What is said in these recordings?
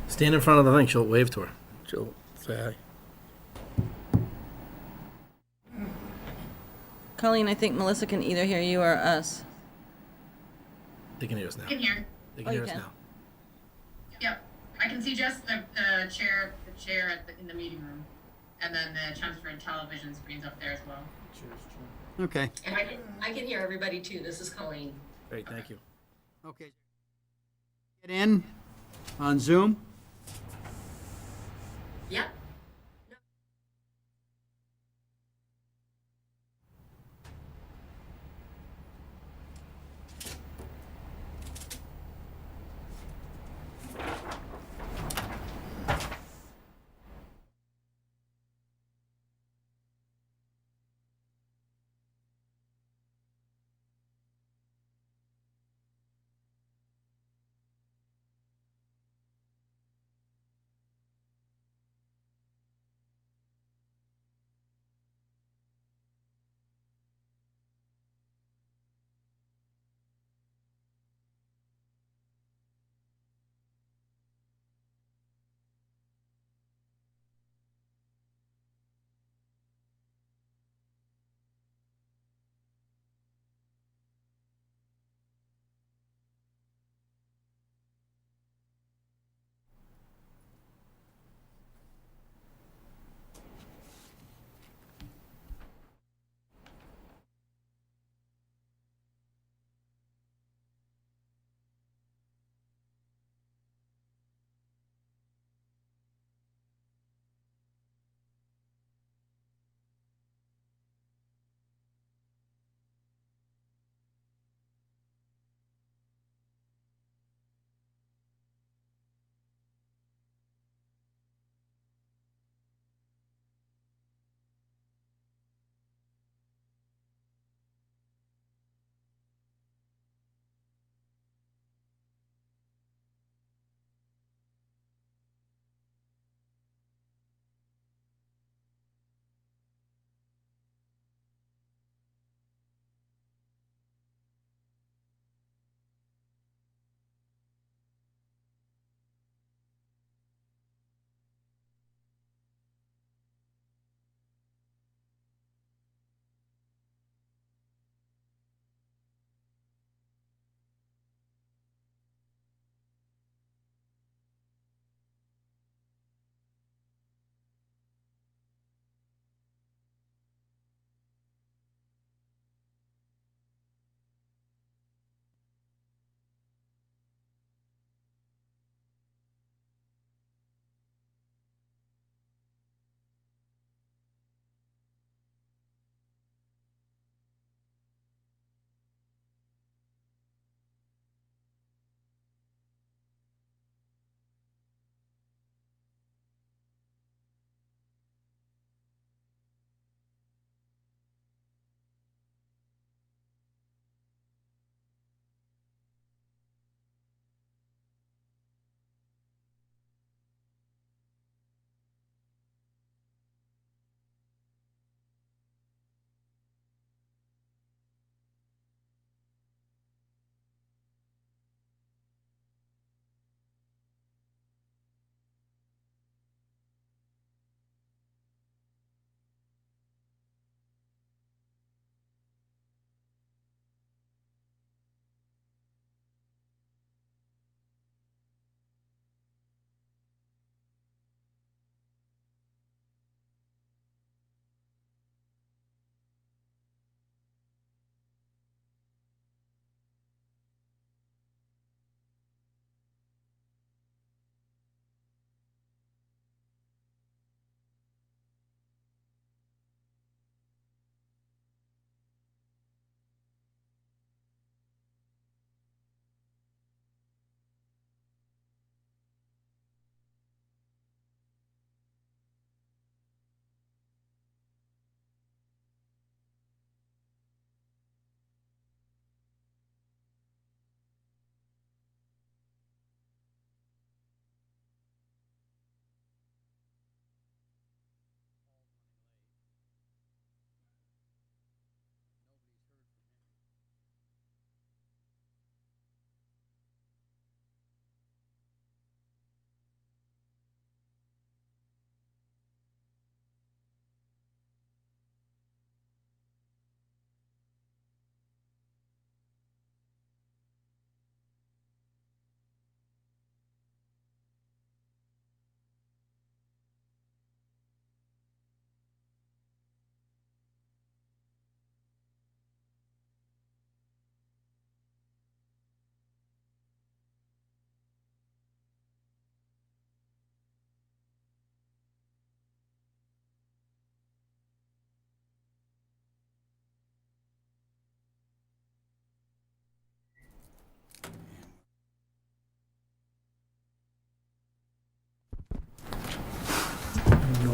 Stand in front of the thing, she'll wave to her. She'll say hi. Colleen, I think Melissa can either hear you or us. They can hear us now. I can hear. They Oh, can you hear us can. now. Yep. I can see just the chair in the meeting room, and then the Chelmsford television screens up there as well. Okay, And I can hear everybody too. This is Colleen. Great, thank you. okay. Get in on Zoom. Yep.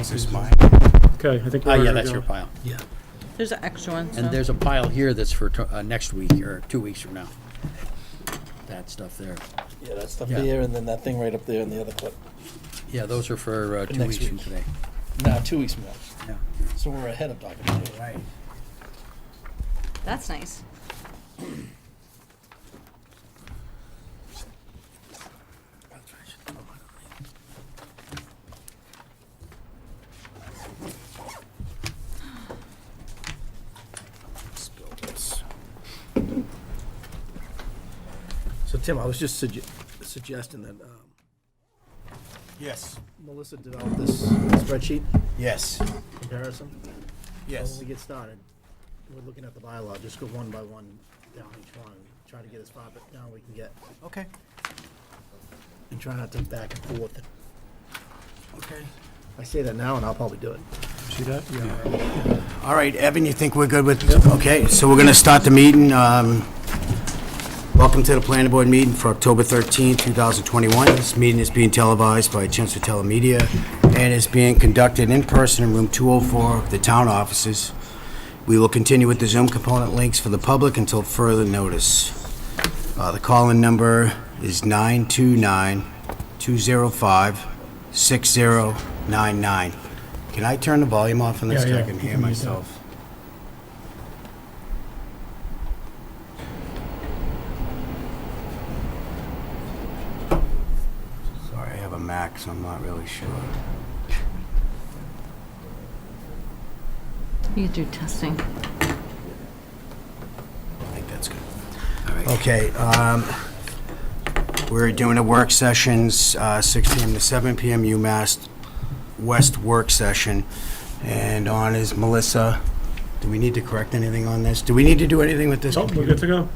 This is mine. Okay, I think Oh, we're yeah, ready to that's go. your pile. Yeah. There's an extra one, so. And there's a pile here that's for next week, or 2 weeks from now. That stuff there. Yeah, that stuff Yeah. there, and then that thing right up there in the other clip. Yeah, those are for 2 Next weeks from week. today. Nah, 2 weeks from now. Yeah. So we're ahead of documentation. Right. That's nice. Spill this. So Tim, I was just suggesting that Yes. Melissa develop this spreadsheet Yes. comparison. So Yes. when we get started, we're looking at the bylaw, just go one by one down each one, try to get as far down we can get, Okay. and try not to back and forth. Okay. I say that now, and I'll probably do it. See that? Yeah. All right, Evan, you think we're good with, okay, so we're going to start the meeting. Welcome to the planning board meeting for October 13, 2021. This meeting is being televised by Chelmsford Telemedia and is being conducted in person in room 204 of the town offices. We will continue with the Zoom component links for the public until further notice. The call-in number is 929-205-6099. Can I turn the volume off on this so I Yeah, can you hear can use myself? Sorry, I have a Mac, so I'm not really sure. You could do testing. I think that's good. All right. Okay, we're doing a work sessions, 6 PM to 7 PM, UMass West work session. And on is Melissa. Do we need to correct anything on this? Do we need to do anything with this Oh, we're computer? good to go.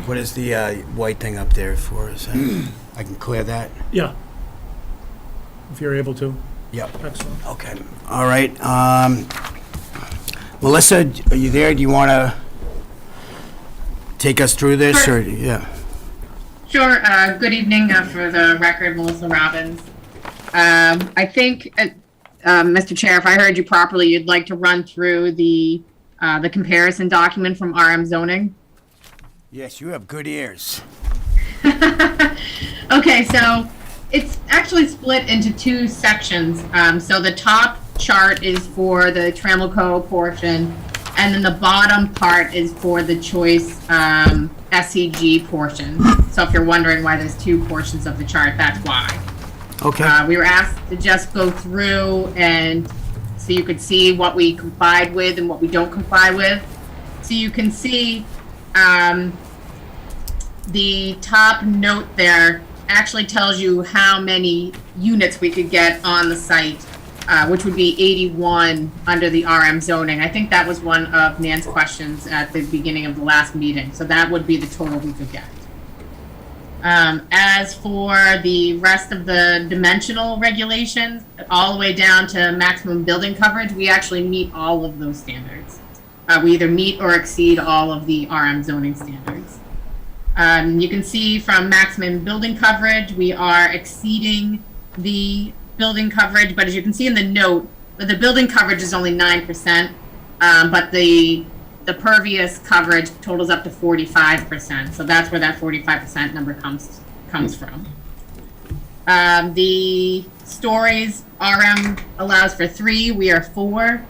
What is the white thing up there for? Is that, I can clear that? Yeah. If you're able to. Yep. Excellent. Okay. All right. Melissa, are you there? Do you want to take us through this? Sure. Or yeah. Sure. Good evening. For the record, Melissa Robbins. I think, Mr. Chair, if I heard you properly, you'd like to run through the comparison document from RM zoning. Yes, you have good ears. Okay, so it's actually split into two sections. So the top chart is for the Tramelco portion, and then the bottom part is for the choice SEG portion. So if you're wondering why there's two portions of the chart, that's why. Okay. We were asked to just go through and so you could see what we complied with and what we don't comply with. So you can see the top note there actually tells you how many units we could get on the site, which would be 81 under the RM zoning. I think that was one of Nan's questions at the beginning of the last meeting. So that would be the total we could get. As for the rest of the dimensional regulations, all the way down to maximum building coverage, we actually meet all of those standards. We either meet or exceed all of the RM zoning standards. You can see from maximum building coverage, we are exceeding the building coverage, but as you can see in the note, the building coverage is only 9%, but the pervious coverage totals up to 45%. So that's where that 45% number comes from. The stories, RM allows for 3, we are 4.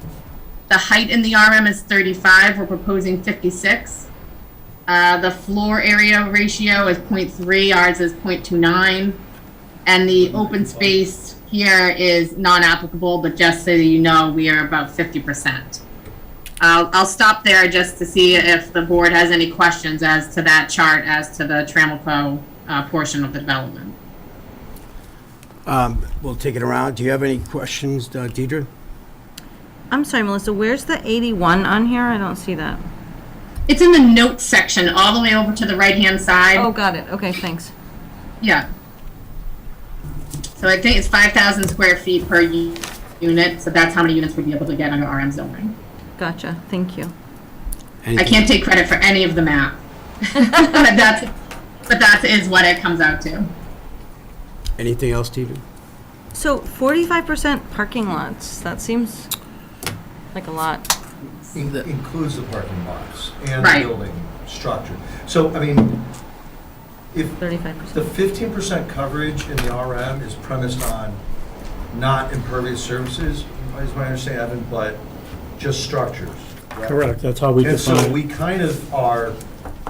The height in the RM is 35, we're proposing 56. The floor area ratio is 0.3, ours is 0.29. And the open space here is non-applicable, but just so you know, we are about 50%. I'll stop there just to see if the board has any questions as to that chart, as to the Tramelco portion of the development. We'll take it around. Do you have any questions, Deidre? I'm sorry, Melissa, where's the 81 on here? I don't see that. It's in the notes section, all the way over to the right-hand side. Oh, got it. Okay, thanks. Yeah. So I think it's 5,000 square feet per unit, so that's how many units we'd be able to get under RM zoning. Gotcha. Thank you. I can't take credit for any of the math. but that is what it comes out to. Anything else, Deidre? So 45% parking lots, that seems like a lot. Includes the parking lots and the Right. building structure. So, I mean, if 35%. the 15% coverage in the RM is premised on not impervious surfaces, is my understanding, Evan, but just structures. Correct, that's how we And so define we it.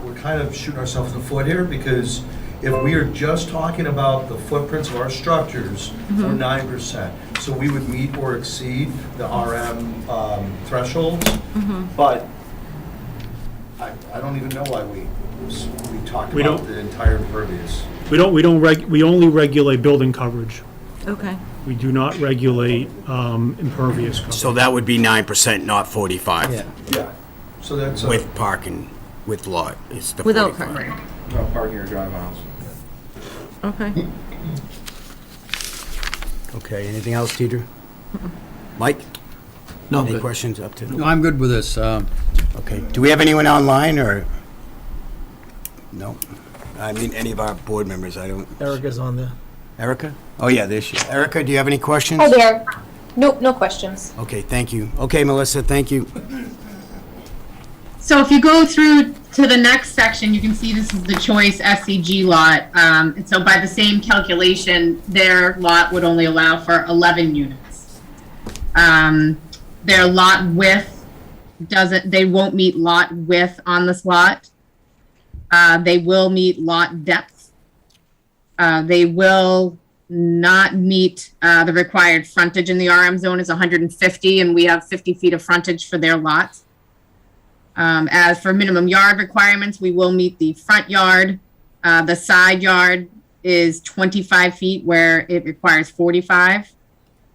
we're kind of shooting ourselves in the foot here, because if we are just talking about the footprints of our structures, we're 9%. So we would meet or exceed the RM thresholds. But I don't even know why we talked We about don't- the entire impervious. We only regulate building coverage. Okay. We do not regulate impervious coverage. So that would be 9%, not 45. Yeah. Yeah. So that's. With parking, with lot, it's the Without 45. covering. No parking or drive aisles. Okay. Okay, anything else, Deidre? Mike? No, Any good. questions up to? No, I'm good with this. Okay, do we have anyone online, or? No? I mean, any of our board members, I don't. Erica's on there. Erica? Oh, yeah, there she is. Erica, do you have any questions? Hi there. Nope, no questions. Okay, thank you. Okay, Melissa, thank you. So if you go through to the next section, you can see this is the choice SCG lot. And so by the same calculation, their lot would only allow for 11 units. Their lot width they won't meet lot width on this lot. They will meet lot depth. They will not meet the required frontage in the RM zone is 150, and we have 50 feet of frontage for their lots. As for minimum yard requirements, we will meet the front yard. The side yard is 25 feet where it requires 45.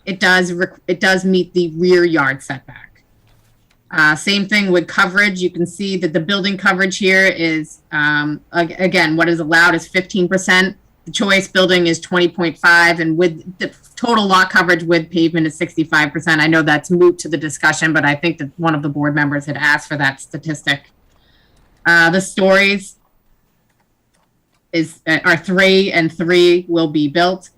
It does meet the rear yard setback. Same thing with coverage. You can see that the building coverage here is, again, what is allowed is 15%. The choice building is 20.5, and with the total lot coverage with pavement is 65%. I know that's moot to the discussion, but I think that one of the board members had asked for that statistic. The stories are 3 and 3 will be built.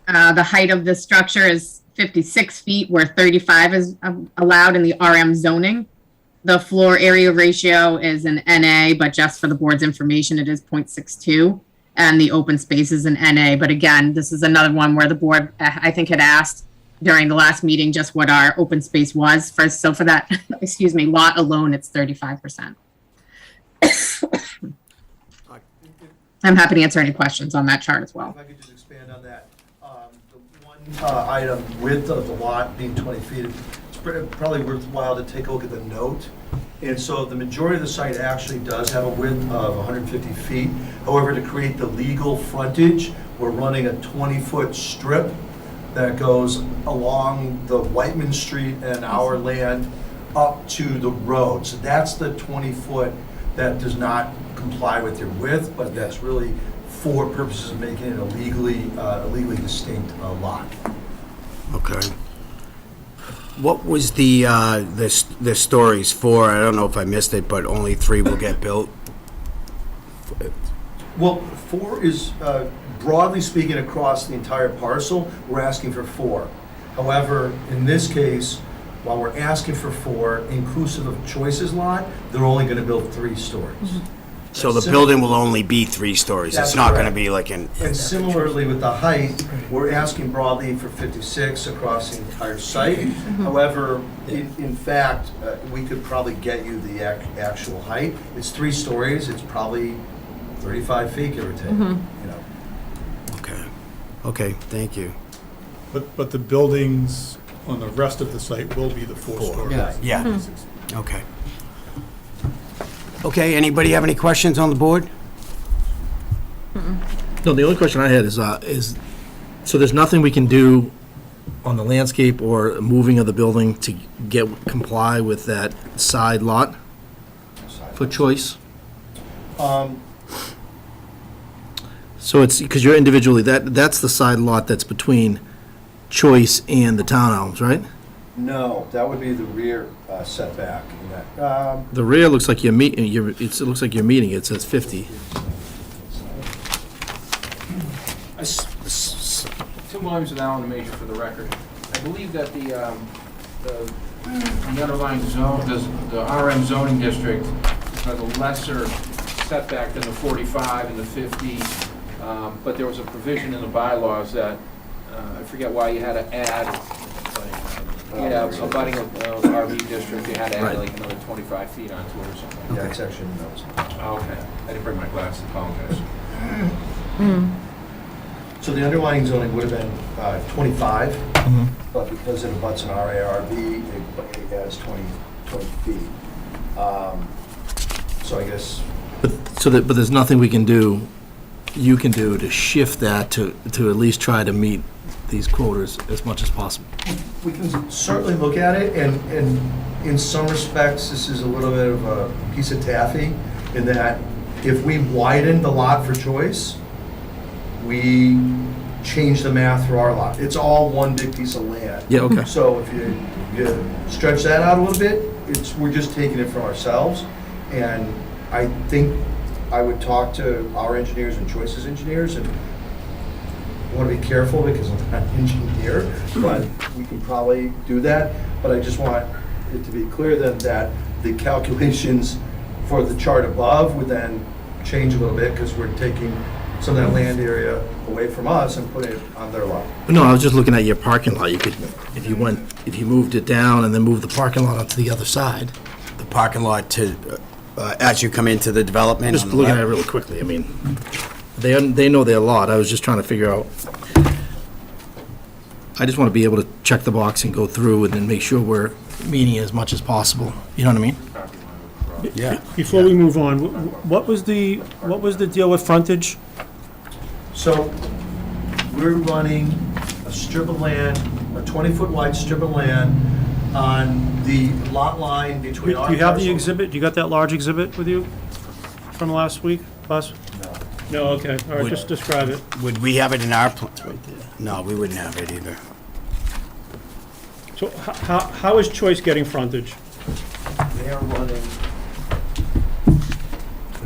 The height of the structure is 56 feet, where 35 is allowed in the RM zoning. The floor area ratio is an NA, but just for the board's information, it is 0.62. And the open space is an NA. But again, this is another one where the board, I think, had asked during the last meeting just what our open space was. So for that, excuse me, lot alone, it's 35%. I'm happy to answer any questions on that chart as well. If I could just expand on that. The one item, width of the lot being 20 feet, it's probably worthwhile to take a look at the note. And so the majority of the site actually does have a width of 150 feet. However, to create the legal frontage, we're running a 20-foot strip that goes along the Whiteman Street and our land up to the road. So that's the 20-foot that does not comply with your width, but that's really for purposes of making it a legally distinct lot. Okay. What was the stories for? I don't know if I missed it, but only 3 will get built? Well, 4 is, broadly speaking, across the entire parcel, we're asking for 4. However, in this case, while we're asking for 4, inclusive of Choice's lot, they're only going to build 3 stories. So the building will only be 3 stories? That's It's not going to correct. be like an... And similarly with the height, we're asking broadly for 56 across the entire site. However, in fact, we could probably get you the actual height. It's 3 stories, it's probably 35 feet, give or take, you know. Okay. Okay, thank you. But the buildings on the rest of the site will be the 4-story. Yeah. Yeah. Okay. Okay, anybody have any questions on the board? No, the only question I had is, so there's nothing we can do on the landscape or moving of the building to comply with that side lot for Choice? So it's, because you're individually, that's the side lot that's between Choice and the townhomes, right? No, that would be the rear setback in that. The rear looks like it looks like you're meeting, it says 50. William Williams with Allen Major for the record. I believe that the underlying zone, the RM zoning district has a lesser setback than the 45 and the 50, but there was a provision in the bylaws that, I forget why you had to add, abutting of RV district, you had to add like another 25 feet onto it or something. Yeah, it's actually in the notes. Oh, okay. I didn't bring my glasses, apologize. So the underlying zoning would have been 25, but because it abuts an RARB, it adds 20 feet. So I guess, But there's nothing we can do, you can do to shift that to at least try to meet these quotas as much as possible. we can certainly look at it, and in some respects, this is a little bit of a piece of taffy, in that if we widen the lot for choice, we change the math for our lot. It's all one big piece of land. Yeah, okay. So if you stretch that out a little bit, we're just taking it from ourselves. And I think I would talk to our engineers and Choices engineers, and I want to be careful because I'm not an engineer, but we can probably do that. But I just want it to be clear then that the calculations for the chart above would then change a little bit, because we're taking some of that land area away from us and putting it on their lot. No, I was just looking at your parking lot. You could, if you moved it down and then moved the parking lot onto the other side. The parking lot to, as you come into the development. Just on the looking at left. it really quickly, I mean, they know their lot. I was just trying to figure out. I just want to be able to check the box and go through and then make sure we're meeting as much as possible. You know what I mean? Yeah. Before we move on, what was the deal with frontage? So we're running a strip of land, a 20-foot wide strip of land on the lot line Do between our you have the parcel- exhibit? You got that large exhibit with you from last week? No. No, okay, all right, just describe it. Would we have it in our plan? No, we wouldn't have it either. So how is Choice getting frontage? They're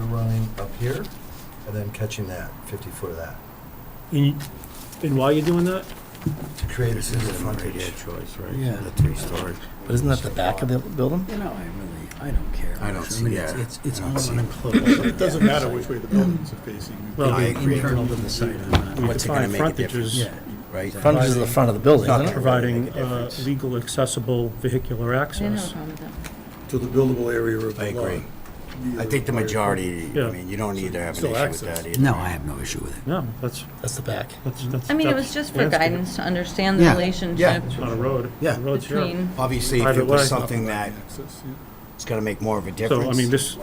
running up here and then catching that, 50 foot of that, And why are you doing that? to create a This is the frontage. Choice, right? Yeah. The three-story. But isn't that the back of the building? You know, I don't care. I don't mean, see- it's- yeah, It's I all don't see it. enclosed. It doesn't matter which way the buildings are facing. Well, I agree. Internal to the site, I'm not. we What's it gonna define make a frontage difference? as Yeah. Right? Frontage is the front of the building, Not isn't it? providing Make a difference. legal accessible vehicular I didn't have a access. problem with that. To the buildable area of the I lot. agree. I think the majority, I Yeah. mean, you don't need to have an Still issue with access. that either. No, I have no issue with it. No, that's, That's the back. that's. I mean, it that's was just for landscape. guidance to understand the Yeah, relationship It's not a road. Yeah. The road's here. between, Obviously, if Private it was way. something that Access, yeah. it's gonna make more of a difference. So, I mean, this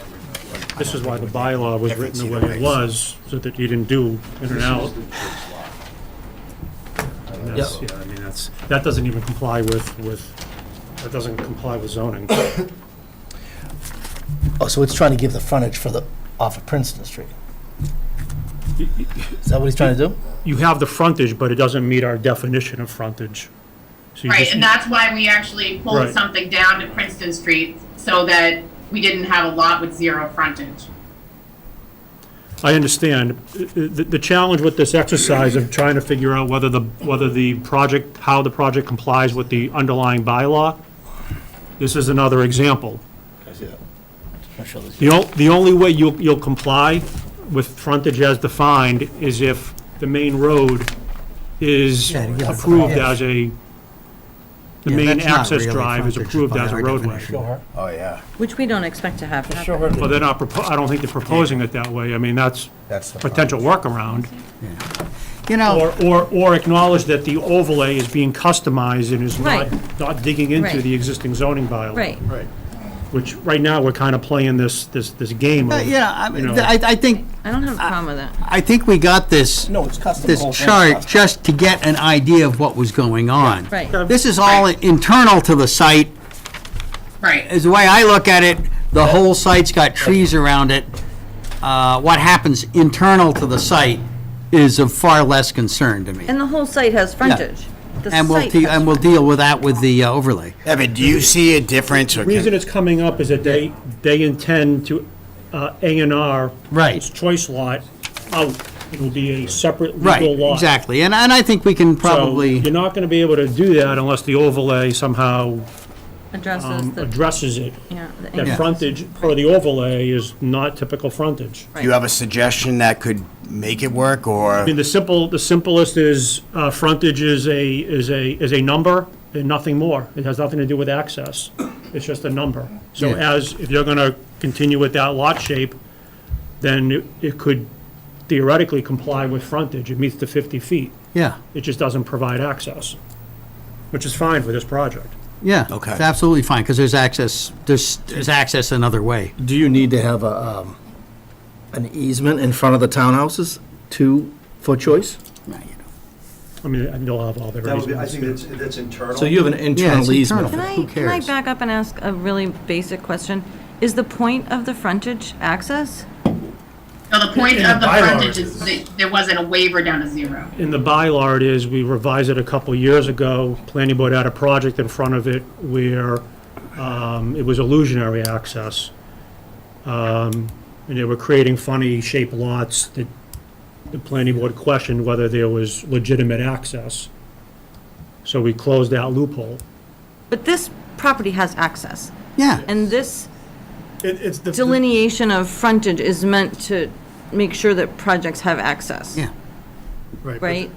is why the bylaw was written the way it was, so that you didn't do in and out. And that's- Yep. Yeah, I mean, that doesn't even comply with, that doesn't comply with zoning. Oh, so it's trying to give the frontage for the, off of Princeton Street. Is that what he's trying to do? You have the frontage, but it doesn't meet our definition of frontage. So you Right, just- and that's why we actually pulled Right. something down to Princeton Street, so that we didn't have a lot with zero frontage. I understand. The challenge with this exercise of trying to figure out whether the project, how the project complies with the underlying bylaw, this is another example. The only way you'll comply with frontage as defined is if the main road is approved as the main that's not access really drive is frontage approved by as a our roadway. definition. Oh, yeah, which we don't expect to have happen. But they're not, I don't think they're proposing it that way. I mean, that's that's the potential workaround. You know, Or acknowledge that the overlay is being customized and is Right. not digging into Right. the existing zoning bylaw. Right. Right. Which, right now, we're kind of playing this game of, I you know. I think, I don't have a problem with it. I think we got this, No, it's custom. this chart just to get an idea of what was going on. Right. This is all internal to the site. Right. Is the way I look at it, the whole site's got trees around it. What happens internal to the site is of far less concern to me. And the whole site has frontage. The And site has we'll deal with that with the overlay. Evan, do you see a difference? Or The reason it's coming up is that they intend to A&R Right. its choice lot out It'll be a separate Right, legal lot. exactly. And I think we can So probably, you're not gonna be able to do that unless the overlay somehow Addresses the, addresses it. yeah. the That increase. frontage for the overlay is not typical frontage. Do you have a suggestion that could make it work, I or? mean, the simplest is, frontage is a number and nothing more. It has nothing to do with access. It's just a number. So Yeah. if you're gonna continue with that lot shape, then it could theoretically comply with frontage. It meets the 50 feet. yeah, It just doesn't provide access, which is fine for this project. yeah. Okay. It's absolutely fine, because there's access another way. Do you need to have an easement in front of the townhouses for choice? I mean, and they'll have all their That would be, I easements. think that's internal. So you have an internal it's easement. internal. Can Who I cares? back up and ask a really basic question? Is the point of the frontage access? So the point In the of the bylaw frontage it is that there wasn't a waiver down to 0. In the bylaw, it is, we revised it a couple years ago. Planning board had a project in front of it where it was illusionary access. And they were creating funny shaped lots that the planning board questioned whether there was legitimate access. So we closed that loophole. But this property has access, Yeah, and this It's the. delineation of frontage is meant to make sure that projects have access, yeah. but right?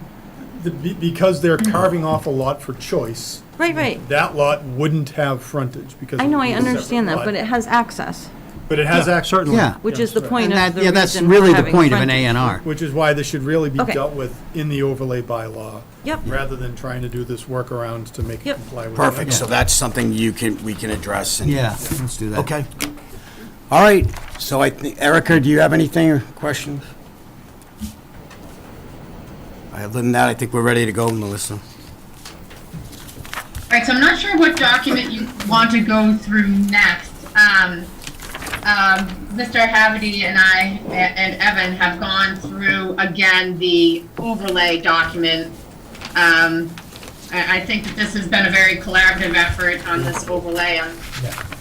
Because they're carving off a lot for choice, Right. that lot wouldn't have frontage because. I it know, would I be a separate understand that, lot. but it has access, But it has access. Certainly. Yeah. which is the point And of that, the yeah, that's reason really for the having point of an A frontage. and R. Which is why this should really be Okay. dealt with in the overlay bylaw. Yep. Rather than trying to do this workaround to make it Yep. comply with. Perfect, so that's something we can address. and- Yeah, let's do that. Okay. All right, so I think, Erica, do you have anything or questions? Other than that, I think we're ready to go, Melissa. All right, so I'm not sure what document you want to go through next. Mr. Haverty and I and Evan have gone through, again, the overlay document. I think that this has been a very collaborative effort on this overlay. I'm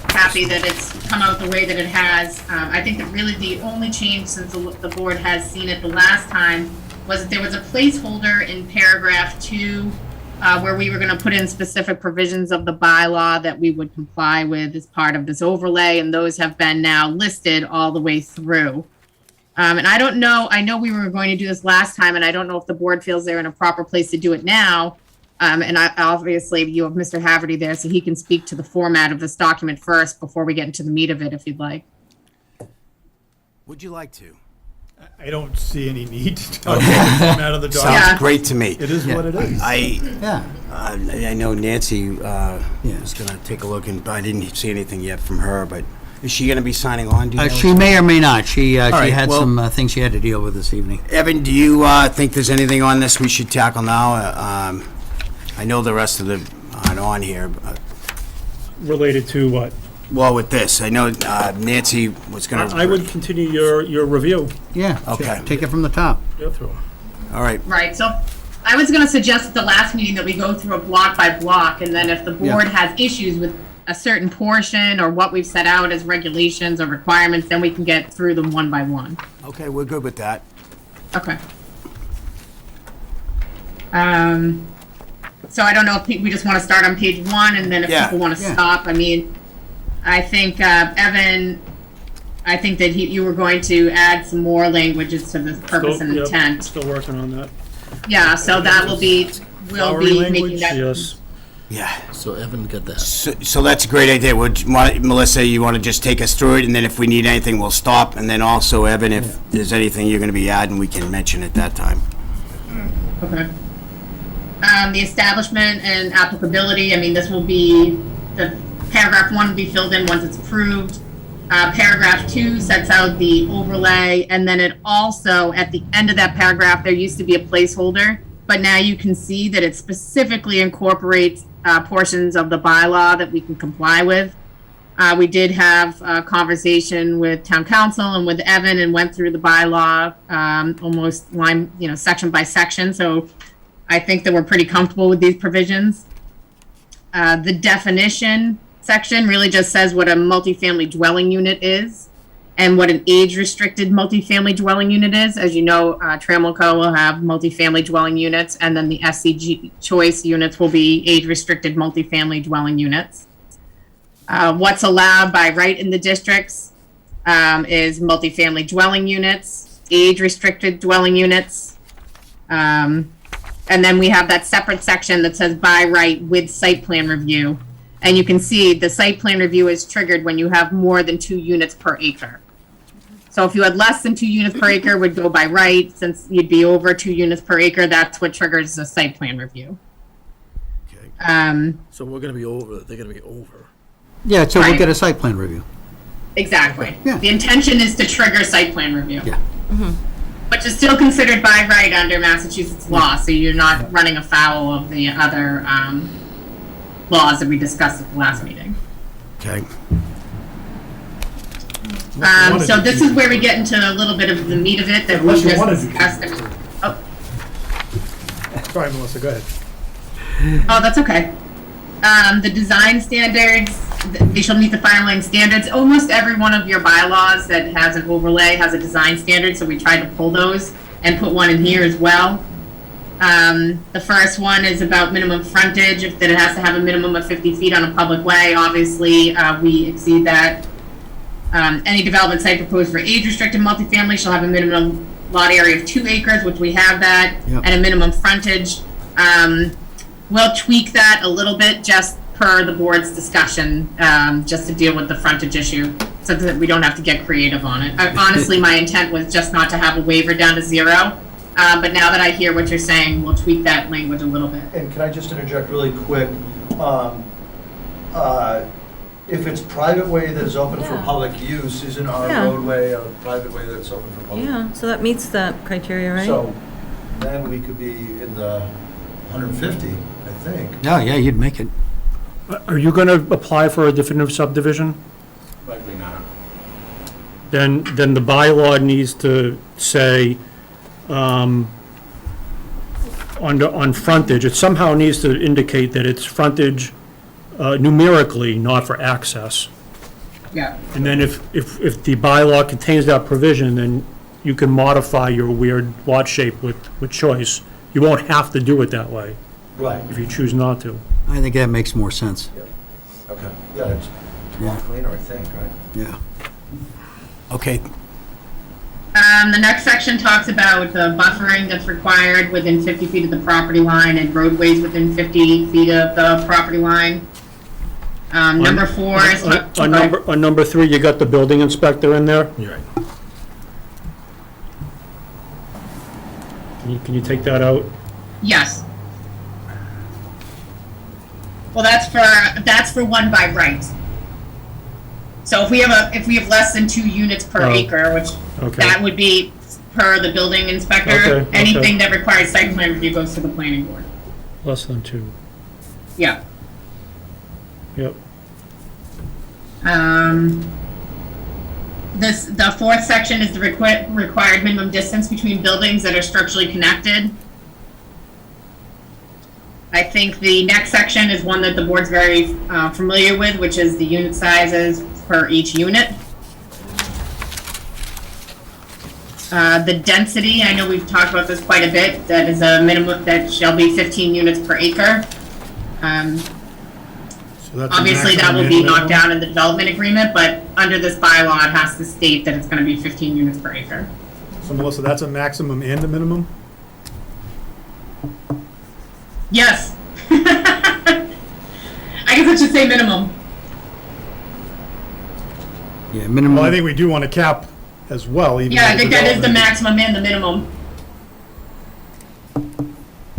happy that it's come out the way that it has. I think that really the only change since the board has seen it the last time was that there was a placeholder in paragraph 2 where we were going to put in specific provisions of the bylaw that we would comply with as part of this overlay, and those have been now listed all the way through. And I don't know, I know we were going to do this last time, and I don't know if the board feels they're in a proper place to do it now. And obviously, you have Mr. Haverty there, so he can speak to the format of this document first before we get into the meat of it, if you'd like. Would you like to? I don't see any need to talk about the format of the document. Sounds great to me. It is what it is. Yeah. I know Nancy is going to take a look, and I didn't see anything yet from her, but is she going to be signing on? Do you know? She may or may not. She right, had well- some things she had to deal with this evening. Evan, do you think there's anything on this we should tackle now? I know the rest of them aren't on here. But, Related to what? well, with this, I know Nancy was going to... I would continue your review. Yeah. Okay. Take it from the top. Go through 'em. All right. Right, so I was gonna suggest at the last meeting that we go through a block by block, and then if the board has issues with a certain portion or what we've set out as regulations or requirements, then we can get through them one by one. Okay, we're good with that. Okay. So I don't know if we just want to start on page 1, and then if Yeah, people want to yeah. stop, I mean, I think, Evan, I think that you were going to add some more languages to the purpose and Yep, intent. Still working on that. Yeah, so that will be, we'll Flowery be language, making that. Yes. Yeah. So Evan got that. So that's a great idea. Melissa, you want to just take us through it, and then if we need anything, we'll stop. And then also, Evan, if there's anything you're going to be adding, we can mention at that time. Okay. The establishment and applicability, I mean, this will be, the paragraph 1 will be filled in once it's approved. Paragraph 2 sets out the overlay, and then it also, at the end of that paragraph, there used to be a placeholder, but now you can see that it specifically incorporates portions of the bylaw that we can comply with. We did have a conversation with town council and with Evan and went through the bylaw almost line, section by section. So I think that we're pretty comfortable with these provisions. The definition section really just says what a multifamily dwelling unit is. and what an age-restricted multifamily dwelling unit is. As you know, Trammell will have multifamily dwelling units, and then the SCG choice units will be age-restricted multifamily dwelling units. What's allowed by right in the districts is multifamily dwelling units, age-restricted dwelling units, and then we have that separate section that says by right with site plan review. And you can see the site plan review is triggered when you have more than 2 units per acre. So if you had less than 2 units per acre, would go by right. Since you'd be over 2 units per acre, that's what triggers the site plan review. Okay. So we're gonna be over, they're gonna be over. Yeah, so we'll Right. get a site plan review. Exactly. Yeah. The intention is to trigger site plan review. Yeah. Which is still considered by right under Massachusetts law, so you're not running afoul of the other laws that we discussed at the last meeting. Okay. So this is where we get into a little bit of the meat of it that we Unless you just wanted to. discussed. Oh, Sorry, Melissa, go ahead. oh, that's okay. The design standards, they shall meet the following standards. Almost every one of your bylaws that has an overlay has a design standard, so we tried to pull those and put one in here as well. The first one is about minimum frontage, that it has to have a minimum of 50 feet on a public way. Obviously, we exceed that. Any development site proposed for age-restricted multifamily shall have a minimum lot area of 2 acres, which we have that, Yep. and a minimum frontage. We'll tweak that a little bit just per the board's discussion, just to deal with the frontage issue, so that we don't have to get creative on it. Honestly, my intent was just not to have a waiver down to 0, but now that I hear what you're saying, we'll tweak that language a little bit. And can I just interject really quick? If it's private way that is open for Yeah. public use, isn't our Yeah. roadway a private way that's open for public? Yeah, so that meets the criteria, right? So then we could be in the 150, I think. Yeah, you'd make it. Are you going to apply for a definitive subdivision? Likely not. Then the bylaw needs to say, on frontage, it somehow needs to indicate that it's frontage numerically, not for access. Yeah. And then if the bylaw contains that provision, then you can modify your weird lot shape with choice. You won't have to do it that way Right. if you choose not to. I think that makes more sense. Okay. Yeah, it's a lot cleaner, I think, right? Yeah. Okay. The next section talks about the buffering that's required within 50 feet of the property line and roadways within 50 feet of the property line. Number 4 is... On number 3, you got the building inspector in there. You're right. Can you take that out? Yes. Well, that's for one by right. So if we have less than 2 units per Oh, acre, which okay. that would be per the building inspector, Okay, anything that requires site plan review goes to the planning board. Less than 2. Yeah. Yep. The 4th section is the required minimum distance between buildings that are structurally connected. I think the next section is one that the board's very familiar with, which is the unit sizes per each unit. The density, I know we've talked about this quite a bit, that is a minimum, that shall be 15 units per acre. So that's a Obviously, that maximum will be and knocked minimum? down in the development agreement, but under this bylaw, it has to state that it's gonna be 15 units per acre. So Melissa, that's a maximum and a minimum? Yes. I guess I should say minimum. Yeah, minimum. Well, I think we do want to cap as well, even. Yeah, I with think that is the development. maximum and the minimum.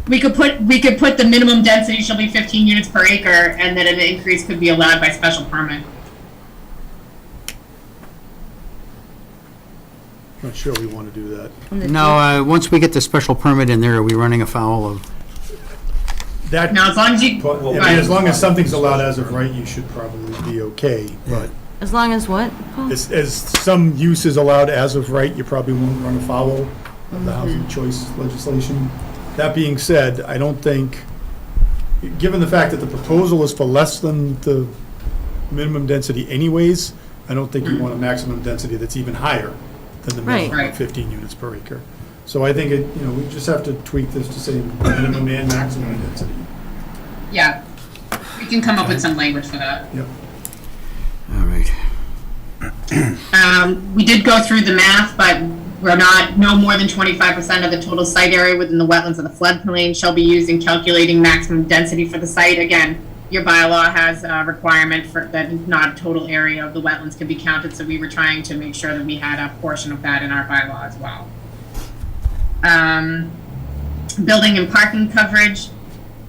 We could put the minimum density shall be 15 units per acre, and that an increase could be allowed by special permit. Not sure we want to do that. No, once we get the special permit in there, are we running afoul of? That, Now, as long as you, I mean, as long as something's allowed as of right, you should probably be okay, but As long as what? Paul? as some use is allowed as of right, you probably won't run afoul of the housing choice legislation. That being said, I don't think, given the fact that the proposal is for less than the minimum density anyways, I don't think you want a maximum density that's even higher than the minimum Right. of 15 units per acre. So I think, we just have to tweak this to say minimum and maximum density. Yeah, we can come up with some language for that. Yep. All right. We did go through the math, but we're not, no more than 25% of the total site area within the wetlands of the floodplain shall be used in calculating maximum density for the site. Again, your bylaw has a requirement for that not total area of the wetlands can be counted, so we were trying to make sure that we had a portion of that in our bylaw as well. Building and parking coverage.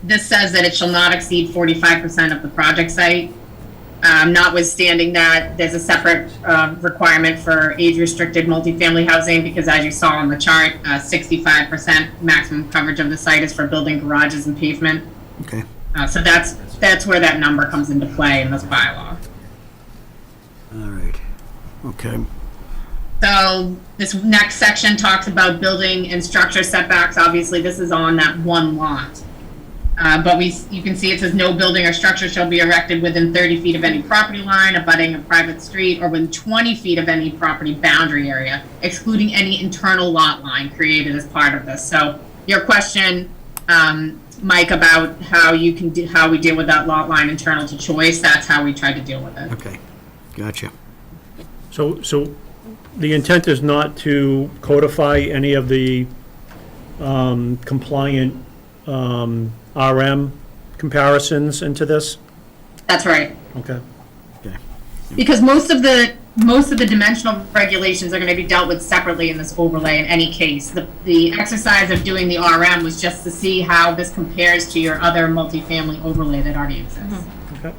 This says that it shall not exceed 45% of the project site. Notwithstanding that, there's a separate requirement for age-restricted multifamily housing, because as you saw on the chart, 65% maximum coverage of the site is for building garages and pavement. Okay. So that's where that number comes into play in this bylaw. All right. Okay. So this next section talks about building and structure setbacks. Obviously, this is on that one lot. But you can see it says no building or structure shall be erected within 30 feet of any property line, abutting a private street, or within 20 feet of any property boundary area, excluding any internal lot line created as part of this. So your question, Mike, about how we deal with that lot line internal to choice, that's how we tried to deal with it. Okay. Gotcha. So the intent is not to codify any of the compliant RM comparisons into this? That's right. Okay. Because most of the dimensional regulations are going to be dealt with separately in this overlay in any case. The exercise of doing the RM was just to see how this compares to your other multifamily overlay that already exists. Okay.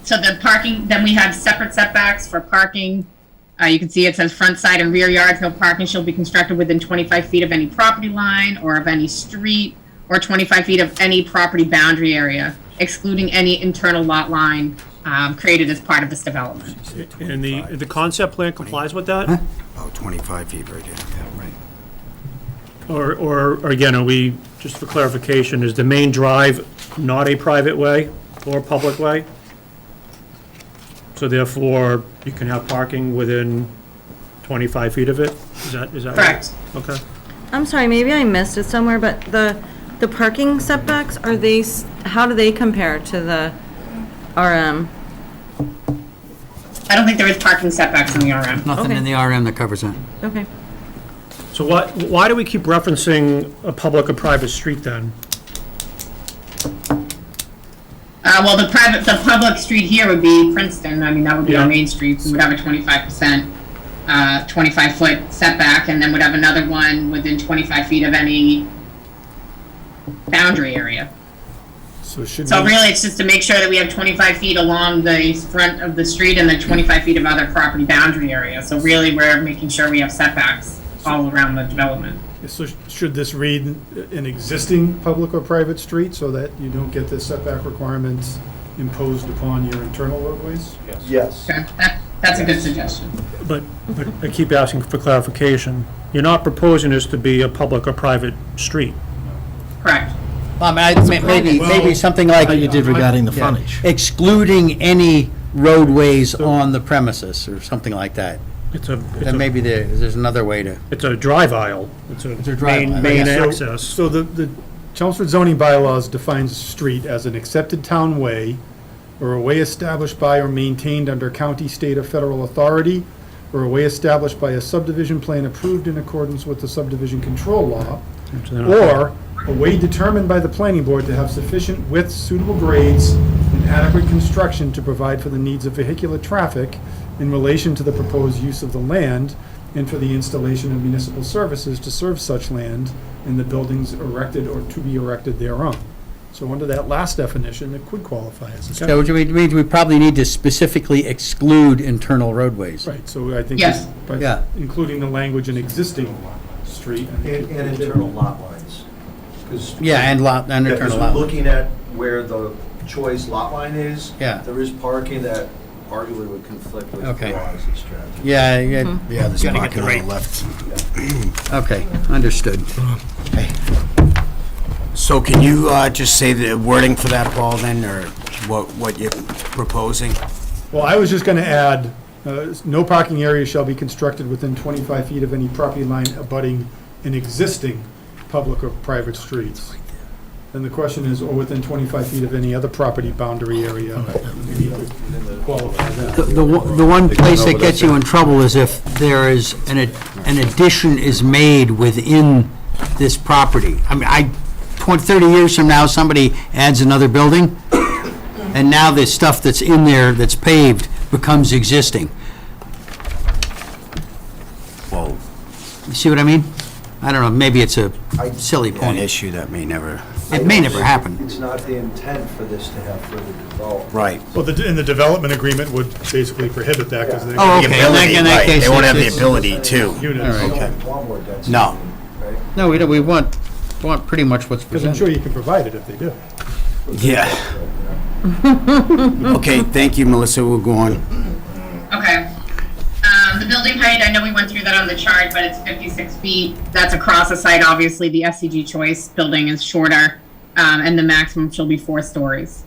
So the parking, then we have separate setbacks for parking. You can see it says front, side, and rear yards, no parking shall be constructed within 25 feet of any property line or of any street, or 25 feet of any property boundary area, excluding any internal lot line created as part of this development. And the concept plan complies with that? Oh, 25 feet right here. Yeah, right. Or again, are we, just for clarification, is the main drive not a private way or public way? So therefore, you can have parking within 25 feet of it? Is that right? Correct. Okay. I'm sorry, maybe I missed it somewhere, but the parking setbacks, how do they compare to the RM? I don't think there is parking setbacks in the RM. Nothing in the RM that covers that. Okay. So why do we keep referencing a public or private street then? Well, the public street here would be Princeton. I mean, that would be our main street. We would have a 25%, 25-foot setback, and then would have another one within 25 feet of any boundary area. So really, it's just to make sure that we have 25 feet along the front of the street and then 25 feet of other property boundary area. So really, we're making sure we have setbacks all around the development. So should this read an existing public or private street so that you don't get the setback requirements imposed upon your internal roadways? Yes. Okay, that's a good suggestion. But I keep asking for clarification. You're not proposing this to be a public or private street? Correct. Maybe something like. How you did regarding the frontage. Excluding any roadways on the premises, or something like that. Then maybe there's another way to. It's a drive aisle. It's a drive aisle. main So- access. So the Chelmsford zoning bylaws defines street as an accepted town way or a way established by or maintained under county, state, or federal authority, or a way established by a subdivision plan approved in accordance with the subdivision control law, or a way determined by the planning board to have sufficient width, suitable grades, and adequate construction to provide for the needs of vehicular traffic in relation to the proposed use of the land and for the installation of municipal services to serve such land in the buildings erected or to be erected thereon. So under that last definition, it could qualify as a So which means we probably need to specifically exclude internal roadways. Right, so I think Yes. by Yeah. including the language in existing street. And internal lot lines. 'Cause- Yeah, and Yeah, 'cause internal lot. looking at where the choice lot line is. Yeah. There is parking that arguably would conflict with Okay. laws and strategy. Yeah, Yeah, there's Gotta get parking the on right- the left. okay, understood. So can you just say the wording for that, Paul, then, or what you're proposing? Well, I was just going to add, no parking area shall be constructed within 25 feet of any property line abutting an existing public or private streets. And the question is, or within 25 feet of any other property boundary area. Maybe you could qualify that. The one place that gets you in trouble is if there is an addition is made within this property. I mean, 30 years from now, somebody adds another building, and now the stuff that's in there that's paved becomes existing. Well, You see what I mean? I don't know, maybe it's a silly an point. issue that may never, It may never happen. It's not the intent for this to have further development. right. Well, and the development agreement would basically prohibit that because they're Oh, going to okay. be In that- in that Right, case, they won't have the it's- ability to. units. You Okay. don't want more density. No. Right? No, we don't, we want pretty much what's Because I'm sure presented. you can provide it if they do. Yeah. Okay, thank you, Melissa, we'll go on. Okay. The building height, I know we went through that on the chart, but it's 56 feet. That's across the site. Obviously, the SCG Choice building is shorter, and the maximum shall be 4 stories.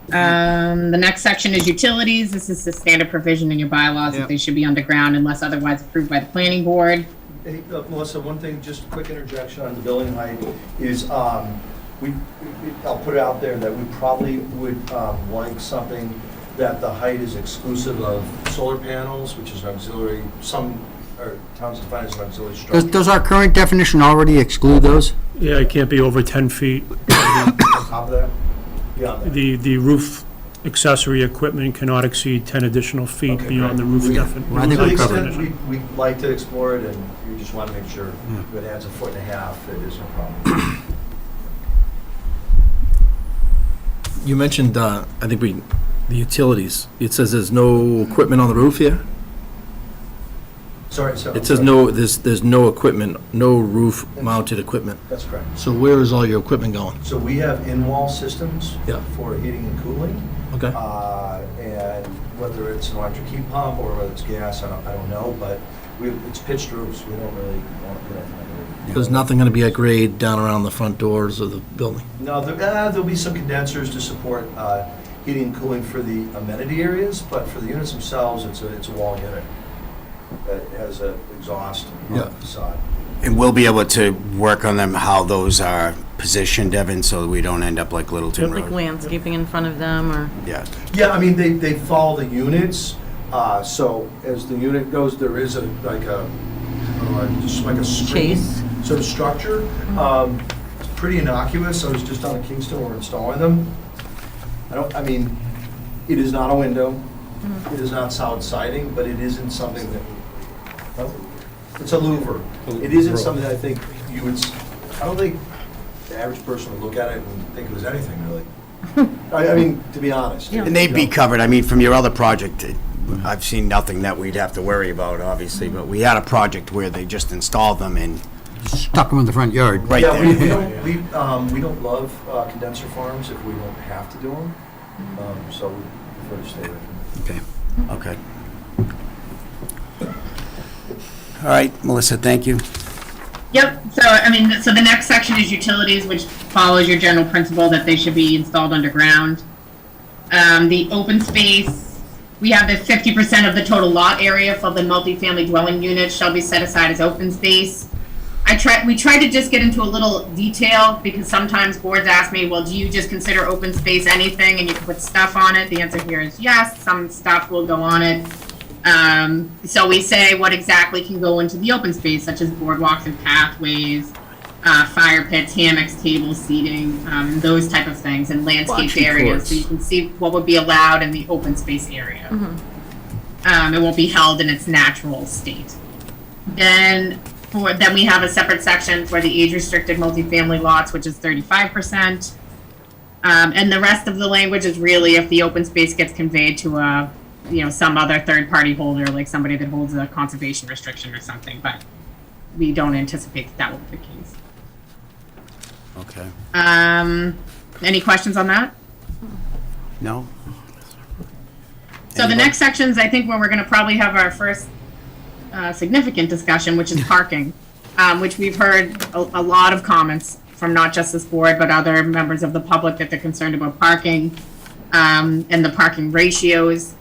The next section is utilities. This is the standard provision in your bylaws Yep. that they should be underground unless otherwise approved by the planning board. Hey, Melissa, one thing, just a quick interjection on the building height is, I'll put it out there that we probably would like something that the height is exclusive of solar panels, which is an auxiliary, some towns define as an auxiliary structure. Does our current definition already exclude those? Yeah, it can't be over 10 feet. On top of that? Beyond that? The roof accessory equipment cannot exceed 10 additional feet Okay, beyond the great. roof We- definition. Well, I think To the we covered extent we'd like to explore it, and we just want to make sure if it adds 1.5 feet, it is no problem. You mentioned, I think the utilities. It says there's no equipment on the roof here? Sorry, so. It says no, there's no equipment, no roof-mounted equipment. That's correct. So where is all your equipment going? So we have in-wall systems Yeah. for heating and cooling. Okay. And whether it's an electric heat pump or whether it's gas, I don't know, but it's pitched roofs. We don't really want to put anything on the roof. There's nothing going to be at grade down around the front doors of the building? No, there'll be some condensers to support heating and cooling for the amenity areas, but for the units themselves, it's a wall unit that has an exhaust on Yeah. the facade. And we'll be able to work on them, how those are positioned, Evan, so that we don't end up like Littleton Like Road. landscaping in front of them, or? Yeah. Yeah, I mean, they follow the units, so as the unit goes, there is just like a screen Chase. sort of structure. It's pretty innocuous. I was just on Kingston, we're installing them. It is not a window, it is not solid siding, but it isn't something that, it's a louver. It isn't something that I think I don't think the average person would look at it and think it was anything really. I mean, to be honest. And they'd be covered, I mean, from your other project, I've seen nothing that we'd have to worry about, obviously, but we had a project where they just installed them and Stuck them in the front yard. right Yeah, there. we don't love condenser farms if we don't have to do them, so we prefer to stay away from them. Okay. Okay. All right, Melissa, thank you. Yep, so the next section is utilities, which follows your general principle that they should be installed underground. The open space, we have that 50% of the total lot area for the multifamily dwelling units shall be set aside as open space. We try to just get into a little detail because sometimes boards ask me, well, do you just consider open space anything and you can put stuff on it? The answer here is yes, some stuff will go on it. So we say what exactly can go into the open space, such as boardwalks and pathways, fire pits, hammocks, tables, seating, those type of things, and landscaped Bocce areas. courts. So you can see what would be allowed in the open space area. It won't be held in its natural state. Then we have a separate section for the age-restricted multifamily lots, which is 35%. And the rest of the language is really if the open space gets conveyed to some other third-party holder, like somebody that holds a conservation restriction or something, but we don't anticipate that will be the case. Okay. Any questions on that? No? So the next section's, I think, where we're gonna probably have our first significant discussion, which is parking, which we've heard a lot of comments from not just this board, but other members of the public that they're concerned about parking. and the parking ratios.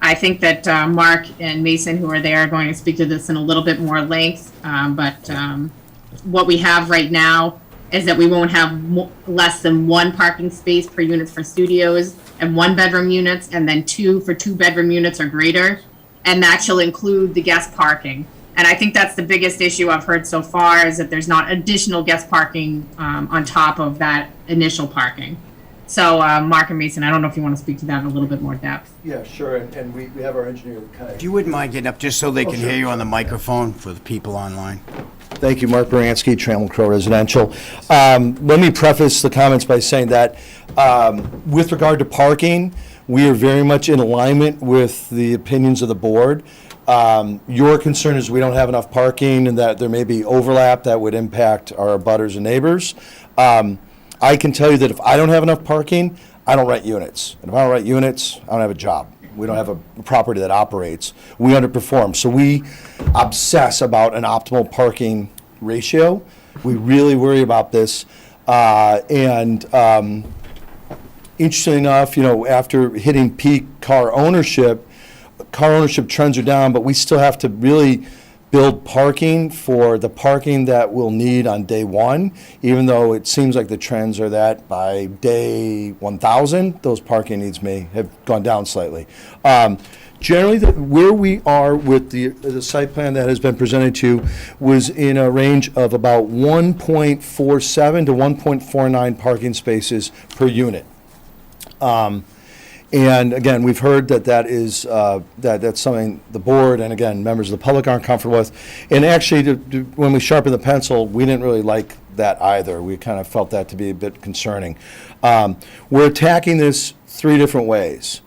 I think that Mark and Mason, who are there, are going to speak to this in a little bit more length. But what we have right now is that we won't have less than one parking space per unit for studios and one-bedroom units, and then two for two-bedroom units or greater. And that shall include the guest parking. And I think that's the biggest issue I've heard so far, is that there's not additional guest parking on top of that initial parking. So, Mark and Mason, I don't know if you want to speak to that in a little bit more depth. Yeah, sure, and we have our engineer kind of. If you wouldn't mind getting up, just so they can hear you on the microphone for the people online. Thank you, Mark Baranski, Trammell Crow Residential. Let me preface the comments by saying that with regard to parking, we are very much in alignment with the opinions of the board. Your concern is we don't have enough parking and that there may be overlap that would impact our abutters and neighbors. I can tell you that if I don't have enough parking, I don't rent units. And if I don't rent units, I don't have a job. We don't have a property that operates. We underperform. So we obsess about an optimal parking ratio. We really worry about this. Interestingly enough, after hitting peak car ownership trends are down, but we still have to really build parking for the parking that we'll need on day one, even though it seems like the trends are that by day 1,000, those parking needs may have gone down slightly. Generally, where we are with the site plan that has been presented to you was in a range of about 1.47 to 1.49 parking spaces per unit. And again, we've heard that is that's something the board and again members of the public aren't comfortable with. And actually, when we sharpened the pencil, we didn't really like that either. We kind of felt that to be a bit concerning. We're attacking this three different ways.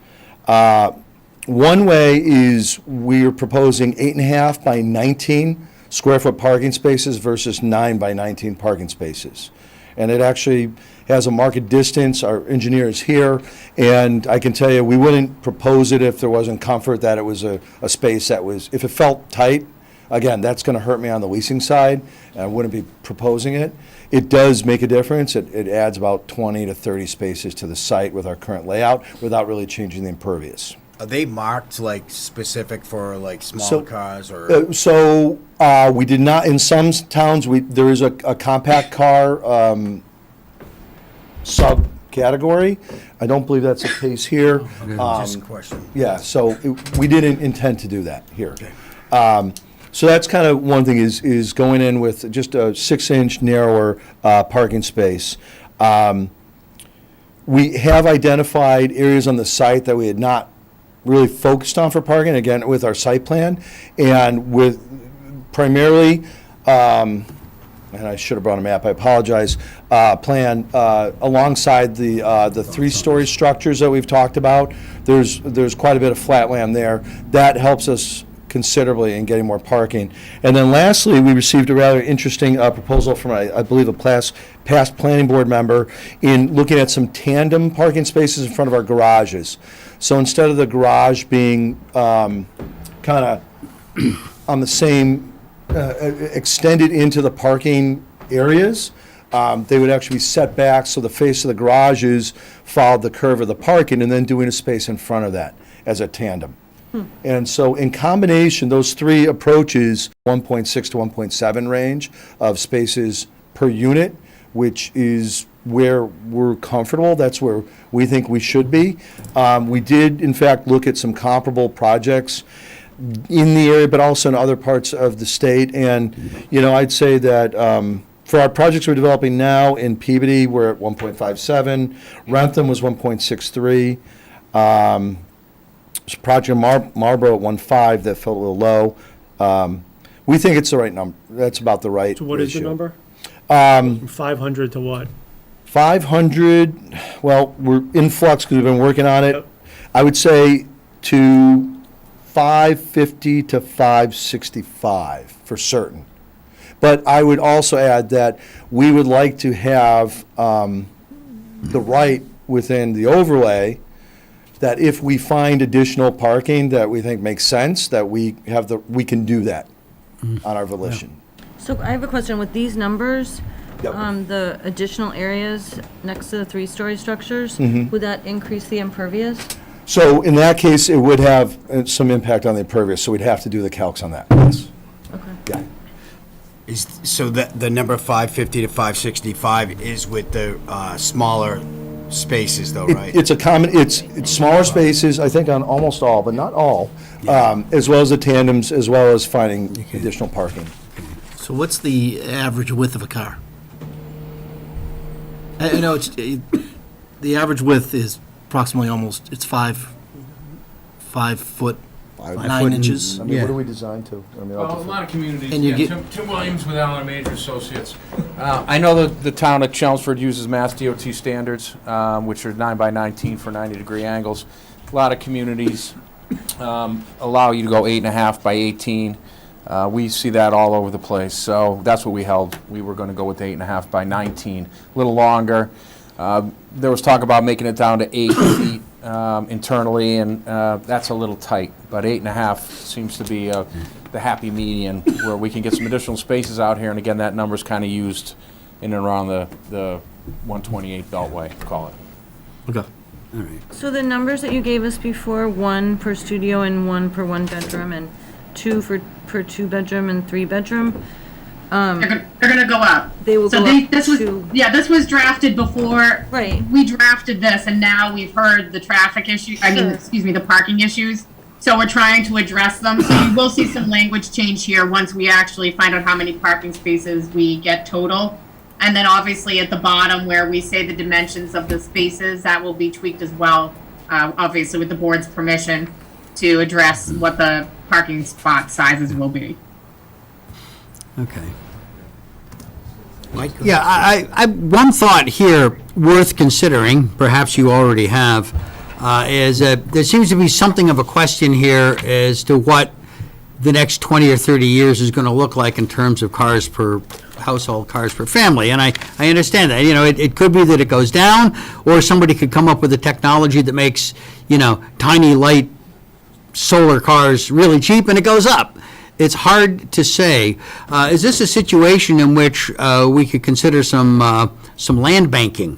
One way is we're proposing 8.5 by 19 square foot parking spaces versus 9 by 19 parking spaces. And it actually has a market distance. Our engineer is here, and I can tell you we wouldn't propose it if there wasn't comfort that it was a space that was, if it felt tight, again, that's going to hurt me on the leasing side, and I wouldn't be proposing it. It does make a difference. It adds about 20 to 30 spaces to the site with our current layout without really changing the impervious. Are they marked like specific for like smaller cars or? We did not, in some towns, there is a compact car subcategory. I don't believe that's the case here. Just a question. Yeah, so we didn't intend to do that here. Okay. So that's kind of one thing is going in with just a 6-inch narrower parking space. We have identified areas on the site that we had not really focused on for parking, again, with our site plan, and with primarily, and I should have brought a map, I apologize, plan alongside the 3-story structures that we've talked about. There's quite a bit of flat land there. That helps us considerably in getting more parking. And then lastly, we received a rather interesting proposal from, I believe, a past planning board member in looking at some tandem parking spaces in front of our garages. So instead of the garage being kind of on the same, extended into the parking areas, they would actually be set back so the face of the garages followed the curve of the parking, and then doing a space in front of that as a tandem. And so in combination, those three approaches, 1.6 to 1.7 range of spaces per unit, which is where we're comfortable. That's where we think we should be. We did, in fact, look at some comparable projects in the area, but also in other parts of the state. And, I'd say that for our projects we're developing now in Peabody, we're at 1.57. Rentham was 1.63. Project Marlboro at 1.5, that felt a little low. We think it's the right number. That's about the right So what is the ratio. number? From 500 to what? 500, well, we're in flux because we've been working on it. Yep. I would say to 550 to 565 for certain. But I would also add that we would like to have the right within the overlay that if we find additional parking that we think makes sense, that we can do that on our volition. So I have a question with these numbers. Yep. The additional areas next to the three-story structures, Mm-hmm. would that increase the impervious? So in that case, it would have some impact on the impervious, so we'd have to do the calcs on that, yes. Okay. Yeah. So the number 550 to 565 is with the smaller spaces though, right? It's a common, it's smaller spaces, I think on almost all, but not all, as well as the tandems, as well as finding additional parking. So what's the average width of a car? I know the average width is approximately almost, it's 5 foot, 9 inches. I mean, what are we designed to? I mean, Well, a lot of communities, And you yeah, get- Tim Williams with Allen Major Associates. I know that the town of Chelmsford uses Mass DOT standards, which are 9 by 19 for 90-degree angles. A lot of communities allow you to go 8.5 by 18. We see that all over the place, so that's what we held. We were going to go with 8.5 by 19, a little longer. There was talk about making it down to 8 feet internally, and that's a little tight, but 8.5 seems to be the happy median where we can get some additional spaces out here, and again, that number's kind of used in and around the 128 Beltway, call it. Okay. So the numbers that you gave us before, 1 per studio and 1 per 1 bedroom, and 2 per 2 bedroom and 3 bedroom, They're gonna go up. they will So go they, up this was, to, yeah, this was drafted before. Right. We drafted this and now we've heard the traffic issue, Sure. excuse me, the parking issues. So we're trying to address them. So you will see some language change here once we actually find out how many parking spaces we get total. And then obviously at the bottom where we say the dimensions of the spaces, that will be tweaked as well, obviously with the board's permission to address what the parking spot sizes will be. Okay. Yeah, I one thought here worth considering, perhaps you already have, is that there seems to be something of a question here as to what the next 20 or 30 years is going to look like in terms of cars per household, cars per family. And I understand that. You know, it could be that it goes down, or somebody could come up with a technology that makes, tiny, light solar cars really cheap, and it goes up. It's hard to say. Is this a situation in which we could consider some land banking?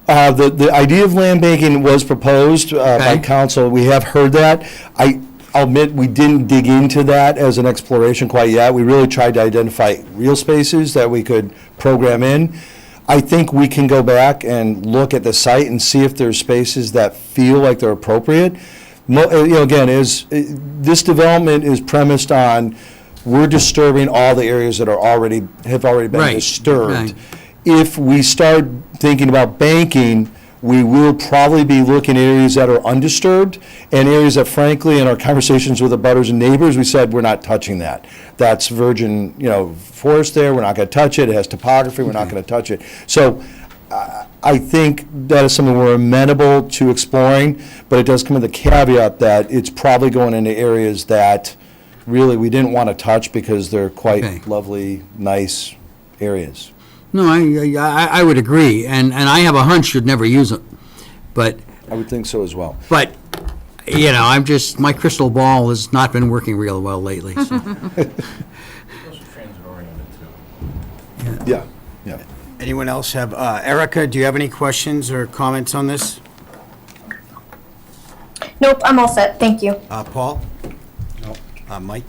The idea of land banking was proposed by Okay. council. We have heard that. I'll admit, we didn't dig into that as an exploration quite yet. We really tried to identify real spaces that we could program in. I think we can go back and look at the site and see if there's spaces that feel like they're appropriate. Again, this development is premised on, we're disturbing all the areas that have already been Right, disturbed. right. If we start thinking about banking, we will probably be looking at areas that are undisturbed, and areas that frankly, in our conversations with the butters and neighbors, we said, we're not touching that. That's virgin, forest there, we're not gonna touch it, it has topography, we're not gonna touch it. So, I think that is something we're amenable to exploring, but it does come with a caveat that it's probably going into areas that really we didn't want to touch because they're quite Okay. lovely, nice areas. No, I would agree, and I have a hunch you'd never use it. But, I would think so as well. my crystal ball has not been working real well lately, so. Those are transit-oriented too. Yeah. Anyone else have, Erica, do you have any questions or comments on this? Nope, I'm all set. Thank you. Paul? No. Mike?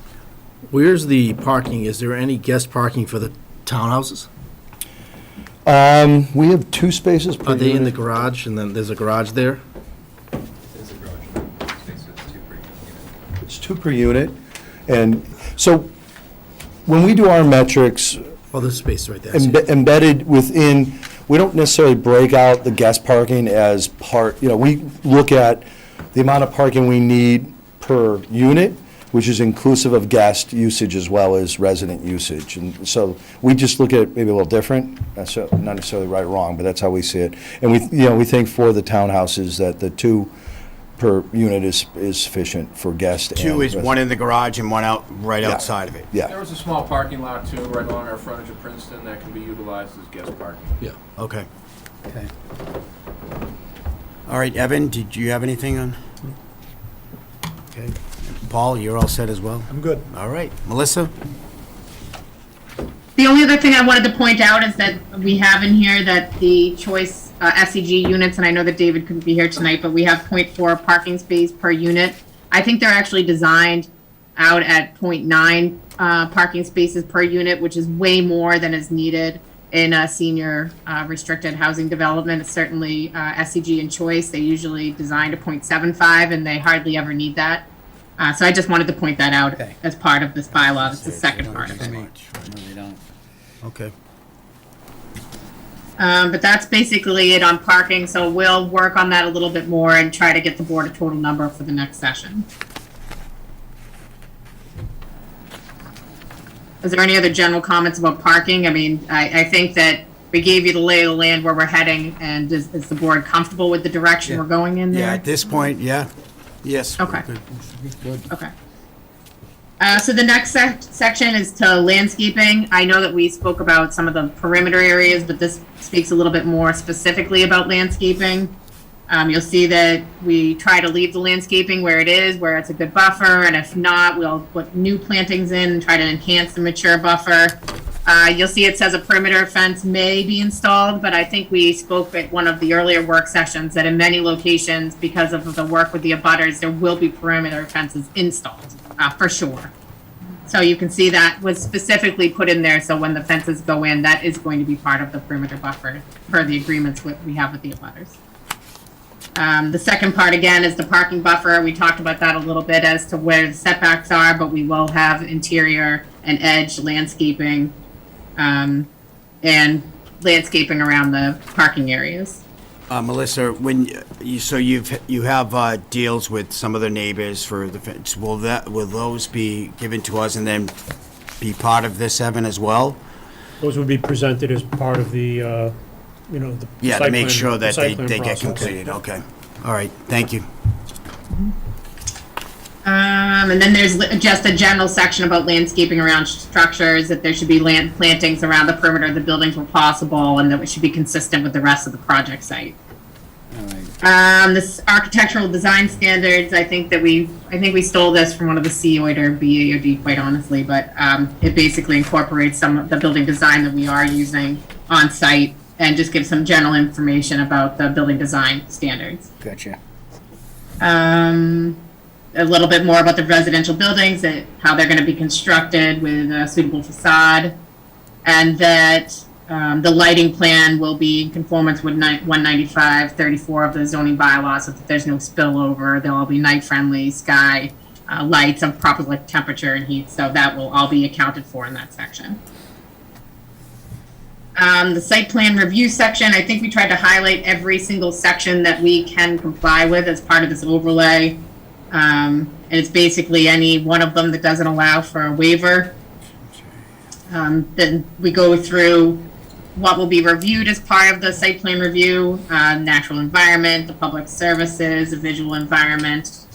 Where's the parking? Is there any guest parking for the townhouses? We have 2 spaces per Are they in the unit. garage, and then there's a garage there? It's 2 per unit. And so when we do our metrics, Oh, there's space right there. I see. embedded within, we don't necessarily break out the guest parking as part, we look at the amount of parking we need per unit, which is inclusive of guest usage as well as resident usage. And so we just look at it maybe a little different, not necessarily right or wrong, but that's how we see it. And we think for the townhouses that the 2 per unit is sufficient for guest and 2 is resident. one in the garage and one right Yeah. outside of it. Yeah. There was a small parking lot too, right along our frontage of Princeton, that can be utilized as guest parking. Yeah. Okay. All right, Evan, did you have anything on? Okay. Paul, you're all set as well? I'm good. All right. Melissa? The only other thing I wanted to point out is that we have in here that the choice SEG units, and I know that David couldn't be here tonight, but we have 0.4 parking space per unit. I think they're actually designed out at 0.9 parking spaces per unit, which is way more than is needed in a senior restricted housing development. It's certainly SEG and choice. They usually design to 0.75, and they hardly ever need that. So I just wanted to point that out Okay. as part of this bylaw. That's the second part of it. No, they don't. Okay. But that's basically it on parking, so we'll work on that a little bit more and try to get the board a total number for the next session. Is there any other general comments about parking? I mean, I think that we gave you the lay of the land where we're heading, and is the board comfortable with the direction we're going in Yeah, there? at this point, yeah. Yes. Okay. Good. Okay. So the next section is to landscaping. I know that we spoke about some of the perimeter areas, but this speaks a little bit more specifically about landscaping. You'll see that we try to leave the landscaping where it is, where it's a good buffer, and if not, we'll put new plantings in and try to enhance the mature buffer. You'll see it says a perimeter fence may be installed, but I think we spoke at one of the earlier work sessions that in many locations, because of the work with the abutters, there will be perimeter fences installed, for sure. So you can see that was specifically put in there, so when the fences go in, that is going to be part of the perimeter buffer per the agreements we have with the abutters. The second part, again, is the parking buffer. We talked about that a little bit as to where the setbacks are, but we will have interior and edge landscaping and landscaping around the parking areas. Melissa, you have deals with some of the neighbors for the fence. Will those be given to us and then be part of this, Evan, as well? Those would be presented as part of the, the Yeah, to site make plan- sure the that site plan they get process. completed, okay. All right, thank you. And then there's just a general section about landscaping around structures, that there should be land plantings around the perimeter of the buildings where possible, and that it should be consistent with the rest of the project site. This architectural design standards, I think we stole this from one of the COID or BAOD, quite honestly, but it basically incorporates some of the building design that we are using on site and just gives some general information about the building design standards. Gotcha. A little bit more about the residential buildings, how they're going to be constructed with a suitable facade, and that the lighting plan will be in conformance with 195-34 of the zoning bylaws, so that there's no spillover. They'll all be night-friendly, sky lights of proper temperature and heat, so that will all be accounted for in that section. The site plan review section, I think we tried to highlight every single section that we can comply with as part of this overlay. And it's basically any one of them that doesn't allow for a waiver. Then we go through what will be reviewed as part of the site plan review, natural environment, the public services, the visual environment.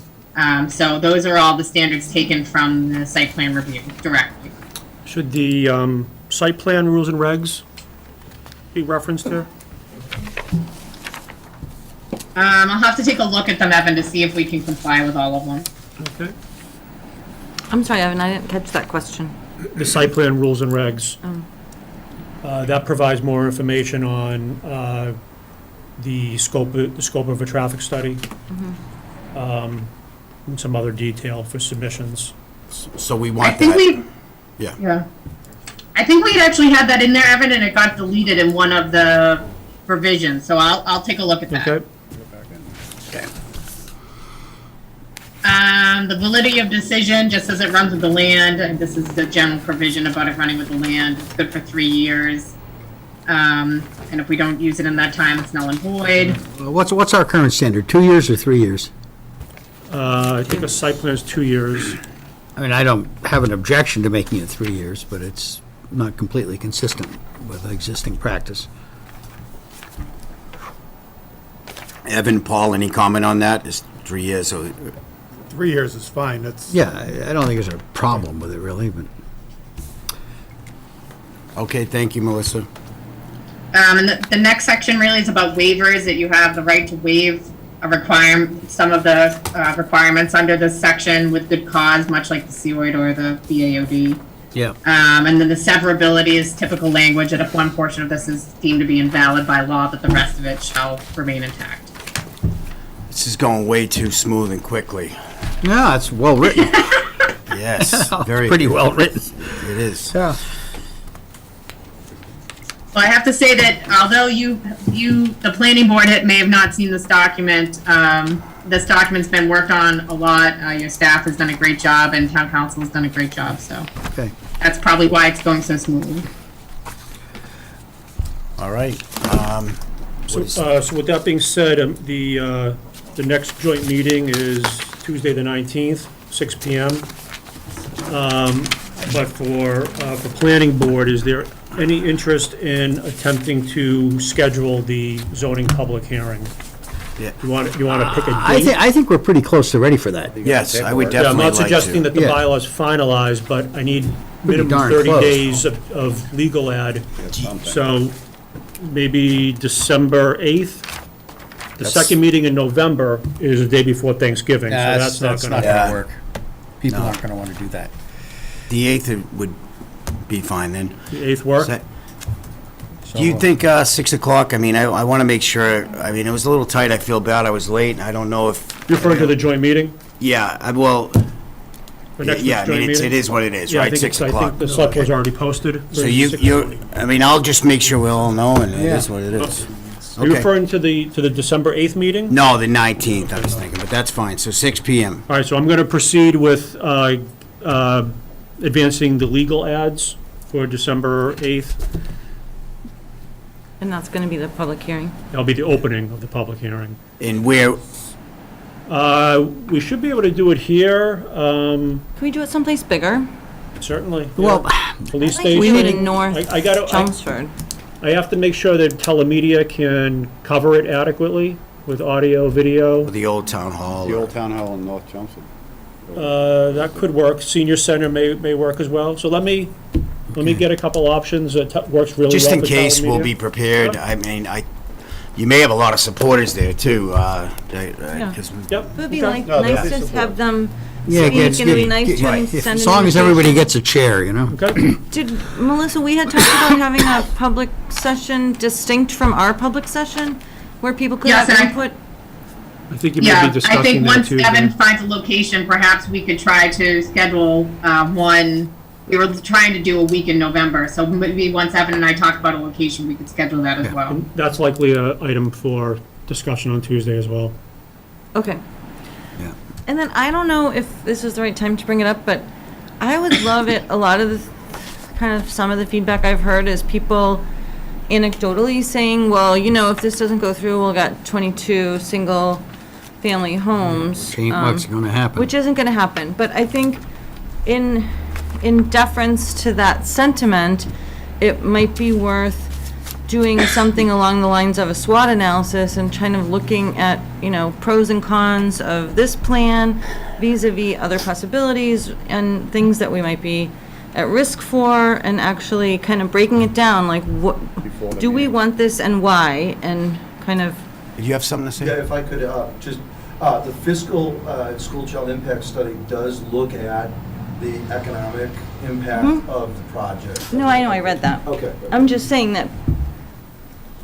So those are all the standards taken from the site plan review directly. Should the site plan rules and regs be referenced here? I'll have to take a look at them, Evan, to see if we can comply with all of them. Okay. I'm sorry, Evan, I didn't catch that question. The site plan rules and regs. Oh. That provides more information on the scope of a traffic study. And some other detail for submissions. So we I want think that. we, Yeah. yeah. I think we had actually had that in there, Evan, and it got deleted in one of the provisions, so I'll take a look at that. Okay? The validity of decision, just as it runs with the land, and this is the general provision about it running with the land, it's good for 3 years. And if we don't use it in that time, it's null and void. What's our current standard, 2 years or 3 years? I think a site plan is 2 years. I mean, I don't have an objection to making it 3 years, but it's not completely consistent with existing practice. Evan, Paul, any comment on that? It's 3 years, so 3 years is fine, that's. Yeah, I don't think there's a problem with it, really, but okay, thank you, Melissa. And the next section really is about waivers, that you have the right to waive a requirement, some of the requirements under this section with good cause, much like the COID or the BAOD. Yeah. And then the severability is typical language that if one portion of this is deemed to be invalid by law, that the rest of it shall remain intact. This is going way too smooth and quickly. Yeah, it's well written. Yes, very. Pretty well written. It is. Yeah. Well, I have to say that although the planning board may have not seen this document's been worked on a lot. Your staff has done a great job, and town council has done a great job, so. Okay. That's probably why it's going so smoothly. All right. So with that being said, the next joint meeting is Tuesday, the 19th, 6 PM. But for planning board, is there any interest in attempting to schedule the zoning public hearing? Yeah. You want to pick a date? I think we're pretty close to ready for that. Yes, I would Yeah, I'm definitely not like suggesting to. that the Yeah. bylaws finalized, but I need minimum darn 30 close. days of legal ad. So maybe December 8th? The second meeting in November is the day before Thanksgiving, so that's not going to. Yeah. work. People aren't gonna wanna do that. The 8th would be fine then. The 8th work? Do you think 6 o'clock? I mean, I want to make sure, I mean, it was a little tight, I feel bad, I was late, I don't know if. You're referring to the joint meeting? Yeah, well, For next yeah, I week's mean, joint it meeting? is what it is, Yeah, I right, think 6 I o'clock. think the select was already posted. for So 6 you, o'clock. I mean, I'll just make sure we all know, and it Yeah. is what it is. Are you Okay. referring to the December 8th meeting? No, the 19th, I was thinking, but that's fine, so 6 PM. All right, so I'm going to proceed with advancing the legal ads for December 8th. And that's gonna be the public hearing. That'll be the opening of the public hearing. And where, We should be able to do it here, Can we do it someplace bigger? certainly. Well, yeah. Police Like we do it station. in North I gotta, Chelmsford. I have to make sure that telemedia can cover it adequately with audio, video. the old town hall? The old town hall in North Chelmsford. That could work. Senior center may work as well. So let me get a couple options that works really well Just in for case, we'll be telemedia. prepared. Yep. I mean, you may have a lot of supporters there, too. 'Cause Yep. It would be okay. nice to have them yeah, speak, and it'd be nice to right. send As long as an everybody invitation. gets a chair, you know? Okay. Did, Melissa, we had talked about having a public session distinct from our public session, where people could Yes, have and I- input? I think you may Yeah, be I discussing think that once too. Evan finds a location, perhaps we could try to schedule one. We were trying to do a week in November, so maybe once Evan and I talk about a location, we could schedule that as well. And that's likely a item for discussion on Tuesday as well. Okay. Yeah. And then I don't know if this is the right time to bring it up, but I would love it, a lot of the, kind of some of the feedback I've heard is people anecdotally saying, well, you know, if this doesn't go through, we'll got 22 single-family homes. Ain't what's gonna happen. Which isn't gonna happen, but I think in deference to that sentiment, it might be worth doing something along the lines of a SWOT analysis and kind of looking at, you know, pros and cons of this plan vis-à-vis other possibilities and things that we might be at risk for, and actually kind of breaking it down, like, what, do we want this and why, and kind of, Did you have something to say? Yeah, if I could, just, the fiscal school child impact study does look at the economic impact of the project. no, I know, I read that. Okay. I'm just saying that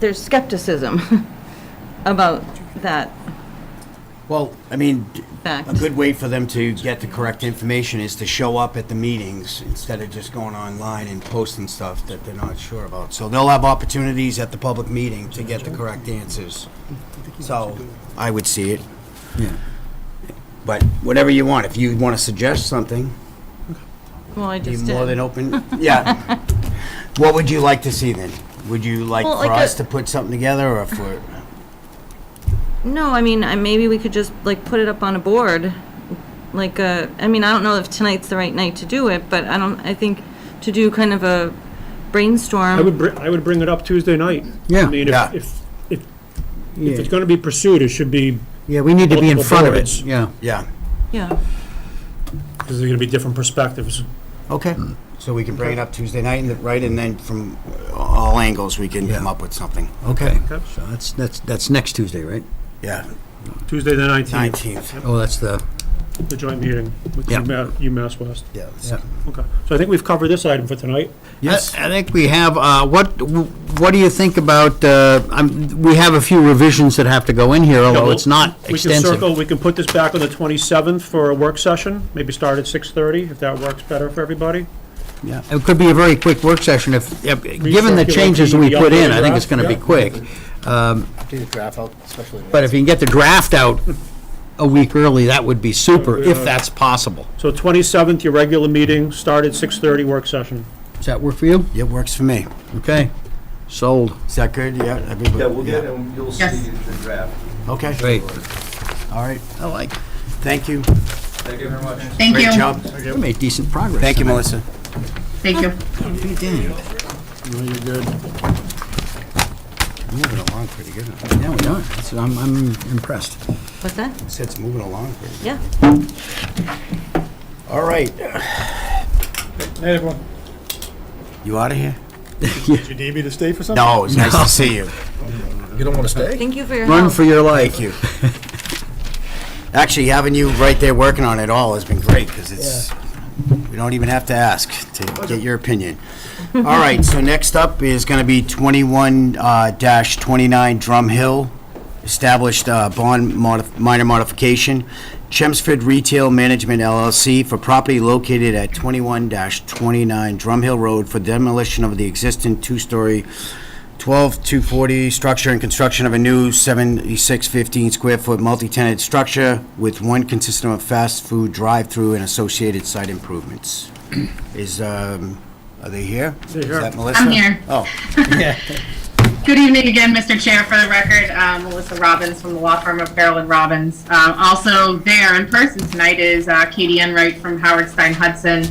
there's skepticism about that Well, I mean, fact. a good way for them to get the correct information is to show up at the meetings instead of just going online and posting stuff that they're not sure about. So they'll have opportunities at the public meeting to get the correct answers. So I would see it. Yeah. But whatever you want, if you want to suggest something, Well, I be just more did. than open. Yeah. What would you like to see then? Would you like Well, for like us a- to put something together or for? No, I mean, maybe we could just, like, put it up on a board, like, I mean, I don't know if tonight's the right night to do it, but I think to do kind of a brainstorm. I would bring it up Tuesday night. Yeah. I mean, Yeah. if it's gonna be pursued, it should be, Yeah, we need to be in Multiple front of it, boards. yeah. Yeah. Yeah, because there's gonna be different perspectives. Okay. So we can bring it up Tuesday night, and then from all angles, we can come up with something. Okay, Okay. so that's next Tuesday, right? Yeah, Tuesday the 19th. 19th. Oh, that's the The joint meeting with Yeah. UMass West. Yeah. Okay. So I think we've covered this item for tonight. Yes. I think we have, what do you think about, we have a few revisions that have to go in here, although it's not We can extensive. circle, we can put this back on the 27th for a work session, maybe start at 6:30, if that works better for everybody. Yeah, it could be a very quick work session given the Recirculate changes the we put in, I think draft, it's gonna be yeah. quick. Do the draft out, especially. But if you can get the draft out a week early, that would be super, if that's possible. So 27th, your regular meeting, start at 6:30, work session. Does that work for you? It works for me. Okay, sold. Is that good? Yeah, everybody? Yeah, we'll get, and you'll see Yes. the draft. Okay. Great. All right. I like, Thank you. Thank you very much. Thank Great you. job. we made decent progress. Thank you, tonight. Melissa. Thank you. Be damned. No, you're good. Moving along pretty good. Yeah, we are. I'm impressed. What's that? I said it's moving along pretty Yeah. good. All right. Hey, everyone. You out of here? Did you need me to stay for something? No, it's nice to see you. You don't want to stay? Thank you for your Run help. for your life. Thank you. Actually, having you right there working on it all has been great, because it's, we don't even have to ask to get your opinion. All right, so next up is going to be 21-29 Drum Hill, established bond minor modification. Chelmsford Retail Management LLC for property located at 21-29 Drum Hill Road for demolition of the existing two-story 12-240 structure and construction of a new 7615 square foot multi-tenant structure with one consistent of fast food drive-through and associated site improvements. Are they here? They're here. Is that Melissa? I'm here. Oh, Good evening again, Mr. Chair. For the record, Melissa Robbins from the law firm of Farrell and Robbins. Also there in person tonight is Katie Enright from Howard Stein Hudson,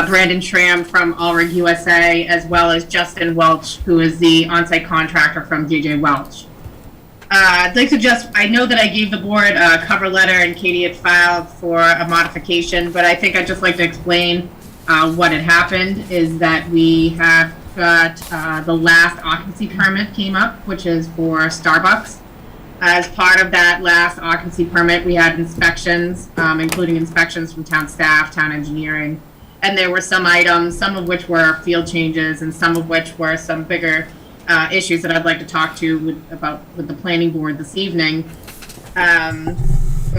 Brandon Schramm from Allrig USA, as well as Justin Welch, who is the on-site contractor from JJ Welch. I'd like to I know that I gave the board a cover letter and Katie had filed for a modification, but I think I'd just like to explain what had happened is that we have got the last occupancy permit came up, which is for Starbucks. As part of that last occupancy permit, we had inspections, including inspections from town staff, town engineering, and there were some items, some of which were field changes and some of which were some bigger issues that I'd like to talk to with the planning board this evening. And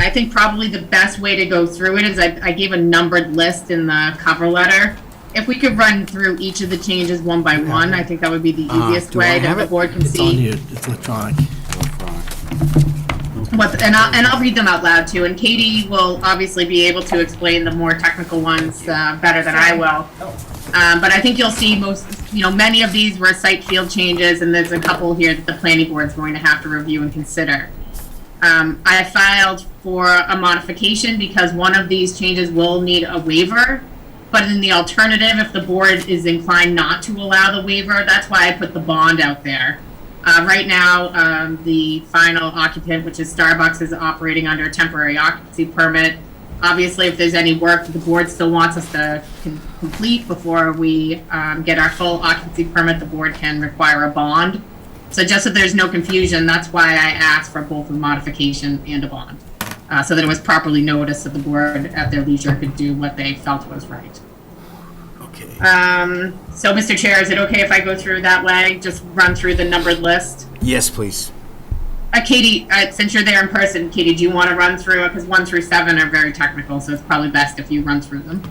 I think probably the best way to go through it is I gave a numbered list in the cover letter. If we could run through each of the changes one by one, I think that would be the easiest do I way that have the it? board can It's on see. here, it's electronic. And I'll read them out loud too. And Katie will obviously be able to explain the more technical ones better than I will. But I think you'll see many of these were site field changes, and there's a couple here that the planning board's going to have to review and consider. I filed for a modification because one of these changes will need a waiver. But in the alternative, if the board is inclined not to allow the waiver, that's why I put the bond out there. Right now, the final occupant, which is Starbucks, is operating under a temporary occupancy permit. Obviously, if there's any work that the board still wants us to complete before we get our full occupancy permit, the board can require a bond. So just so there's no confusion, that's why I asked for both a modification and a bond. So that it was properly noticed that the board at their leisure could do what they felt was right. okay. So Mr. Chair, is it okay if I go through that way? Just run through the numbered list? Yes, please. Katie, since you're there in person, Katie, do you want to run through it? Because 1 through 7 are very technical, so it's probably best if you run through them.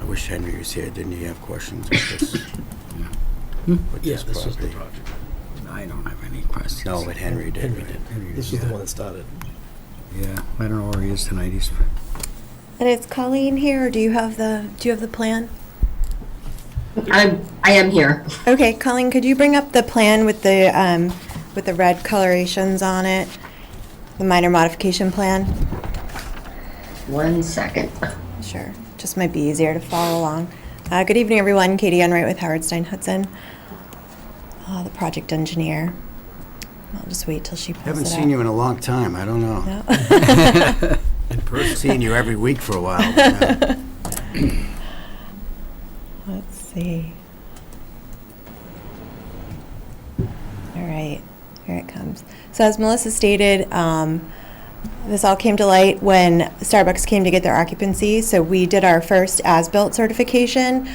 I wish Henry was here. Didn't he have questions with this? With Yeah, this is the property? project. I don't have any questions. No, but Henry did. Henry right? did. This was the one that started. Yeah, I don't know where he is tonight. He's, And is Colleen here, or do you have the plan? I am here. Okay, Colleen, could you bring up the plan with the red colorations on it? The minor modification plan? 1 second. Sure, just might be easier to follow along. Good evening, everyone. Katie Enright with Howard Stein Hudson, the project engineer. I'll just wait till she pulls Haven't it seen up. you in a long time. I don't know. No. In person. Seeing you every week for a while. but, Let's see. All right. Here it comes. So as Melissa stated, this all came to light when Starbucks came to get their occupancy. So we did our first as-built certification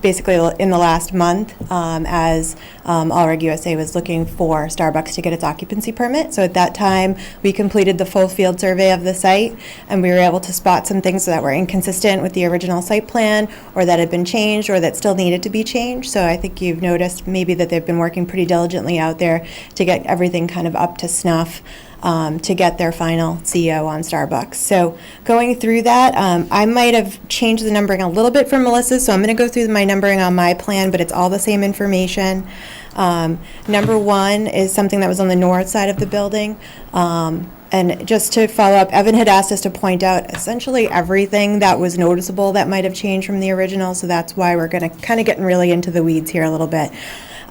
basically in the last month, as Allreg USA was looking for Starbucks to get its occupancy permit. So at that time, we completed the full field survey of the site, and we were able to spot some things that were inconsistent with the original site plan, or that had been changed, or that still needed to be changed. So I think you've noticed maybe that they've been working pretty diligently out there to get everything kind of up to snuff, to get their final CO on Starbucks. So going through that, I might have changed the numbering a little bit for Melissa, so I'm going to go through my numbering on my plan, but it's all the same information. Number 1 is something that was on the north side of the building. And just to follow up, Evan had asked us to point out essentially everything that was noticeable that might have changed from the original, so that's why we're going to kind of getting really into the weeds here a little bit.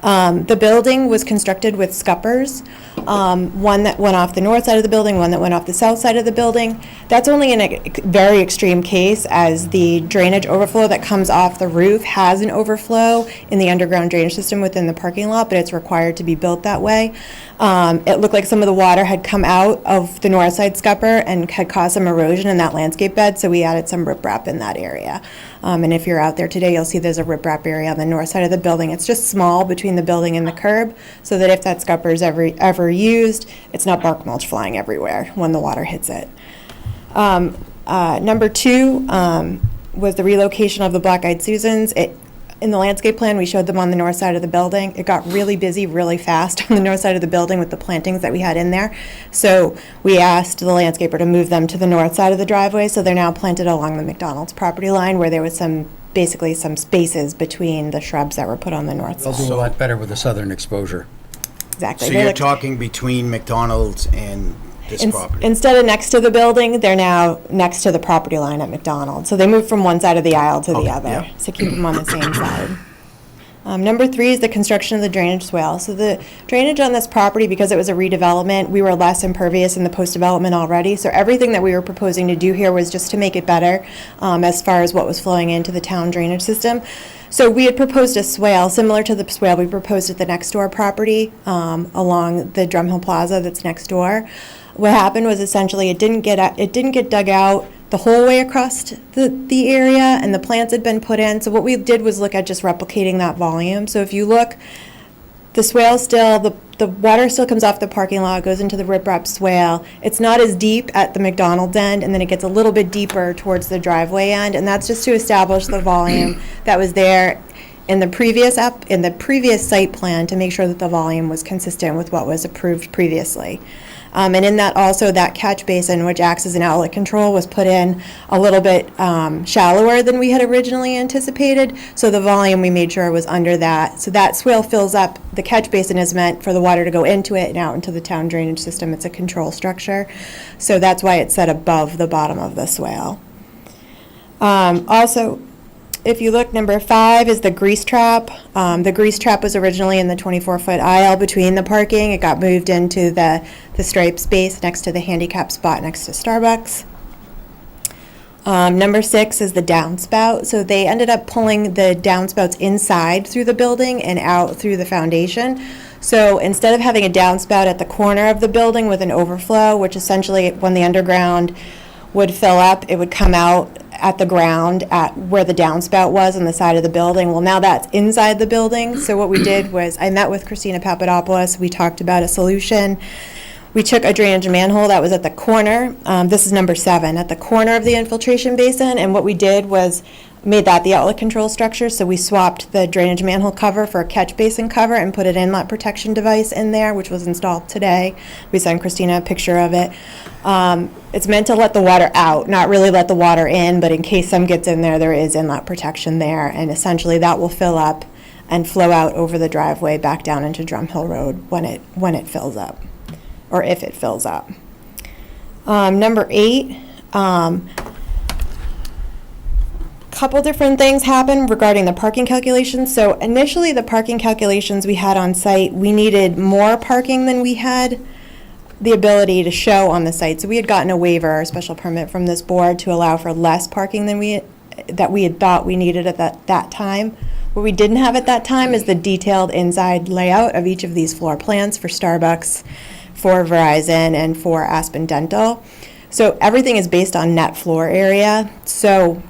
The building was constructed with scuppers, one that went off the north side of the building, one that went off the south side of the building. That's only in a very extreme case, as the drainage overflow that comes off the roof has an overflow in the underground drainage system within the parking lot, but it's required to be built that way. It looked like some of the water had come out of the north side scupper and had caused some erosion in that landscape bed, so we added some riprap in that area. And if you're out there today, you'll see there's a riprap area on the north side of the building. It's just small between the building and the curb, so that if that scupper is ever used, it's not bark mulch flying everywhere when the water hits it. Number 2 was the relocation of the Black-Eyed Susans. In the landscape plan, we showed them on the north side of the building. It got really busy really fast on the north side of the building with the plantings that we had in there. So we asked the landscaper to move them to the north side of the driveway, so they're now planted along the McDonald's property line, where there was basically some spaces between the shrubs that were put on the north They'll side. do a lot better with the southern exposure. Exactly. So They you're look- talking between McDonald's and this property? Instead of next to the building, they're now next to the property line at McDonald's. So they moved from one side of the aisle to the Okay, other, yeah. to keep them on the same side. Number 3 is the construction of the drainage swale. So the drainage on this property, because it was a redevelopment, we were less impervious in the post-development already. So everything that we were proposing to do here was just to make it better, as far as what was flowing into the town drainage system. So we had proposed a swale, similar to the swale we proposed at the next door property, along the Drumhill Plaza that's next door. What happened was essentially it didn't get dug out the whole way across the area, and the plants had been put in. So what we did was look at just replicating that volume. So if you look, the swale still, the water still comes off the parking lot, goes into the riprap swale. It's not as deep at the McDonald's end, and then it gets a little bit deeper towards the driveway end, and that's just to establish the volume that was there in the previous site plan, to make sure that the volume was consistent with what was approved previously. And in that also, that catch basin, which acts as an outlet control, was put in a little bit shallower than we had originally anticipated. So the volume, we made sure was under that. So that swale fills up. The catch basin is meant for the water to go into it and out into the town drainage system. It's a control structure. So that's why it's set above the bottom of the swale. Also, if you look, number 5 is the grease trap. The grease trap was originally in the 24-foot aisle between the parking. It got moved into the stripe space next to the handicap spot next to Starbucks. Number 6 is the downspout. So they ended up pulling the downspouts inside through the building and out through the foundation. So instead of having a downspout at the corner of the building with an overflow, which essentially when the underground would fill up, it would come out at the ground at where the downspout was on the side of the building. Well, now that's inside the building. So what we did was I met with Christina Papadopoulos. We talked about a solution. We took a drainage manhole that was at the corner. This is number 7, at the corner of the infiltration basin. And what we did was made that the outlet control structure. So we swapped the drainage manhole cover for a catch basin cover and put an inlet protection device in there, which was installed today. We sent Christina a picture of it. It's meant to let the water out, not really let the water in, but in case some gets in there, there is inlet protection there. And essentially that will fill up and flow out over the driveway back down into Drumhill Road when it fills up, or if it fills up. Number 8, couple different things happened regarding the parking calculations. So initially the parking calculations we had on site, we needed more parking than we had the ability to show on the site. So we had gotten a waiver or special permit from this board to allow for less parking than we that we had thought we needed at that time. What we didn't have at that time is the detailed inside layout of each of these floor plans for Starbucks, for Verizon, and for Aspen Dental. So everything is based on net floor area. So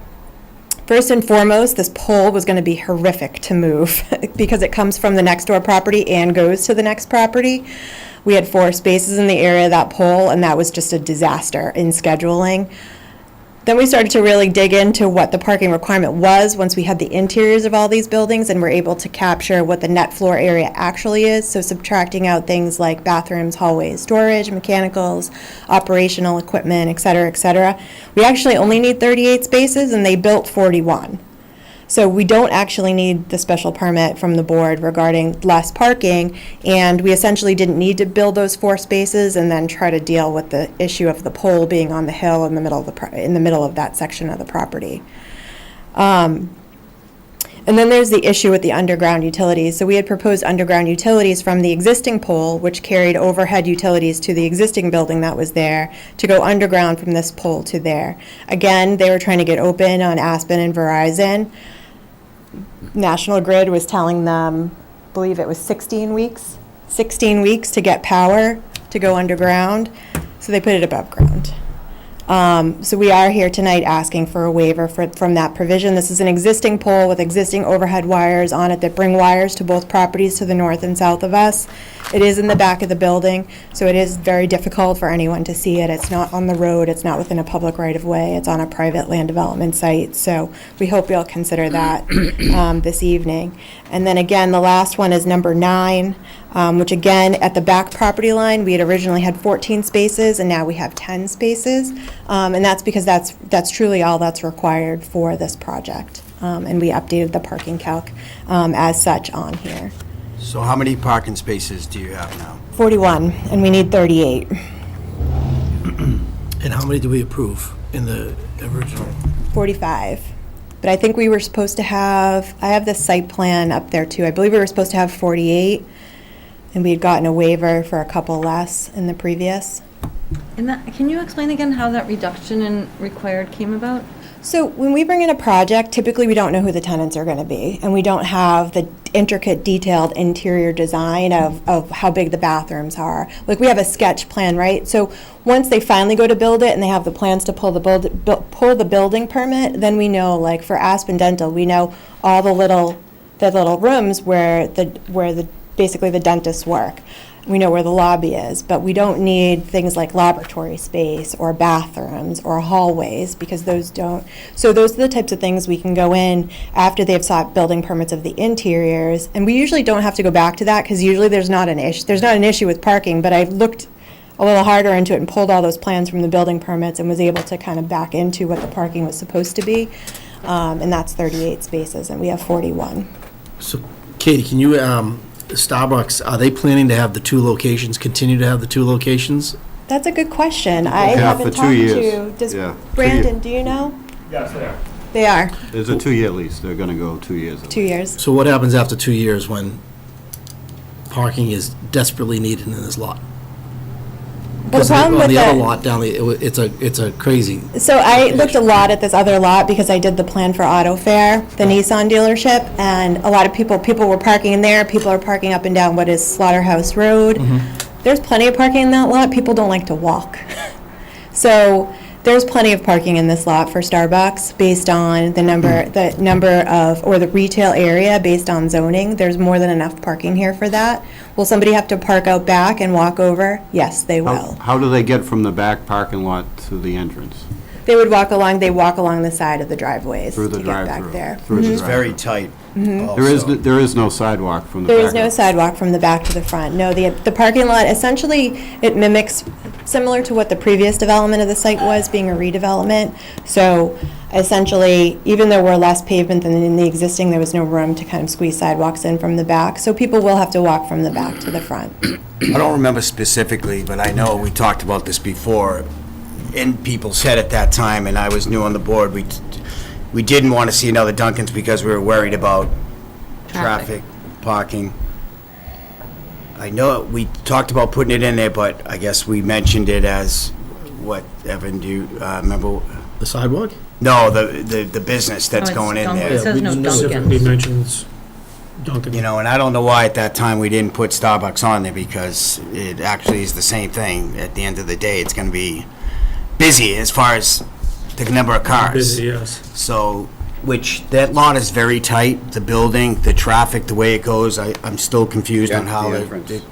first and foremost, this pole was going to be horrific to move because it comes from the next door property and goes to the next property. We had 4 spaces in the area of that pole, and that was just a disaster in scheduling. Then we started to really dig into what the parking requirement was once we had the interiors of all these buildings and were able to capture what the net floor area actually is. So subtracting out things like bathrooms, hallways, storage, mechanicals, operational equipment, et cetera, et cetera. We actually only need 38 spaces, and they built 41. So we don't actually need the special permit from the board regarding less parking, and we essentially didn't need to build those 4 spaces and then try to deal with the issue of the pole being on the hill in the middle of that section of the property. And then there's the issue with the underground utilities. So we had proposed underground utilities from the existing pole, which carried overhead utilities to the existing building that was there, to go underground from this pole to there. Again, they were trying to get open on Aspen and Verizon. National Grid was telling them, I believe it was 16 weeks to get power to go underground, so they put it above ground. So we are here tonight asking for a waiver from that provision. This is an existing pole with existing overhead wires on it that bring wires to both properties to the north and south of us. It is in the back of the building, so it is very difficult for anyone to see it. It's not on the road, it's not within a public right-of-way, it's on a private land development site, so we hope you'll consider that this evening. And then again, the last one is number 9, which again, at the back property line, we had originally had 14 spaces, and now we have 10 spaces. And that's because that's truly all that's required for this project. And we updated the parking calc as such on here. So how many parking spaces do you have now? 41, and we need 38. And how many do we approve in the original? 45. But I think we were supposed to have, I have the site plan up there too. I believe we were supposed to have 48, and we had gotten a waiver for a couple less in the previous. And can you explain again how that reduction in required came about? So when we bring in a project, typically we don't know who the tenants are going to be, and we don't have the intricate, detailed interior design of how big the bathrooms are. Like, we have a sketch plan, right? So once they finally go to build it and they have the plans to pull the building permit, then we know, like for Aspen Dental, we know all the little rooms where basically the dentists work. We know where the lobby is, but we don't need things like laboratory space or bathrooms or hallways, because those don't. So those are the types of things we can go in after they've sought building permits of the interiors. And we usually don't have to go back to that, because usually there's not an issue with parking, but I looked a little harder into it and pulled all those plans from the building permits and was able to kind of back into what the parking was supposed to be. And that's 38 spaces, and we have 41. So, Katie, can you, Starbucks, are they planning to have the 2 locations, continue to have the 2 locations? That's a good question. I Yeah, haven't for 2 talked years. to, Yeah, 2 Brandon, do you know? Yes, they are. They are, There's a 2-year lease, they're gonna go 2 years. 2 years. So what happens after 2 years when parking is desperately needed in this lot? Well, the Because problem on with the other the- lot down it's a crazy. So I looked a lot at this other lot because I did the plan for Auto Fair, the Nissan dealership, and a lot of people were parking in there. People are parking up and down what is Slaughterhouse Road. There's plenty of parking in that lot. People don't like to walk. So there's plenty of parking in this lot for Starbucks based on the number of, or the retail area based on zoning. There's more than enough parking here for that. Will somebody have to park out back and walk over? Yes, they will. How do they get from the back parking lot to the entrance? They walk along the side of the driveways Through the to get back drive-through? there. Through the It's very drive-through. tight. There is no sidewalk from the back. There is no sidewalk from the back to the front. No, the parking lot, essentially, it mimics, similar to what the previous development of the site was, being a redevelopment. So essentially, even though we're less pavement than in the existing, there was no room to kind of squeeze sidewalks in from the back. So people will have to walk from the back to the front. I don't remember specifically, but I know we talked about this before, and people said at that time, and I was new on the board, we didn't want to see another Dunkin's because we were worried about traffic, parking. I know we talked about putting it in there, but I guess we mentioned it as, what, Evan, do you remember? The sidewalk? No, the business that's Oh, it's going in Dunkin'. there. It says no Specifically Dunkin'. mentions Dunkin'. You know, and I don't know why at that time we didn't put Starbucks on there, because it actually is the same thing. At the end of the day, it's gonna be busy as far as the number of cars. Busy, yes. So, which, that lot is very tight, the building, the traffic, the way it goes, I'm still confused on Yeah, how, the entrance.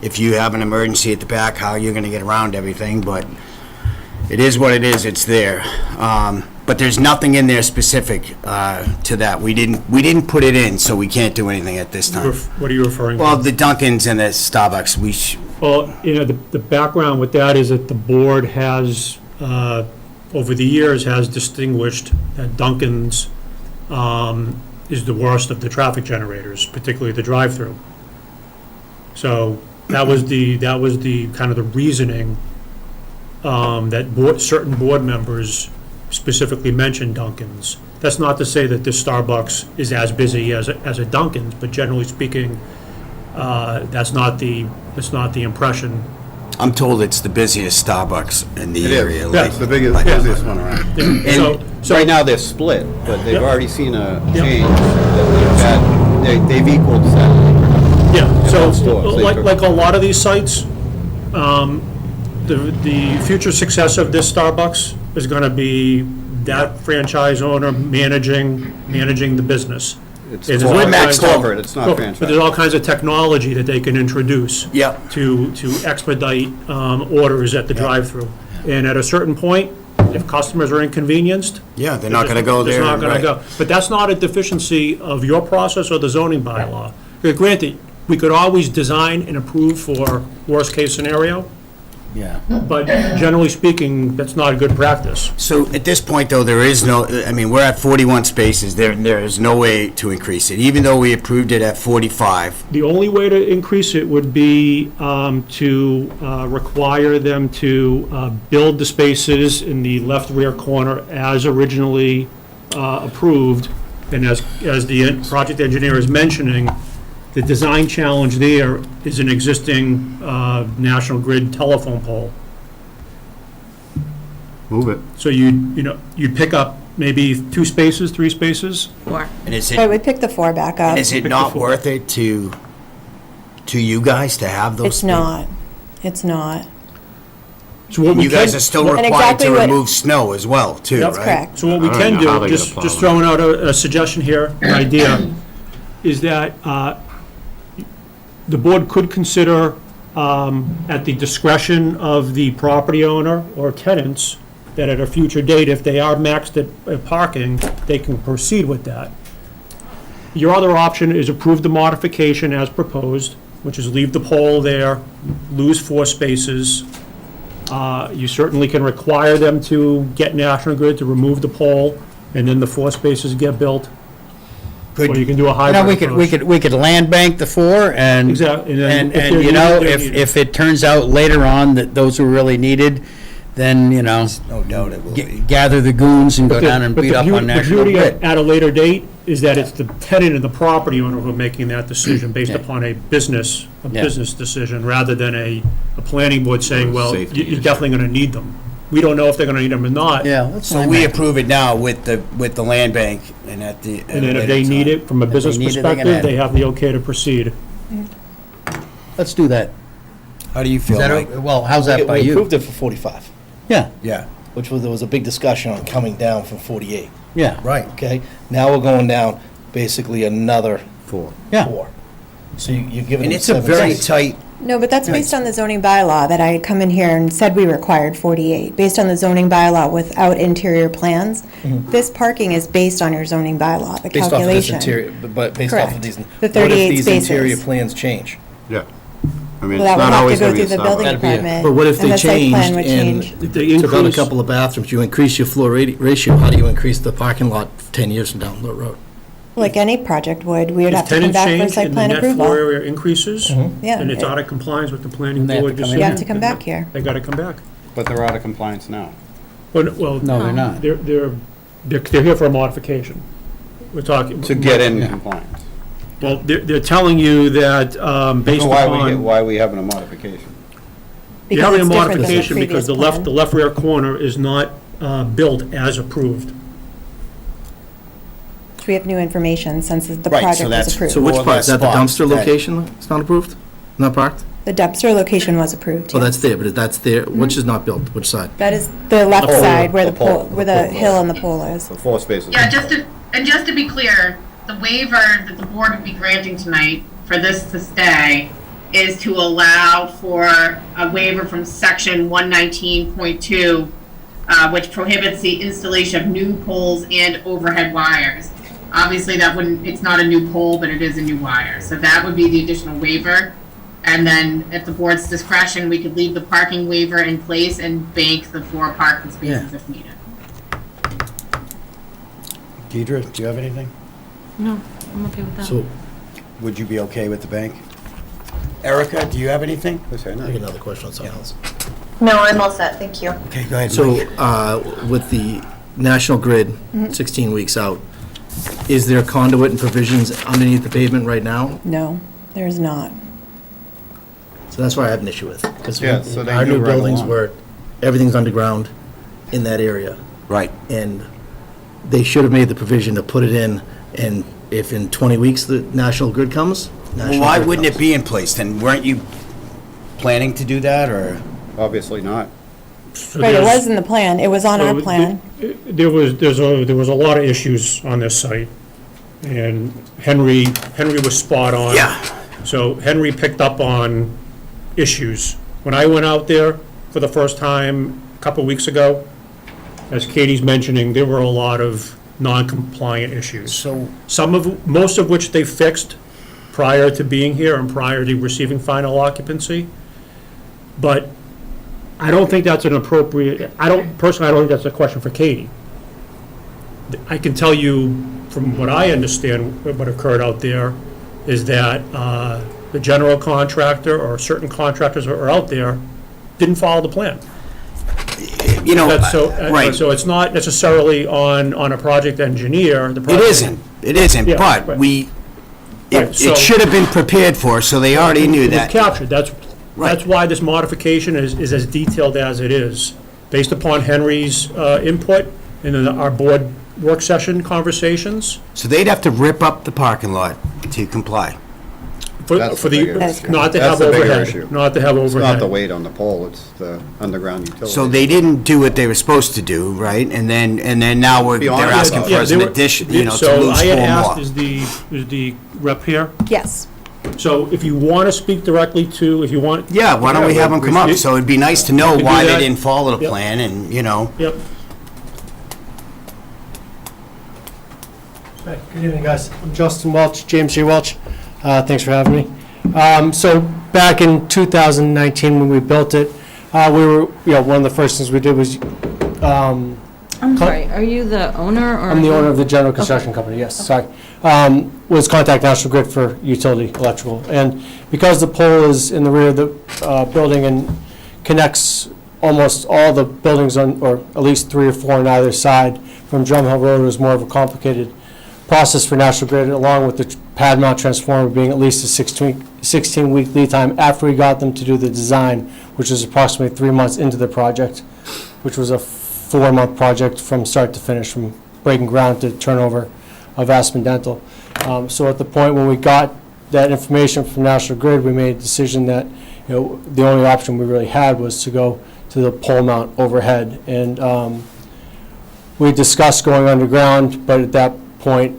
if you have an emergency at the back, how you're gonna get around everything, but it is what it is, it's there. But there's nothing in there specific to that. We didn't put it in, so we can't do anything at this time. What are you referring to? Well, the Dunkins and the Starbucks, Well, you know, the background with that is that the board has, over the years, has distinguished that Dunkin's is the worst of the traffic generators, particularly the drive-through. So that was the kind of the reasoning that certain board members specifically mentioned Dunkin's. That's not to say that this Starbucks is as busy as a Dunkin's, but generally speaking, that's not the impression. I'm told it's the busiest Starbucks in the It area. is. like- It's the busiest one around. So Right now, they're split, but they've Yep. already seen a Yep. change. They've equaled Saturday. yeah, so stores, they took- like a lot of these sites, the future success of this Starbucks is going to be that franchise owner managing the business. It's There's corporate. all kinds of- Corporate, it's not But franchise. there's all kinds of technology that they can introduce. Yep. To expedite orders at the drive-through. And at a certain point, if customers are inconvenienced. Yeah, they're not gonna go there, They're not gonna right. go. But that's not a deficiency of your process or the zoning bylaw. Granted, we could always design and approve for worst-case scenario, Yeah. but generally speaking, that's not a good practice. So at this point, though, there is no, I mean, we're at 41 spaces, there is no way to increase it, even though we approved it at 45. The only way to increase it would be to require them to build the spaces in the left rear corner as originally approved. And as the project engineer is mentioning, the design challenge there is an existing National Grid telephone pole. Move it. So you'd pick up maybe 2 spaces, 3 spaces. Or, And is So I it, would pick the 4 back up. is it not worth it to you guys to have those? It's not. It's not. So what we You guys can- are still And required exactly to what- remove snow as well, too, right? That's correct. So what we I don't can know how do, they're just gonna plow throwing out a suggestion here, an idea, is that the board could consider, at the discretion of the property owner or tenants, that at a future date, if they are maxed at parking, they can proceed with that. Your other option is approve the modification as proposed, which is leave the pole there, lose 4 spaces. You certainly can require them to get National Grid to remove the pole, and then the 4 spaces get built. Or you can do a You hybrid know, approach. we could land bank the 4 and, Exactly, and then and, if and, they're you know, needed, they're if, needed. if it turns out later on that those were really needed, then, you know, No doubt it will be. gather the goons and go But the- down and but beat the up beauty- on National The Grid. beauty at a later date is that it's the tenant and the property owner who are making that decision based Yeah. upon a business Yeah. decision, rather than a planning board saying, well, Safety you're issue. definitely gonna need them. We don't know if they're gonna need them or not. Yeah, let's So land we bank. approve it now with the land bank, and at the. And then if they need it from a they business need it, they can perspective, add they it. have the okay to proceed. Let's do that. How do you Is feel, that, Mike? well, how's that by We you? approved it for 45, Yeah, Yeah, which was, there was a big discussion on coming down from 48, yeah, right. okay? Now we're going down basically another 4. yeah. 4. So you're giving And them it's a 7 very spaces. tight, No, but that's based on the zoning bylaw that I had come in here and said we required 48. Based on the zoning bylaw without interior plans, this parking is based on your zoning bylaw, the Based off of this calculation. interior, but based off of Correct. these. The What 38 if these interior spaces. plans change? Yeah. I mean, Well, it's that would not have to always go going to through be a the building Starbucks. That'd be it. department. But what if and they the site changed plan would and change. If they took out a increase- couple of bathrooms, you increase your floor ratio, how do you increase the parking lot 10 years from down the road? Like any project would, we would If have to come tenants back for change site and the plan net floor approval. area increases, Yeah, and it's it- out of compliance with the planning They have to board come in. decision. You have to come back here. They gotta come back. But they're out of compliance now. Well, No, they're not. they're here for a modification. We're talking. To get in Yeah. compliance. Well, they're telling you that, based So upon, why are we having a modification? you're Because having a it's different than the modification because previous the plan. left rear corner is not built as approved. We have new information since the Right, so project was that's- approved. So which More or part, less is that the spots dumpster that- location that's not approved? Not parked? The dumpster location was approved, Oh, yes. that's there, but that's there, which is not built, which side? That is the left pole, side where the the pole, pole, where the the pole. hill and the pole is. The floor spaces. Yeah, just to be clear, the waiver that the board would be granting tonight for this to stay is to allow for a waiver from section 119.2, which prohibits the installation of new poles and overhead wires. Obviously, it's not a new pole, but it is a new wire. So that would be the additional waiver. And then at the board's discretion, we could leave the parking waiver in place and bank the 4 parking spaces if needed. Deidre, do you have anything? No, I'm okay with that. So, Would you be okay with the bank? Erica, do you have anything? Okay, I no. have another question on something else. No, I'm all set, thank you. Okay, go ahead, So, Mike. with the National Grid, 16 weeks out, is there conduit and provisions underneath the pavement right now? No, there's not. So that's why I have an issue with. Because Yeah, so they our knew new right buildings along. where everything's underground in that area. Right. And they should have made the provision to put it in, and if in 20 weeks the National Grid comes, Well, National why Grid wouldn't it comes. be in place then? Weren't you planning to do that, or? Obviously not. So Right, it there's- was in the plan. It was on our So plan. There was a lot of issues on this site, and Henry was spot on. Yeah. So Henry picked up on issues. When I went out there for the first time a couple weeks ago, as Katie's mentioning, there were a lot of non-compliant issues. So, Most of which they fixed prior to being here and prior to receiving final occupancy. But I don't think that's an appropriate, personally, I don't think that's a question for Katie. I can tell you, from what I understand, what occurred out there, is that the general contractor or certain contractors that were out there didn't follow the plan. you know, right. So it's not necessarily on a project engineer. It isn't, Yeah, but right. it Right, so- should have been prepared for, so they already knew It was that. captured, that's Right. why this modification is as detailed as it is, based upon Henry's input and then our board work session conversations. So they'd have to rip up the parking lot to comply. That's the bigger issue. Not to That's have the bigger overhead, issue. not to have It's not the overhead. weight on the pole, it's the underground utility. So they didn't do what they were supposed to do, right? And then now Be they're honest asking about for Yeah, us they an were- addition, to So lose I had 4 asked, more. is the rep here? Yes. So if you want to speak directly to, if you want. Yeah, why don't we have them come up? So it'd be nice to know We can do why they that. didn't follow the Yep. plan and, Yep. Good evening, guys. I'm Justin Welch, James J. Welch. Thanks for having me. So back in 2019, when we built it, we were, one of the first things we did was, I'm sorry, are you the owner or? I'm the owner of the general construction company, yes, sorry. Was contact National Grid for utility electrical. And because the pole is in the rear of the building and connects almost all the buildings on, or at least 3 or 4 on either side from Drum Hill Road, it was more of a complicated process for National Grid, along with the pad mount transformer being at least a 16-week lead time after we got them to do the design, which is approximately 3 months into the project, which was a 4-month project from start to finish, from breaking ground to turnover of Aspen Dental. So at the point when we got that information from National Grid, we made a decision that, the only option we really had was to go to the pole mount overhead. And we discussed going underground, but at that point,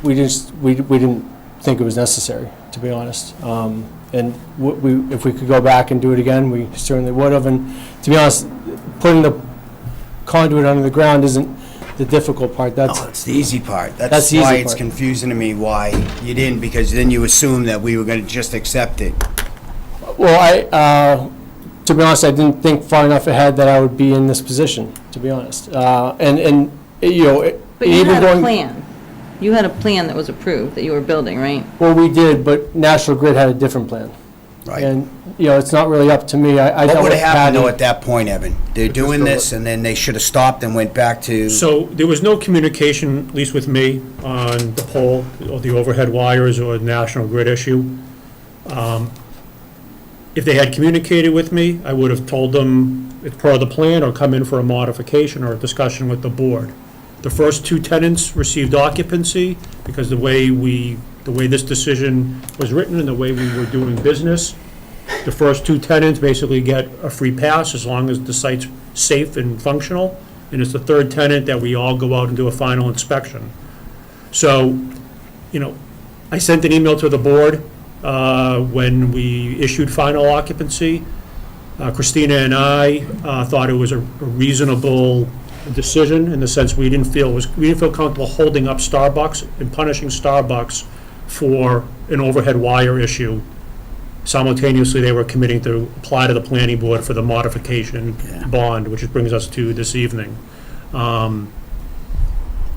we didn't think it was necessary, to be honest. And if we could go back and do it again, we certainly would have. And to be honest, putting the conduit under the ground isn't the difficult part. No, it's the easy part. That's the easy why it's part. confusing to me why you didn't, because then you assumed that we were going to just accept it. Well, to be honest, I didn't think far enough ahead that I would be in this position, to be honest. But you even had a going. plan. You had a plan that was approved, that you were building, right? Well, we did, but National Grid had a different plan. Right. And, it's not really up to me. I What dealt would with have happened though Patty. at that point, Evan? They're doing this and then they should have stopped and went back to, So there was no communication, at least with me, on the pole or the overhead wires or the National Grid issue. If they had communicated with me, I would have told them it's per the plan or come in for a modification or a discussion with the board. The first two tenants received occupancy because the way this decision was written and the way we were doing business, the first two tenants basically get a free pass as long as the site's safe and functional. And it's the third tenant that we all go out and do a final inspection. So, I sent an email to the board when we issued final occupancy. Christina and I thought it was a reasonable decision in the sense we didn't feel comfortable holding up Starbucks and punishing Starbucks for an overhead wire issue. Simultaneously, they were committing to apply to the planning board for the modification bond, which brings us to this evening.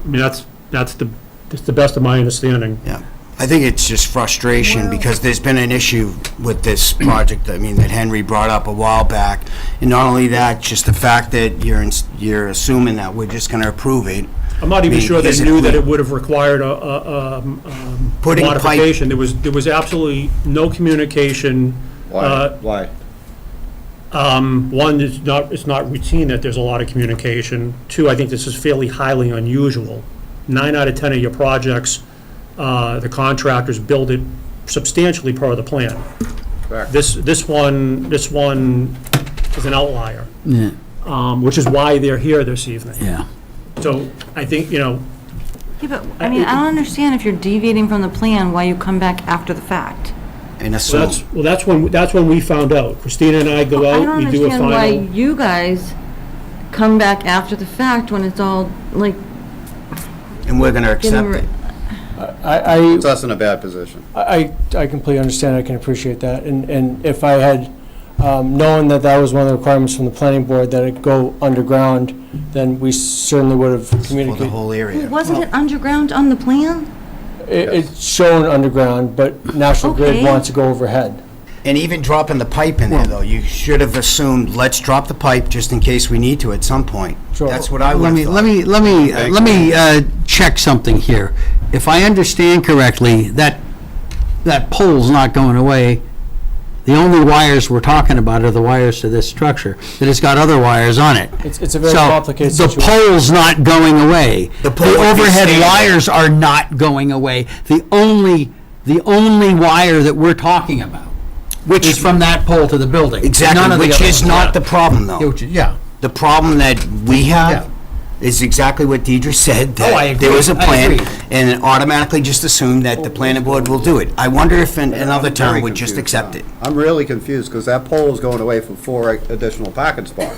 That's the best of my understanding. Yeah. I think it's just frustration because there's been an issue with this project, that Henry brought up a while back. And not only that, just the fact that you're assuming that we're just going to approve it. I'm not even sure they knew that it would have required a modification. There was absolutely no communication. Why? One, it's not routine that there's a lot of communication. Two, I think this is fairly highly unusual. 9 out of 10 of your projects, the contractors build it substantially per the plan. Correct. This one is an outlier, which is why they're here this evening. Yeah. So I think, Yeah, but, I don't understand if you're deviating from the plan, why you come back after the fact. And assume. that's when we found out. Christina and I go I out, don't we do a understand why final. you guys come back after the fact when it's all, like, And we're going to accept it. It's us in a bad position. I completely understand, I can appreciate that, and if I had known that that was one of the requirements from the planning board, that it go underground, then we certainly would have For the communicated. whole area. wasn't it underground on the plan? It's shown underground, but National Grid Okay. wants to go overhead. And even dropping the pipe in there, though, you should have assumed, let's drop the pipe just in case we need to at some point. Sure. That's what I would have thought. Let me check something here. If I understand correctly, that pole's not going away. The only wires we're talking about are the wires to this structure, that has got other wires on it. It's a very complicated So, situation. the pole's not going away. The pole The would be overhead staying there. wires are not going away. The only wire that we're talking about, which is from that pole to the building. None Exactly, of the which other is ones. not the problem, though. Yeah. The problem that we Yeah. have is exactly what Deidre said, Oh, I that agree. there was a I plan, agree. and it automatically just assumed that the planning board will do it. I wonder if another I'm town very would just confused accept now. it. I'm really confused, because that pole is going away for 4 additional parking spots.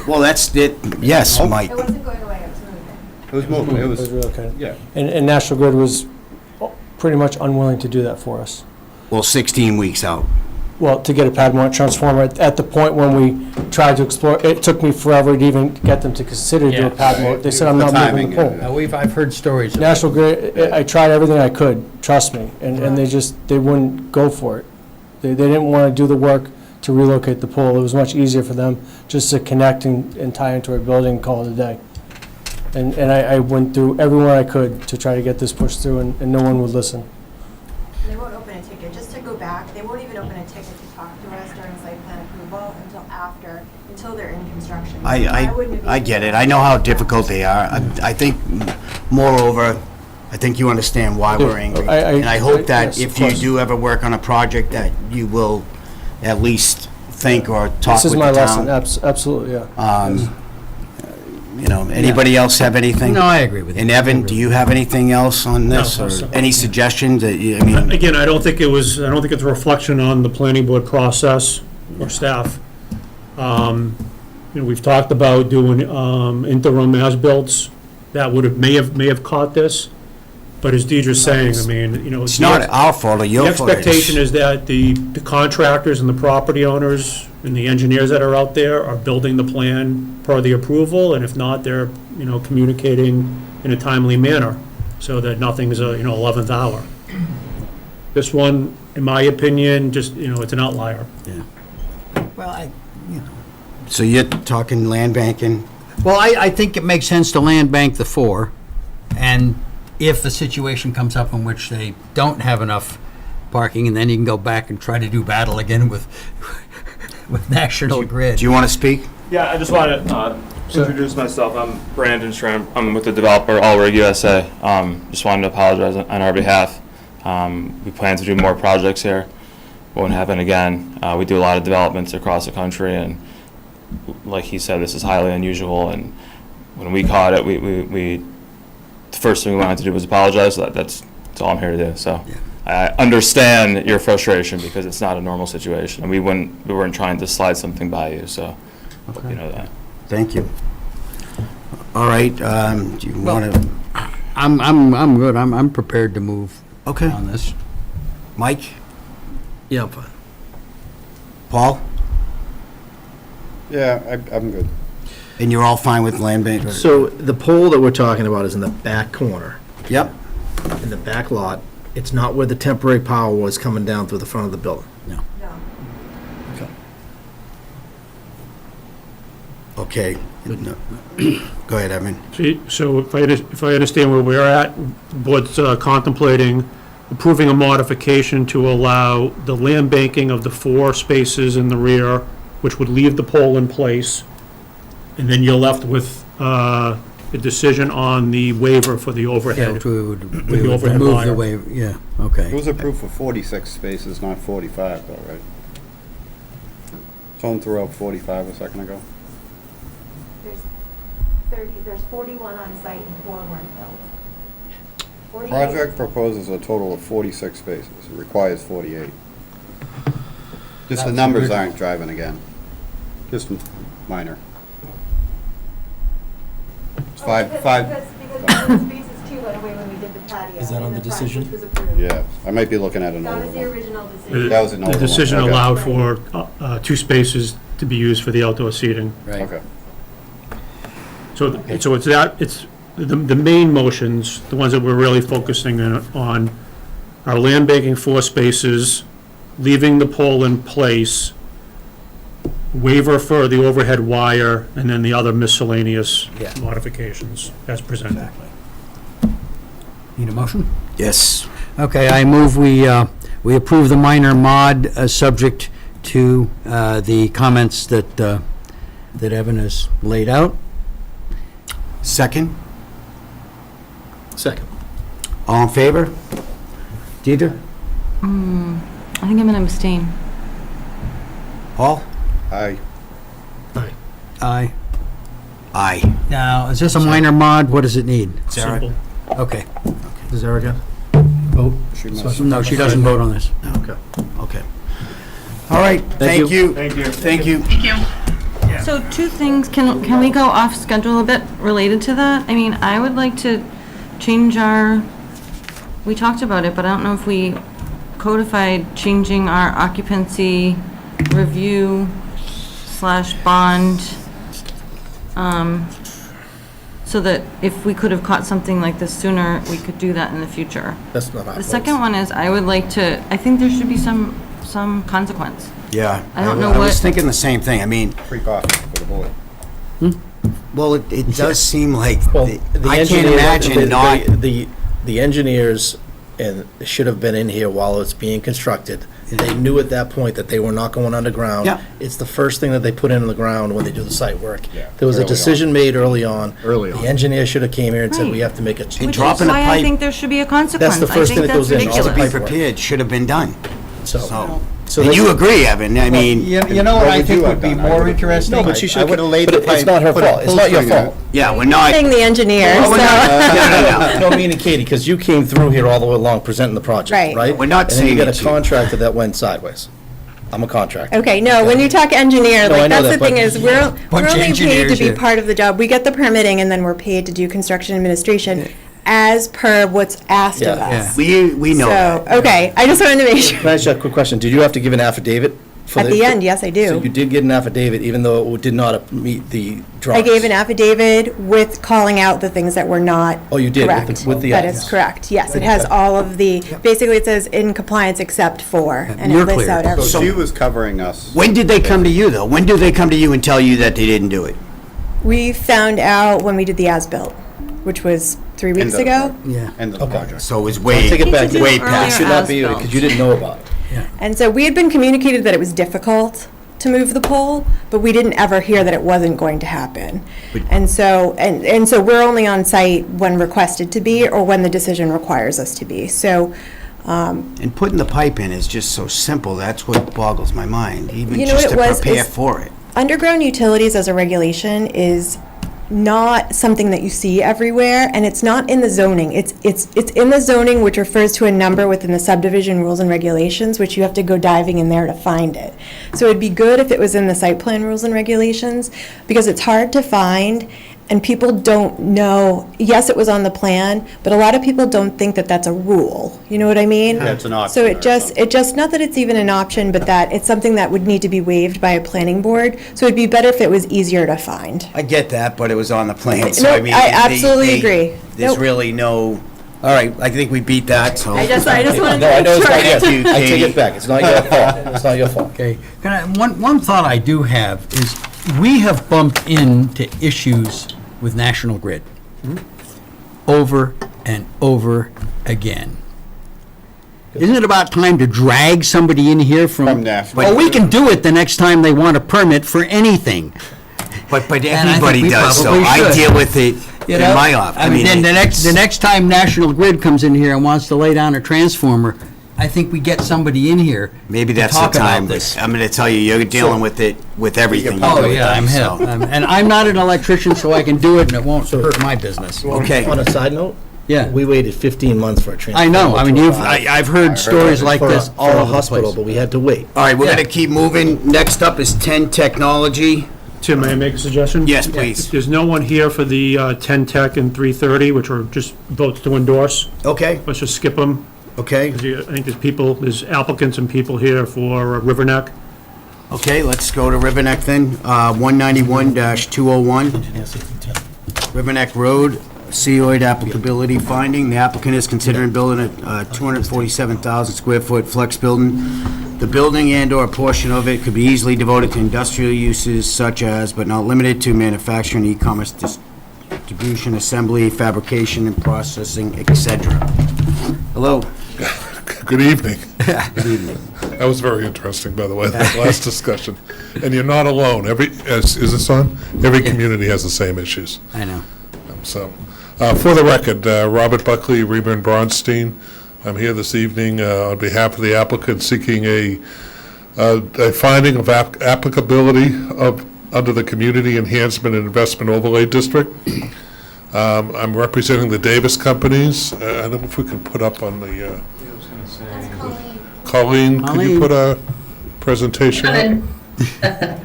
Well, that's it, yes, Mike. wasn't going away, it was moving. It was moving, it It was was, relocated. yeah. And National Grid was pretty much unwilling to do that for us. Well, 16 weeks out. Well, to get a pad mount transformer, at the point when we tried to explore, it took me forever to even get them to consider doing a pad mount. They said, I'm not moving the pole. I've heard stories. of National Grid, I tried everything I could, trust me, and they wouldn't go for it. They didn't want to do the work to relocate the pole. It was much easier for them just to connect and tie into our building and call it a day. And I went through everyone I could to try to get this pushed through, and no one would listen. They won't open a ticket, just to go back, they won't even open a ticket to talk to us during site plan approval until they're in construction. I get it. I know how difficult they are. I think, moreover, I think you understand why we're angry. And I hope that yes, if of you course. do ever work on a project, that you will at least think or talk This with is my the lesson, town. absolutely, yeah. Anybody else have anything? No, I agree with you. And Evan, do you have anything else on this? No, Or so- any suggestions that you, Again, I don't think it's a reflection on the planning board process or staff. We've talked about doing interim as-bills. That may have caught this, but as Deidre's saying, it's not our fault or the your fault. expectation is that the contractors and the property owners and the engineers that are out there are building the plan per the approval, and if not, they're, communicating in a timely manner, so that nothing's 11th hour. This one, in my opinion, just, it's an outlier. Well, So you're talking land banking? Well, I think it makes sense to land bank the 4, and if a situation comes up in which they don't have enough parking, and then you can go back and try to do battle again with National Grid. Do you want to speak? Yeah, I just want to Introduce myself. I'm Brandon Schramm. I'm with the developer Allrig USA. Just wanted to apologize on our behalf. We plan to do more projects here. Won't happen again. We do a lot of developments across the country, and like he said, this is highly unusual. And when we caught it, we the first thing we wanted to do was apologize. So that's all I'm here to do. So I understand your frustration because it's not a normal situation, and we weren't trying to slide something by you. So hope you know that. Thank you. All right, do you want to? I'm good. I'm prepared to move Okay. on this. Mike? Yeah, I'm fine. Paul? Yeah, I'm good. And you're all fine with land bank? So the pole that we're talking about is in the back corner, Yep. in the back lot. It's not where the temporary power was coming down through the front of the building. No. Okay. No. Go ahead, Evan. So if I understand where we're at, board's contemplating approving a modification to allow the land banking of the 4 spaces in the rear, which would leave the pole in place, and then you're left with a decision on the waiver for the Yeah, overhead. we would the overhead remove wire. the waiver, yeah, okay. It was approved for 46 spaces, not 45 though, right? Someone threw out 45 a second ago. There's 41 on site and 4 weren't built. Project proposes a total of 46 spaces, it requires 48. Just the numbers aren't driving again, just minor. It's five, Because the spaces too went away when we did the patio. Is that on in the front, decision? which was approved. yeah, I might be looking at an That older was the one. original decision. That was an The older one. decision Okay. allowed for 2 spaces to be used for the outdoor seating. Right. Okay. So it's that, it's, the main motions, the ones that we're really focusing on, are land banking 4 spaces, leaving the pole in place, waiver for the overhead wire, and then the other miscellaneous Yeah. modifications as presented. Need a motion? Yes. Okay, I move we approve the minor mod, subject to the comments that Evan has laid out. Second? Second. All in favor? Deirdre? I think I'm gonna abstain. Paul? Aye. Aye. Aye. Now, is this a minor mod? What does it need? Sarah? Simple. Okay. Does Erica vote? She must. No, she doesn't vote on this. Okay. Okay. All right, thank you. Thank you. Thank you. Thank you. So 2 things, can we go off schedule a bit related to that? I mean, I would like to change we talked about it, but I don't know if we codified changing our occupancy review / bond, so that if we could have caught something like this sooner, we could do that in the future. That's not our The place. second one is, I think there should be some consequence. Yeah. I don't know I was what- thinking the same thing. I mean, Free coffee for the board. well, it does seem like, Well, I can't imagine not, The engineers should have been in here while it's being constructed. They knew at that point that they were not going underground. Yeah. It's the first thing that they put in the ground when they do the site work. Yeah, There was a early on. decision made early on. Early on. The engineer should have came here and said, Right. we have to make a And change. dropping a Why I pipe- think there should be a consequence. That's the first thing that goes in, all the to be pipe ridiculous. prepared, should have been done. So And they- you agree, Evan, I mean, You know what I think would be more interesting? No, but she should I would've laid but the it's pipe, not her put a fault. It's not your pull string in fault. yeah, we're not, Saying the engineer, Oh, we're so. not- No, me and Katie, because you came through here all the way along presenting the project, Right. right? We're not And then you saying got it's a you. contractor that went sideways. I'm a contractor. Okay, no, when you talk engineer, No, I like, know that's the that, thing but- is, we're Bunch of only paid to engineers be here. part of the job. We get the permitting and then we're paid to do construction administration as per what's asked of Yeah. us. we know So, that. okay, I just wanted to make sure. Can I ask you a quick question? Did you have to give an affidavit? for At the end, yes, I So you do. did get an affidavit, even though it did not meet the I drawings? gave an affidavit with calling out the things that were not Oh, you did, with correct. the- with the That items. is correct, yes. It has all of the, basically it says in compliance except for, and You're it lists clear. out So everything. she was covering us. When did they come to you, though? When did they come to you and tell you that they didn't do it? We found out when we did the as-built, which was 3 End weeks of the ago. project. Yeah. End of the project. So it was I'll way, take it back. do way earlier It past. should not be, as-built. because you didn't know about it. And so we had been communicated that it was difficult, to move the pole, but we didn't ever hear that it wasn't going to happen. And so we're only on site when requested to be or when the decision requires us to be. So, And putting the pipe in is just so simple, that's what boggles my mind, even You know, just it to was- prepare it's- for it. underground utilities as a regulation is not something that you see everywhere, and it's not in the zoning. It's in the zoning, which refers to a number within the subdivision rules and regulations, which you have to go diving in there to find it. So it'd be good if it was in the site plan rules and regulations, because it's hard to find, and people don't know, yes, it was on the plan, but a lot of people don't think that that's a rule. You know what I mean? Yeah, it's an option So or it just, not that it's even an option, but that it's something that would need to be waived by a planning board. So it'd be better if it was easier to find. I get that, but it was on the plan, so No, I mean. I absolutely agree. There's Nope. really no, all right, I think we beat that, so. I just wanted to No, I make know it's not sure. Thank you, yours. I take Katie. it back. It's not your fault. It's not your fault. Okay, one thought I do have is, we have bumped into issues with National Grid over and over again. Isn't it about time to drag somebody in here from? National Well, we can do it the next time they want a permit for anything. But And I think everybody we does, so probably I should. deal with it You in know? my office. I mean, then the next time National Grid comes in here and wants to lay down a transformer, I think we get somebody in here. Maybe to that's the talk about time, this. but I'm gonna tell you, you're dealing with it, with everything. Oh, you do with yeah, it, I'm so. hell. And I'm not an electrician, so I can do it and it won't hurt my business. Okay. On a side note, Yeah. we waited 15 months for a transfer. I know, I mean, I've heard stories like this all For a over the hospital, place. but we had to wait. All right, we're Yeah. gonna keep moving. Next up is 10 Technology. Tim, may I make a suggestion? Yes, please. There's no one here for the 10 Tech and 330, which are just votes to endorse. Okay, Let's just skip them. okay, I think there's applicants and people here for River Neck. okay, let's go to Riverneck then. 191-201. Riverneck Road, COID applicability finding. The applicant is considering building a 247,000 square foot flex building. The building and/or a portion of it could be easily devoted to industrial uses such as, but not limited to, manufacturing, e-commerce, distribution, assembly, fabrication, and processing, etc. Hello. Good evening. Good evening. That was very interesting, by the way, that last discussion. And you're not alone. Is this on? Every community has the same issues. I know. So, for the record, Robert Buckley, Reber and Bronstein, I'm here this evening on behalf of the applicant seeking a finding of applicability under the Community Enhancement and Investment Overlay District. I'm representing the Davis companies. I don't know if we can put up on the, Colleen, could you put a presentation up?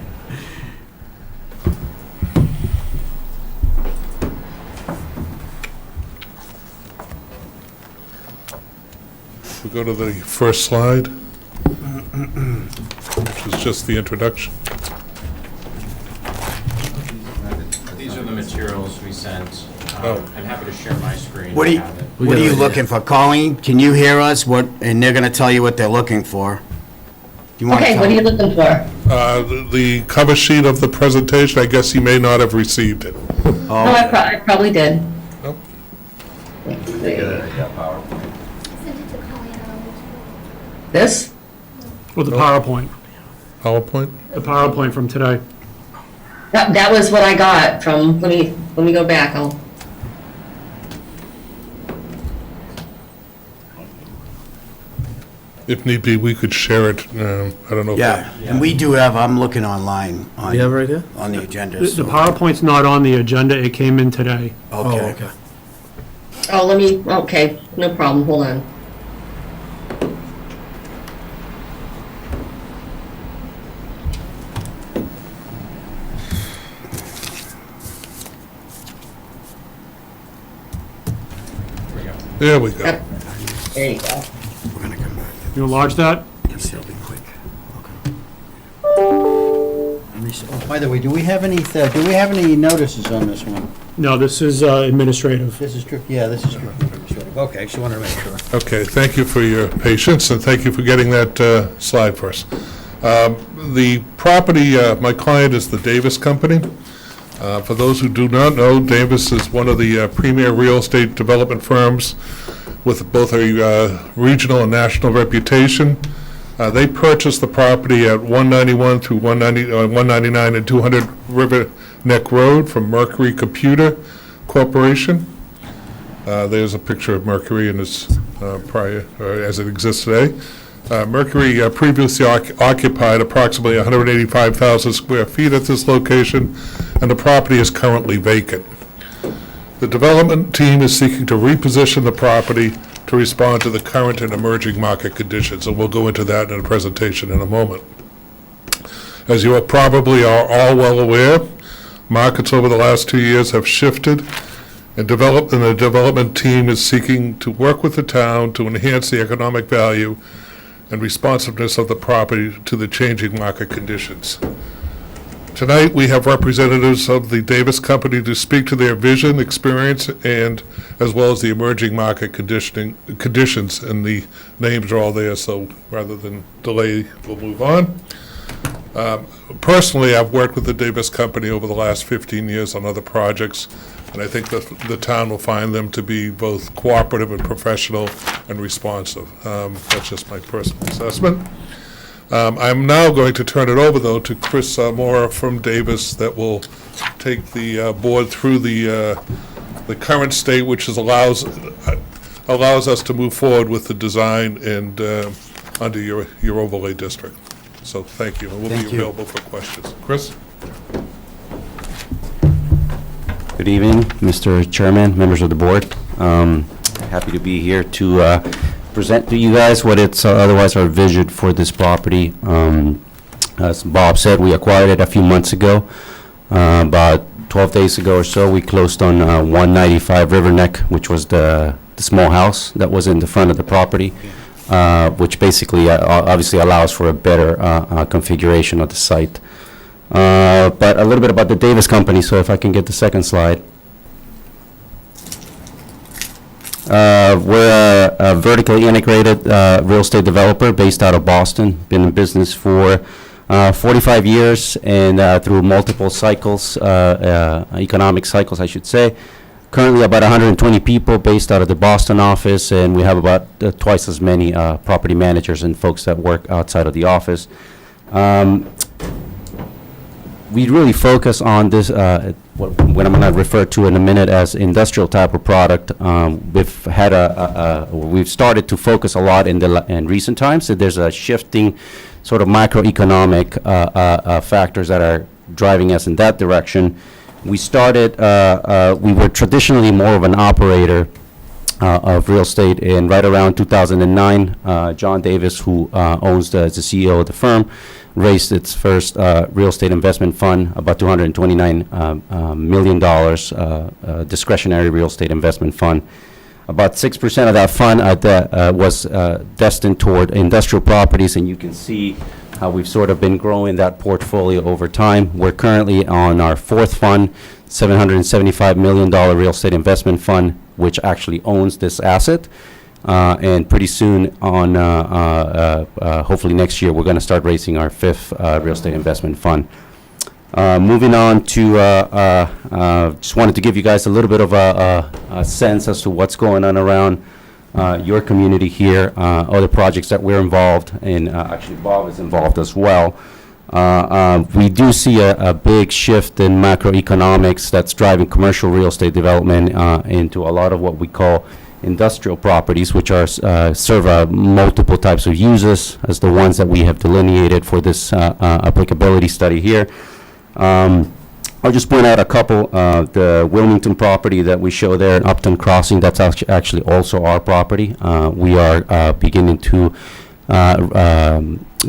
We go to the first slide, which is just the introduction. These are the materials we sent. Oh. I'm happy to share my screen. What are you, what are you looking for? Colleen, can you hear us? And they're gonna tell you what they're looking for. Do you wanna Okay, tell what are you them? looking for? The cover sheet of the presentation, I guess you may not have received it. No, I probably did. Nope. This? Or the PowerPoint, PowerPoint? the PowerPoint from today. That was what I got from, let me go back. If need be, we could share it. I don't know. Yeah, and we do have, I'm looking online on, You have it right here? on the agenda. The so- PowerPoint's not on the agenda, it came in today. Oh, Okay. okay. Oh, okay, no problem, hold on. There we go. Yep. There you go. We're gonna come back. You enlarge that? Yes, it'll be quick. Oh, by the way, do we have any notices on this one? No, this is administrative. This is true, yeah, this is true. Okay, just wanted to make sure. Okay, thank you for your patience, and thank you for getting that slide for us. The property, my client is the Davis Company. For those who do not know, Davis is one of the premier real estate development firms with both a regional and national reputation. They purchased the property at 191 through 199 and 200 River Neck Road from Mercury Computer Corporation. There's a picture of Mercury in its prior, or as it exists today. Mercury previously occupied approximately 185,000 square feet at this location, and the property is currently vacant. The development team is seeking to reposition the property to respond to the current and emerging market conditions, and we'll go into that in a presentation in a moment. As you probably are all well aware, markets over the last 2 years have shifted, and the development team is seeking to work with the town to enhance the economic value and responsiveness of the property to the changing market conditions. Tonight, we have representatives of the Davis Company to speak to their vision, experience, and as well as the emerging market conditions, and the names are all there, so rather than delay, we'll move on. Personally, I've worked with the Davis Company over the last 15 years on other projects, and I think that the town will find them to be both cooperative and professional and responsive. That's just my personal assessment. I'm now going to turn it over, though, to Chris Mora from Davis that will take the board through the current state, which allows us to move forward with the design and under your overlay district. So thank you, and we'll be available for questions. Chris? Good evening, Mr. Chairman, members of the board. Happy to be here to present to you guys what it's otherwise our vision for this property. As Bob said, we acquired it a few months ago. About 12 days ago or so, we closed on 195 River Neck, which was the small house that was in the front of the property, which basically obviously allows for a better configuration of the site. But a little bit about the Davis Company, so if I can get the second slide. We're a vertically integrated real estate developer based out of Boston. Been in business for 45 years and through multiple cycles, economic cycles, I should say. Currently about 120 people based out of the Boston office, and we have about twice as many property managers and folks that work outside of the office. We really focus on this, what I'm going to refer to in a minute as industrial type of product. We've had we've started to focus a lot in recent times. So there's a shifting sort of macroeconomic factors that are driving us in that direction. We started, we were traditionally more of an operator of real estate, and right around 2009, John Davis, who owns the CEO of the firm, raised its first real estate investment fund, about $229 million discretionary real estate investment fund. About 6% of that fund was destined toward industrial properties, and you can see how we've sort of been growing that portfolio over time. We're currently on our fourth fund, $775 million real estate investment fund, which actually owns this asset. And pretty soon on, hopefully next year, we're going to start raising our fifth real estate investment fund. Moving on to, just wanted to give you guys a little bit of a sense as to what's going on around your community here, other projects that we're involved in. Actually, Bob is involved as well. We do see a big shift in macroeconomics that's driving commercial real estate development into a lot of what we call industrial properties, which are serve multiple types of uses, as the ones that we have delineated for this applicability study here. I'll just point out a couple. The Wilmington property that we show there in Upton Crossing, that's actually also our property. We are beginning to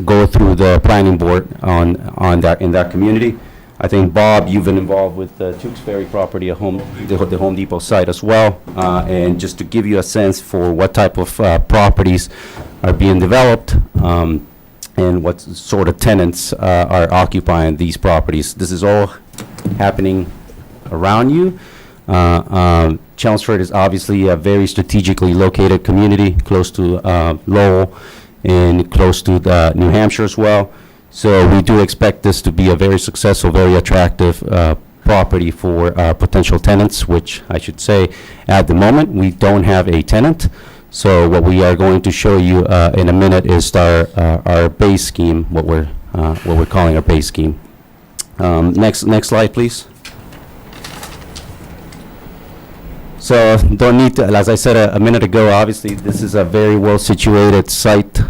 go through the planning board on that in that community. I think, Bob, you've been involved with the Tewksbury property at the Home Depot site as well. And just to give you a sense for what type of properties are being developed and what sort of tenants are occupying these properties. This is all happening around you. Chelmsford is obviously a very strategically located community, close to Lowell and close to New Hampshire as well. So we do expect this to be a very successful, very attractive property for potential tenants, which I should say at the moment we don't have a tenant. So what we are going to show you in a minute is our base scheme, what we're calling our base scheme. Next slide, please. So don't need to, as I said a minute ago, obviously this is a very well situated site,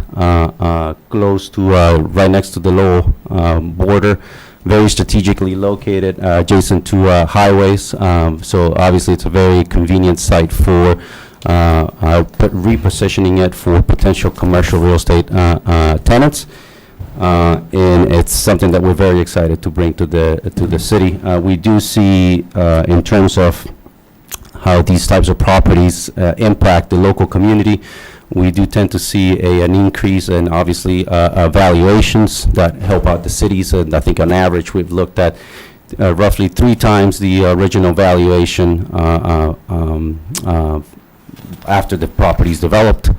close to, right next to the Lowell border, very strategically located, adjacent to highways. So obviously it's a very convenient site for repositioning it for potential commercial real estate tenants. And it's something that we're very excited to bring to the city. We do see, in terms of how these types of properties impact the local community, we do tend to see an increase in, obviously, valuations that help out the cities. And I think on average, we've looked at roughly 3 times the original valuation after the property is developed.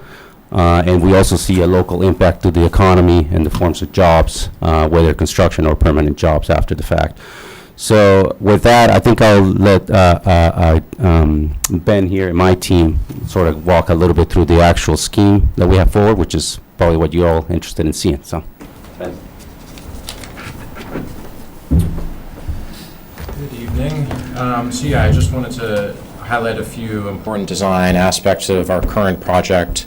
And we also see a local impact to the economy in the forms of jobs, whether construction or permanent jobs after the fact. So with that, I think I'll let Ben here and my team sort of walk a little bit through the actual scheme that we have forward, which is probably what you're all interested in seeing. So, Ben. Good evening. So yeah, I just wanted to highlight a few important design aspects of our current project,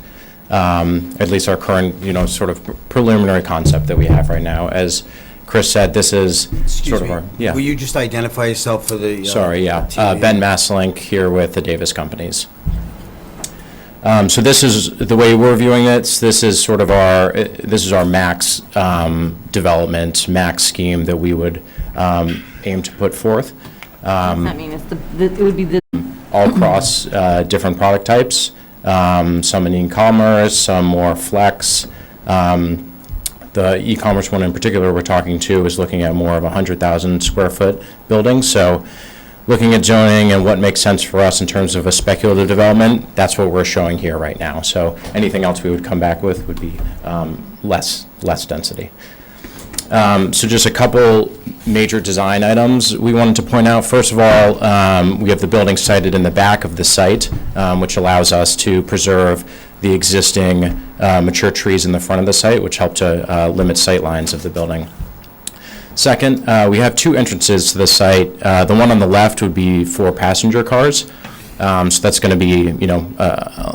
at least our current, sort of preliminary concept that we have right now. As Chris said, this is sort of our, yeah. Will you just identify yourself for the? Sorry, yeah. Ben Masslink here with the Davis Companies. So this is the way we're viewing it. This is sort of our max development, max scheme that we would aim to put forth. Does that mean it would be the all across different product types, some in e-commerce, some more flex. The e-commerce one in particular we're talking to is looking at more of a 100,000 square foot building. So looking at zoning and what makes sense for us in terms of a speculative development, that's what we're showing here right now. So anything else we would come back with would be less density. So just a couple major design items we wanted to point out. First of all, we have the building sited in the back of the site, which allows us to preserve the existing mature trees in the front of the site, which help to limit sight lines of the building. Second, we have 2 entrances to the site. The one on the left would be for passenger cars. So that's going to be,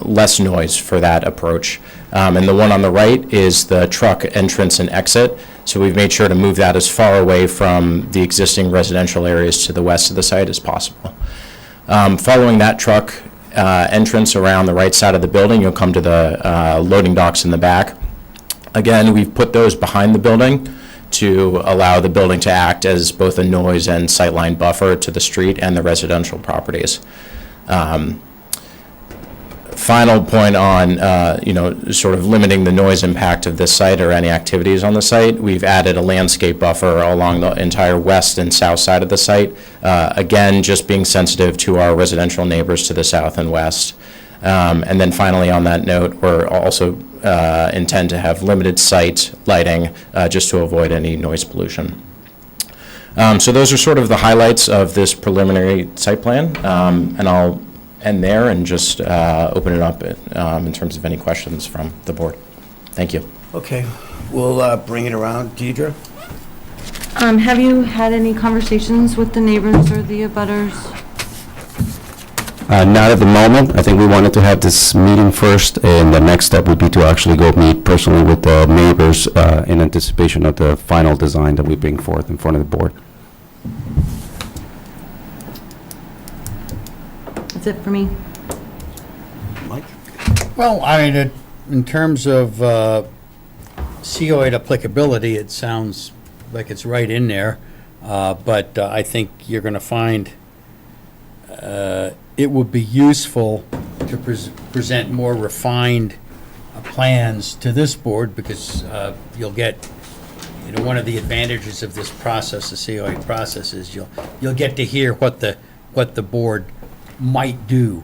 less noise for that approach. And the one on the right is the truck entrance and exit. So we've made sure to move that as far away from the existing residential areas to the west of the site as possible. Following that truck entrance around the right side of the building, you'll come to the loading docks in the back. Again, we've put those behind the building to allow the building to act as both a noise and sightline buffer to the street and the residential properties. Final point on, sort of limiting the noise impact of this site or any activities on the site, we've added a landscape buffer along the entire west and south side of the site. Again, just being sensitive to our residential neighbors to the south and west. And then finally, on that note, we're also intend to have limited site lighting just to avoid any noise pollution. So those are sort of the highlights of this preliminary site plan, and I'll end there and just open it up in terms of any questions from the board. Thank you. Okay, we'll bring it around. Deidre? have you had any conversations with the neighbors or the abutters? Not at the moment. I think we wanted to have this meeting first, and the next step would be to actually go meet personally with the neighbors in anticipation of the final design that we bring forth in front of the board. That's it for me. Mike? Well, I mean, in terms of COA applicability, it sounds like it's right in there, but I think you're going to find it would be useful to present more refined plans to this board, because you'll get, one of the advantages of this process, the COA process, is you'll get to hear what the board might do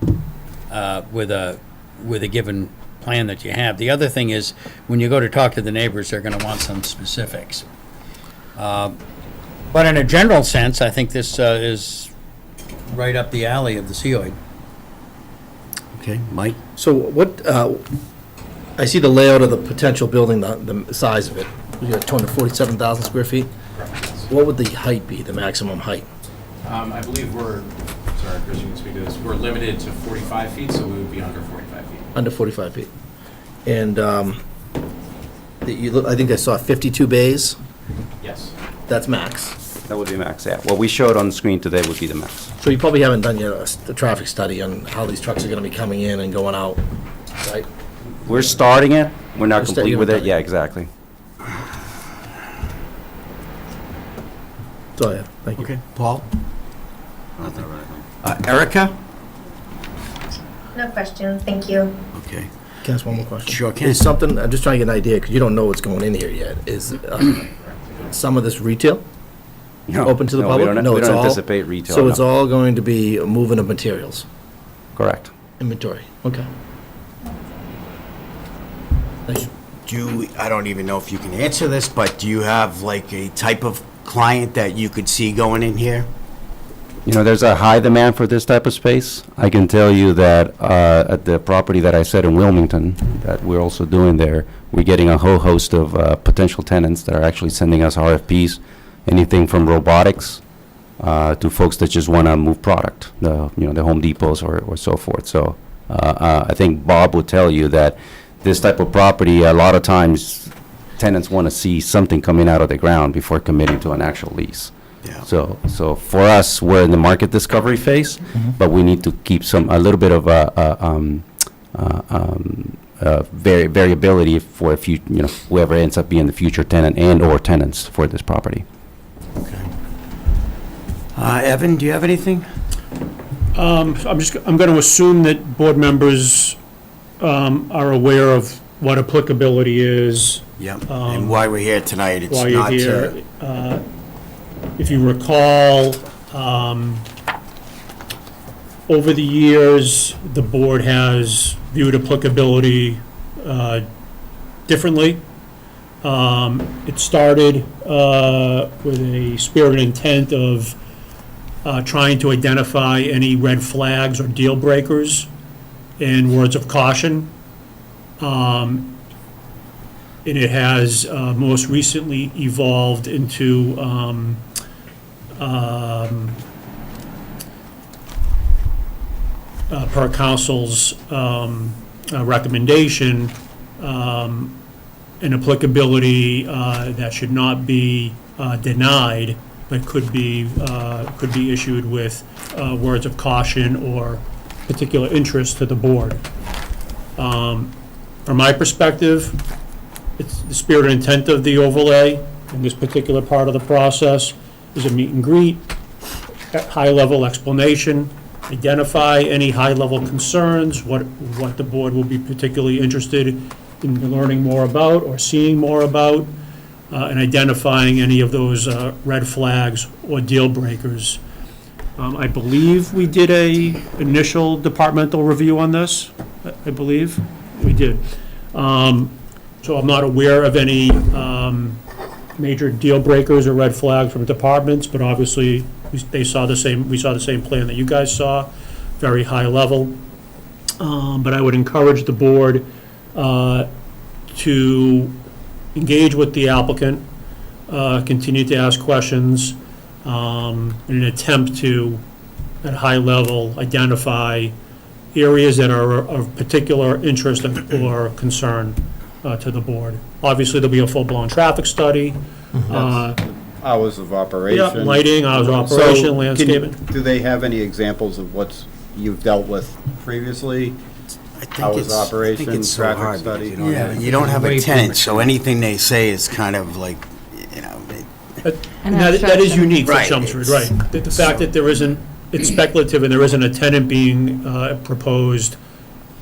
with a given plan that you have. The other thing is, when you go to talk to the neighbors, they're going to want some specifics. But in a general sense, I think this is right up the alley of the COA. Okay, Mike? So what, I see the layout of the potential building, the size of it. You got 247,000 square feet? What would the height be, the maximum height? I believe sorry, Chris, you can speak to this, we're limited to 45 feet, so we would be under 45 feet. Under 45 feet. And I think I saw 52 bays? Yes. That's max. That would be max, yeah. What we showed on the screen today would be the max. So you probably haven't done yet a traffic study on how these trucks are going to be coming in and going out, right? We're starting it, we're not We're complete starting with with it, that. yeah, exactly. So, yeah, thank you. Okay, Paul? Erica? No questions, thank you. Okay. Can I ask one more question? Sure can. Is something, I'm just trying to get an idea, because you don't know what's going in here yet. Is some of this retail? No, Open to the no, we public? don't- we it's don't all- anticipate retail, So it's no. all going to be a moving of materials, Correct. inventory? Okay. Thank you. I don't even know if you can answer this, but do you have like a type of client that you could see going in here? You know, there's a high demand for this type of space. I can tell you that at the property that I said in Wilmington, that we're also doing there, we're getting a whole host of potential tenants that are actually sending us RFPs, anything from robotics to folks that just want to move product, the Home Depots or so forth. So I think Bob would tell you that this type of property, a lot of times, tenants want to see something coming out of the ground before committing to an actual lease. Yeah. So for us, we're in the market discovery phase, but we need to keep a little bit of variability for whoever ends up being the future tenant and/or tenants for this property. Okay. Evan, do you have anything? I'm going to assume that board members are aware of what applicability is. Yep, and why we're here tonight, it's While you're not here. If you recall, over the years, the board has viewed applicability differently. It started with a spirit and intent of trying to identify any red flags or deal breakers and words of caution. And it has most recently evolved into per council's recommendation, an applicability that should not be denied, but could be issued with words of caution or particular interest to the board. From my perspective, it's the spirit and intent of the overlay in this particular part of the process is a meet and greet, high-level explanation, identify any high-level concerns, what the board will be particularly interested in learning more about or seeing more about, and identifying any of those red flags or deal breakers. I believe we did a initial departmental review on this. I believe we did. So I'm not aware of any major deal breakers or red flags from departments, but obviously we saw the same plan that you guys saw, very high level. But I would encourage the board to engage with the applicant, continue to ask questions, in an attempt to, at a high level, identify areas that are of particular interest or concern to the board. Obviously, there'll be a full-blown traffic study. Hours of operation. Yeah, lighting, hours of operation, So, landscaping. do they have any examples of what you've dealt with previously? Hours of operation, traffic study? Yeah, you don't have a tenant, so anything they say is kind of like, And that is unique for Right, Chelmsford, it's- right. The fact that there isn't, it's speculative and there isn't a tenant being proposed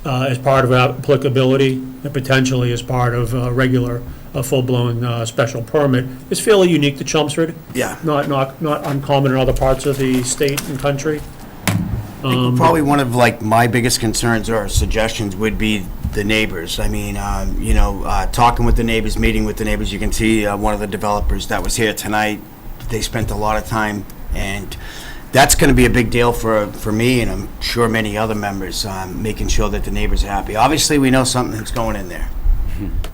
as part of applicability and potentially as part of a regular, full-blown special permit is fairly unique to Chelmsford. Yeah. Not uncommon in other parts of the state and country. Probably one of like my biggest concerns or suggestions would be the neighbors. I mean, talking with the neighbors, meeting with the neighbors, you can see one of the developers that was here tonight, they spent a lot of time and that's going to be a big deal for me, and I'm sure many other members, making sure that the neighbors are happy. Obviously, we know something's going in there.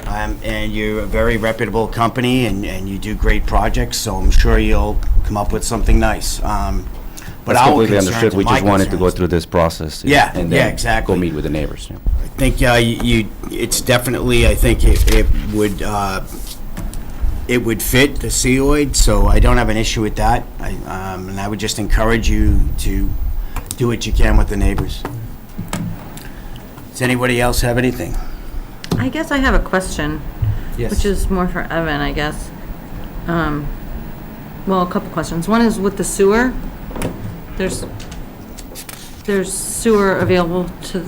And you're a very reputable company, and you do great projects, so I'm sure you'll come up with something nice. But That's our completely concerns understood. We and my just wanted to go concerns- through this process. Yeah, and yeah, then exactly. Go meet with the neighbors. Yeah. I think it's definitely, I think it would fit the COID, so I don't have an issue with that. And I would just encourage you to do what you can with the neighbors. Does anybody else have anything? I guess I have a question. Yes. Which is more for Evan, I guess. Well, a couple questions. One is with the sewer. There's sewer available to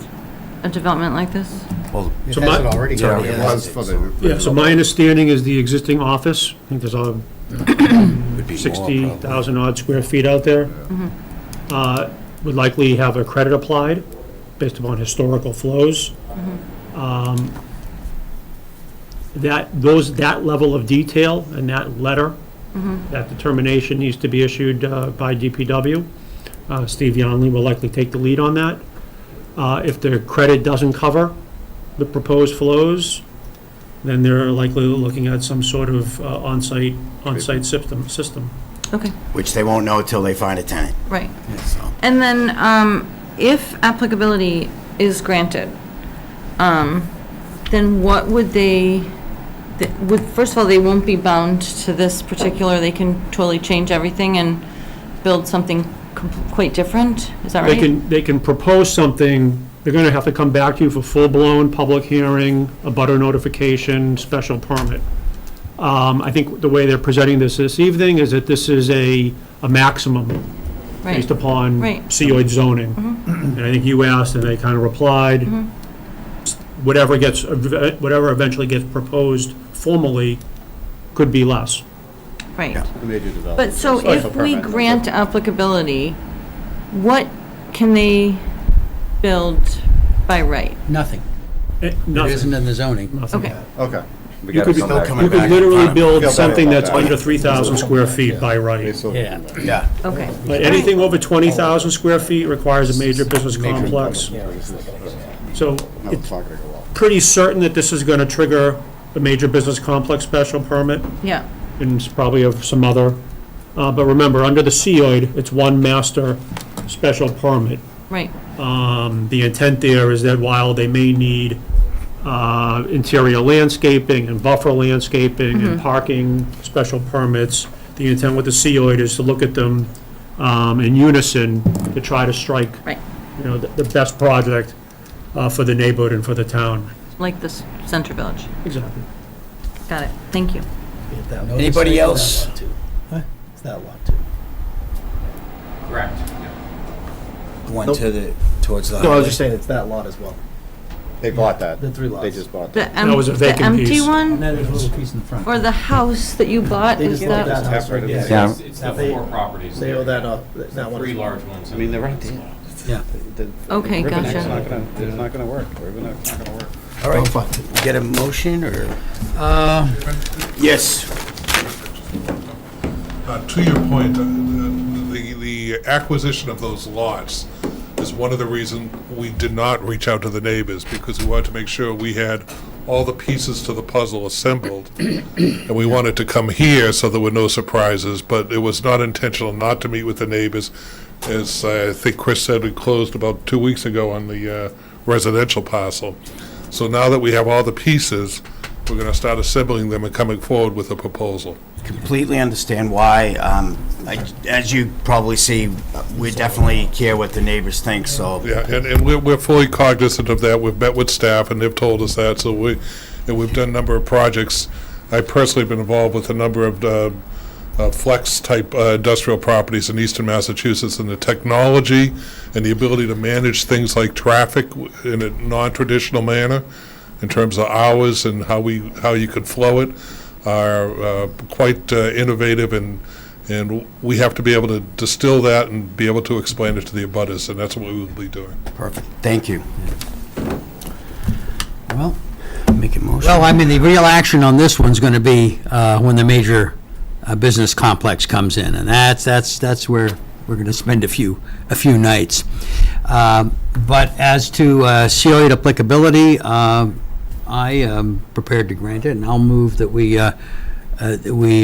a development like this? Well, So my- It was for the. Yeah, so my understanding is the existing office, I think there's a Would be more, 60,000 odd square feet out there, would likely have a credit applied based upon historical flows. That level of detail and that letter, that determination needs to be issued by DPW. Steve Youngley will likely take the lead on that. If the credit doesn't cover the proposed flows, then they're likely looking at some sort of on-site system. Okay, which they won't know until they find a tenant. right. Yeah, so. And then, if applicability is granted, then what would first of all, they won't be bound to this particular, they can totally change everything and build something quite different? Is that right? They can propose something, they're gonna have to come back to you for full-blown public hearing, a butter notification, special permit. I think the way they're presenting this evening is that this is a maximum Right. based upon Right. COID zoning. And I think you asked and they kind of replied, whatever eventually gets proposed formally could be less. Right. Major development. But so Special if we permit. grant applicability, what can they build by right? Nothing. It Nothing. isn't in the zoning. Okay. Okay. We You gotta could, come back. you could literally build Feel better something about that's that. under 3,000 square feet by right. Yeah. Yeah. Okay. But anything over 20,000 square feet requires a major business complex. So No, it's it's not gonna go well. pretty certain that this is going to trigger a major business complex special permit, Yeah, and it's probably of some other. But remember, under the COID, it's one master special permit. right. The intent there is that while they may need interior landscaping and buffer landscaping and parking special permits, the intent with the COID is to look at them in unison to try to strike, Right. the best project for the neighborhood and for the town. Like this Center Village. Exactly. Got it. Thank you. Anybody else? It's that lot too. Correct. One towards the. No, I was just saying it's that lot as well. They bought that. The three lots. They just bought The that. was a the vacant empty piece. one, There's a little piece in the front. or the house that you bought, They is just bought that? that house right there. Yeah. It's the four properties. They owe that that one. Three large ones. I mean, they're right there. Yeah. Okay, Ribbon's gotcha. not gonna, it's not gonna work. Ribbon's not gonna work. All right, get a motion or? Yes. To your point, the acquisition of those lots is one of the reasons we did not reach out to the neighbors, because we wanted to make sure we had all the pieces to the puzzle assembled. And we wanted to come here so there were no surprises, but it was not intentional not to meet with the neighbors. As I think Chris said, we closed about 2 weeks ago on the residential parcel. So now that we have all the pieces, we're going to start assembling them and coming forward with a proposal. Completely understand why. As you probably see, we definitely care what the neighbors think, so. Yeah, and we're fully cognizant of that. We've met with staff, and they've told us that, so we've done a number of projects. I personally have been involved with a number of flex-type industrial properties in eastern Massachusetts, and the technology and the ability to manage things like traffic in a non-traditional manner, in terms of hours and how you could flow it, are quite innovative, and we have to be able to distill that and be able to explain it to the abutters, and that's what we will be doing. Perfect, thank you. Well, Make a motion. well, I mean, the real action on this one's going to be when the major business complex comes in, and that's where we're going to spend a few nights. But as to COA applicability, I am prepared to grant it, and I'll move that we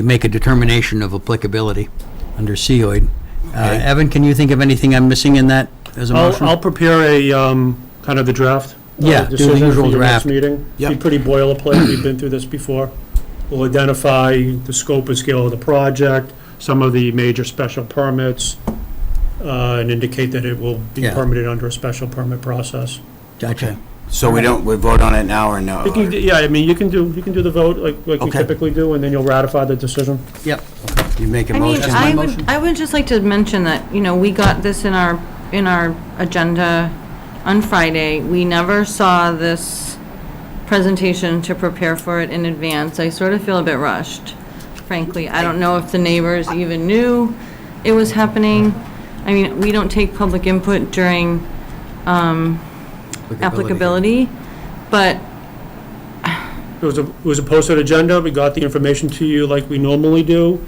make a determination of applicability under COA. Evan, can you think of anything I'm missing in that as a motion? I'll prepare a, kind of the draft. Yeah, do the decision usual for your next draft. meeting. Yep. Be pretty boilerplate, we've been through this before. We'll identify the scope and scale of the project, some of the major special permits, and indicate that it will be Yeah. permitted under a special permit process. Gotcha. So we vote on it now or no? You can, yeah, I mean, you can do the vote like we Okay. typically do, and then you'll ratify the decision. Yep. You make a I mean, motion? I would just like to mention that, we got this in our agenda on Friday. We never saw this presentation to prepare for it in advance. I sort of feel a bit rushed, frankly. I don't know if the neighbors even knew it was happening. I mean, we don't take public input during applicability, but It was a posted agenda, we got the information to you like we normally do.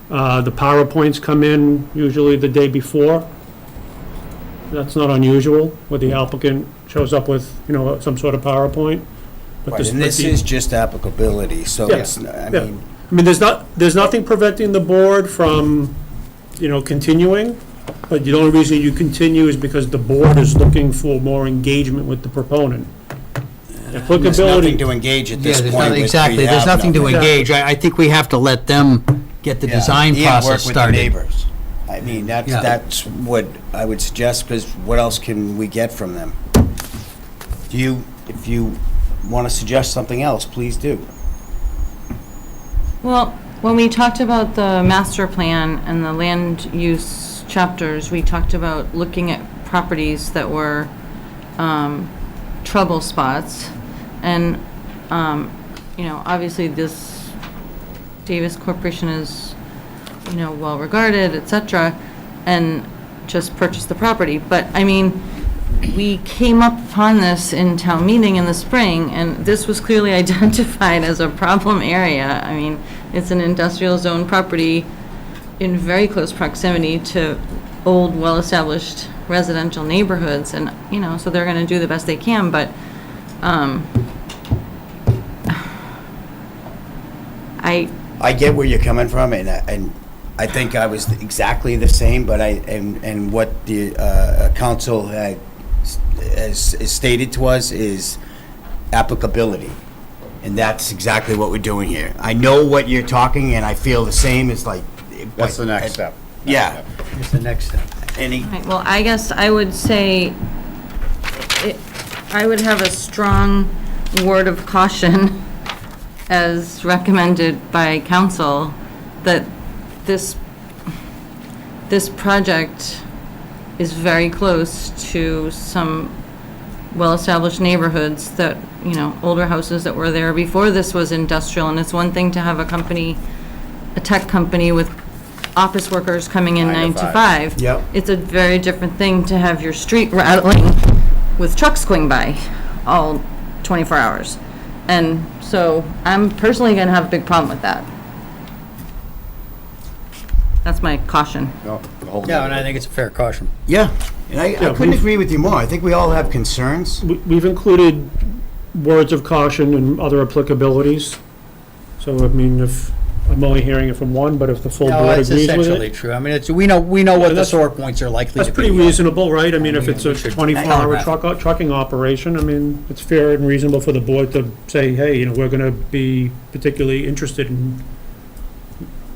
The PowerPoints come in usually the day before. That's not unusual, where the applicant shows up with, some sort of PowerPoint. But Right, and this is just applicability, so Yeah, it's, yeah. I mean, I mean, there's nothing preventing the board from, continuing, but the only reason you continue is because the board is looking for more engagement with the proponent. there's Applicability. nothing to engage at this Yeah, there's point. nothing, with exactly, we there's have nothing to nothing. engage. I think we have to let them get the Yeah, design and process work with the started. neighbors. I mean, Yeah. that's what I would suggest, because what else can we get from them? If you want to suggest something else, please do. Well, when we talked about the master plan and the land use chapters, we talked about looking at properties that were trouble spots. And, obviously this Davis Corporation is, well-regarded, et cetera, and just purchased the property. But, I mean, we came up upon this in town meeting in the spring, and this was clearly identified as a problem area. I mean, it's an industrial zone property in very close proximity to old, well-established residential neighborhoods, and, so they're gonna do the best they can, but, I get where you're coming from, and I think I was exactly the same, but and what the council has stated to us is applicability. And that's exactly what we're doing here. I know what you're talking, and I feel the same as like. That's the next step. Yeah. It's the next step. Any, Right, well, I guess I would say, I would have a strong word of caution, as recommended by council, that this project is very close to some well-established neighborhoods that, older houses that were there before this was industrial, and it's one thing to have a tech company with office workers coming in 9 to 5. Yep. It's a very different thing to have your street rattling with trucks going by all 24 hours. And so I'm personally gonna have a big problem with that. That's my caution. Yeah, and I think it's a fair caution. yeah, and I couldn't agree with you more. I think we all have concerns. We've included words of caution and other applicabilities. So, I mean, if, I'm only hearing it from one, but if the full No, board it's agrees with essentially it. true. I mean, we know what the that's- sore points are likely to be. That's pretty reasonable, right? I mean, if we it's a should 24-hour telegraph. trucking operation, I mean, it's fair and reasonable for the board to say, hey, we're gonna be particularly interested in.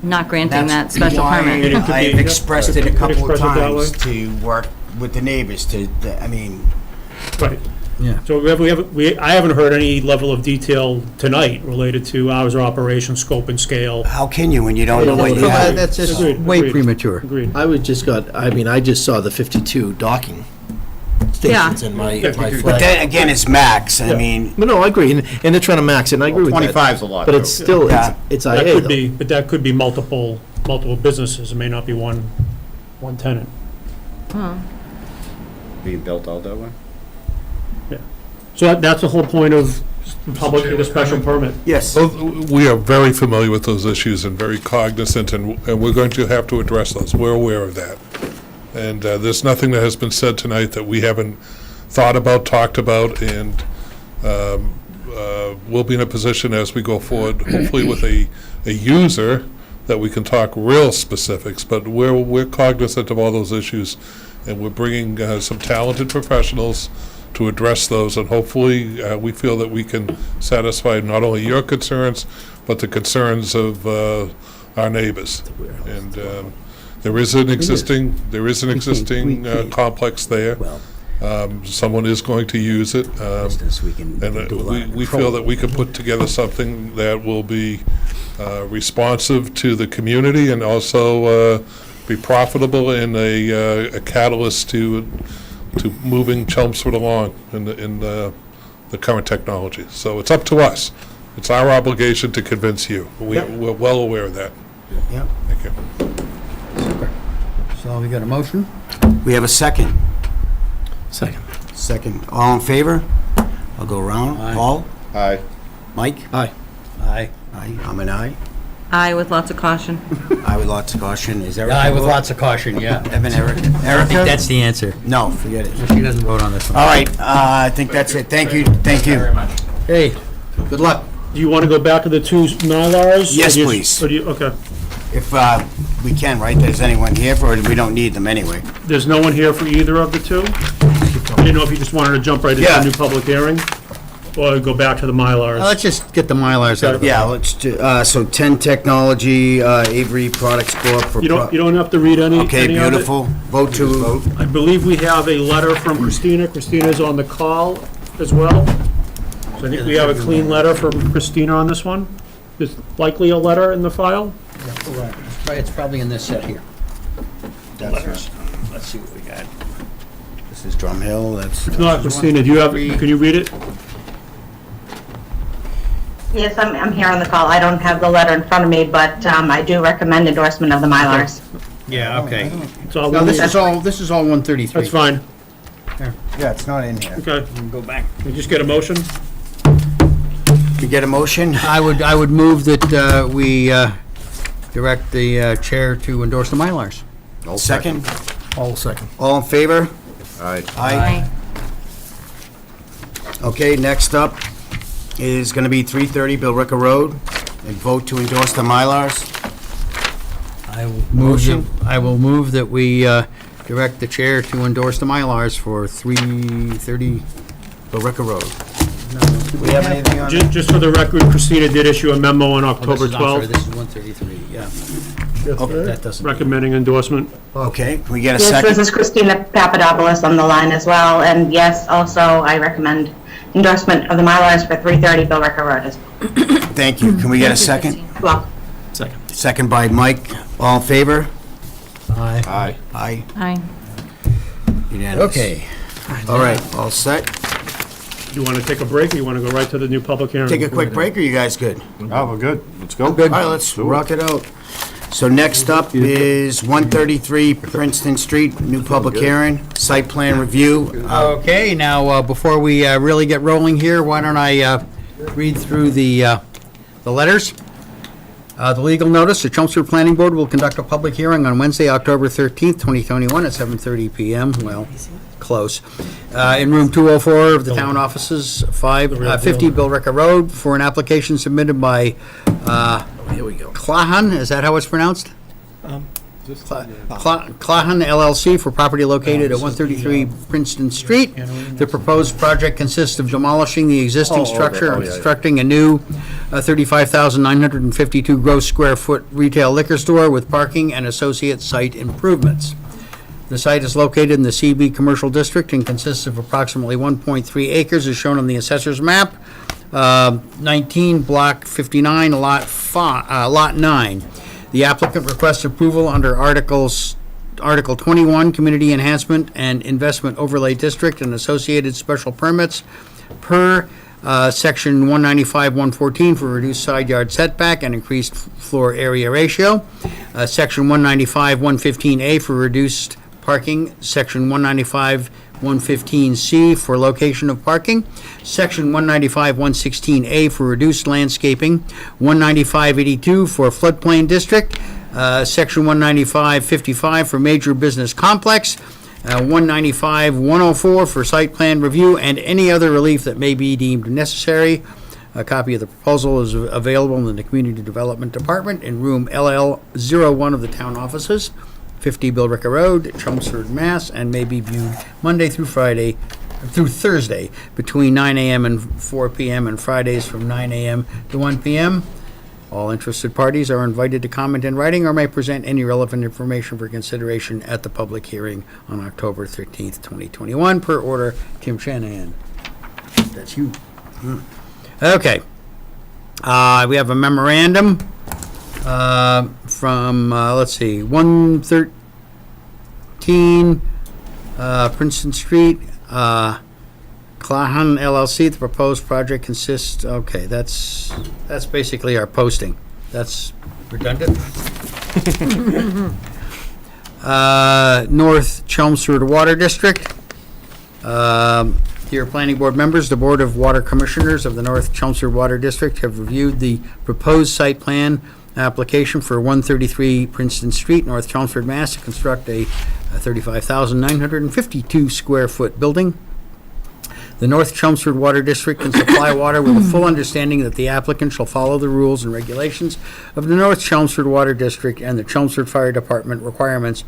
Not granting that That's special why permit. It could be, I've yeah. expressed it a Could couple of express it that times way. to work with the neighbors I mean, Right. Yeah. So I haven't heard any level of detail tonight related to hours of operation, scope and scale. how can you when you don't know what you have? That's just Agreed, way agreed. premature. Agreed. I just saw the 52 docking stations in my Yeah. my But flag. then again, it's max. I Yeah. mean, But no, I agree, and they're trying to max it, and I agree with that. 25 is a lot, But it's too. still, Yeah. it's That IA could though. be, but that could be multiple businesses. It may not be one tenant. Being built all that way? So that's the whole point of the special permit. yes. We are very familiar with those issues and very cognizant, and we're going to have to address those. We're aware of that. And there's nothing that has been said tonight that we haven't thought about, talked about, and we'll be in a position as we go forward, hopefully with a user, that we can talk real specifics, but we're cognizant of all those issues, and we're bringing some talented professionals to address those, and hopefully we feel that we can satisfy not only your concerns, but the concerns of our neighbors. And there is an existing complex there. Someone is going to use it, and we feel that we can put together something that will be responsive to the community and also be profitable and a catalyst to moving Chelmsford along in the current technology. So it's up to us. It's our obligation to convince you. We're well aware of that. Yep. Thank you. Super. So we got a motion? We have a second. Second. Second. All in favor? I'll go around. Aye. Paul? Aye. Mike? Aye. Aye. Aye. I'm an aye. Aye with lots of caution. Aye with lots of caution. Is Erica? Aye with lots of caution, yeah. Evan, Erica? I think that's the answer. No, forget it. She doesn't vote on this one. All right, I think that's it. Thank you. Thank you. Hey, good luck. Do you want to go back to the two Mylars? Yes, Or do you- please. Or do you, okay. If we can, right? There's anyone here for it? We don't need them anyway. There's no one here for either of the two? I didn't know if you just wanted to jump right into Yeah. a new public hearing, or go back to the Mylars. Let's just get the Mylars out of the way. Yeah, let's do, so 10 Technology, Avery Products Corp. for You don't have to read any Okay, any of it. beautiful. Vote to, I believe we have a letter from Christina. Christina's on the call as well. So I think we have a clean letter from Christina on this one. There's likely a letter in the file. It's probably in this set here. Letters. Let's see what we got. This is Drum Hill, that's. If not, Christina, do you have, can you read it? Yes, I'm here on the call. I don't have the letter in front of me, but I do recommend endorsement of the Mylars. Yeah, okay. It's all No, we this need. is all 133. That's fine. Yeah, it's not in here. Okay. Go back. We just get a motion? Can you get a motion? I would move that we direct the chair to endorse the Mylars. Second? All second. All in favor? Aye. Aye. Okay, next up is going to be 330 Billrica Road, and vote to endorse the Mylars. I will move that we direct the chair to endorse the Mylars for 330. Billrica Road. We have anything on Just for the record, Christina did issue a memo on October I'm sorry, 12th. this is 133, yeah. That doesn't. Recommending endorsement. Okay, can we get a Yes, second? this is Christina Papadopoulos on the line as well. And yes, also I recommend endorsement of the Mylars for 330 Billrica Road as well. Thank you. Can we get a second? Well, Second. Second by Mike. All in favor? Aye. Aye. Aye. Aye. Unanimous. Okay. All right, all set. You want to take a break, or you want to go right to the new public hearing? Take a quick break, or you guys good? Oh, we're good. Let's go. All right, let's rock it out. So next up is 133 Princeton Street, new public hearing, site plan review. Okay, now, before we really get rolling here, why don't I read through the letters? The legal notice, the Chelmsford Planning Board will conduct a public hearing on Wednesday, October 13th, 2021 at 7:30 PM, well, close, in room 204 of the town offices, 50 Billrica Road, for an application submitted by Here we go. Clahan, is that how it's pronounced? Clahan LLC for property located at 133 Princeton Street. The proposed project consists of demolishing the existing structure and constructing a new 35,952 gross square foot retail liquor store with parking and associate site improvements. The site is located in the CB Commercial District and consists of approximately 1.3 acres as shown on the assessor's map. 19, Block 59, Lot 9. The applicant requests approval under Article 21, Community Enhancement and Investment Overlay District and associated special permits per Section 195-114 for reduced side yard setback and increased floor area ratio, Section 195-115A for reduced parking, Section 195-115C for location of parking, Section 195-116A for reduced landscaping, 195-82 for floodplain district, Section 195-55 for major business complex, 195-104 for site plan review, and any other relief that may be deemed necessary. A copy of the proposal is available in the Community Development Department in room LL01 of the town offices, 50 Billrica Road, Chelmsford, Mass., and may be viewed Monday through Thursday between 9 a.m. and 4 p.m. and Fridays from 9 a.m. to 1 p.m. All interested parties are invited to comment in writing or may present any relevant information for consideration at the public hearing on October 13th, 2021, per order Kim Shanahan. That's you. Okay. We have a memorandum from, let's see, 113 Princeton Street, Clahan LLC. The proposed project consists, okay, that's basically our posting. That's redundant. North Chelmsford Water District. Dear Planning Board members, the Board of Water Commissioners of the North Chelmsford Water District have reviewed the proposed site plan application for 133 Princeton Street, North Chelmsford, Mass. To construct a 35,952 square foot building. The North Chelmsford Water District can supply water with a full understanding that the applicant shall follow the rules and regulations of the North Chelmsford Water District and the Chelmsford Fire Department requirements,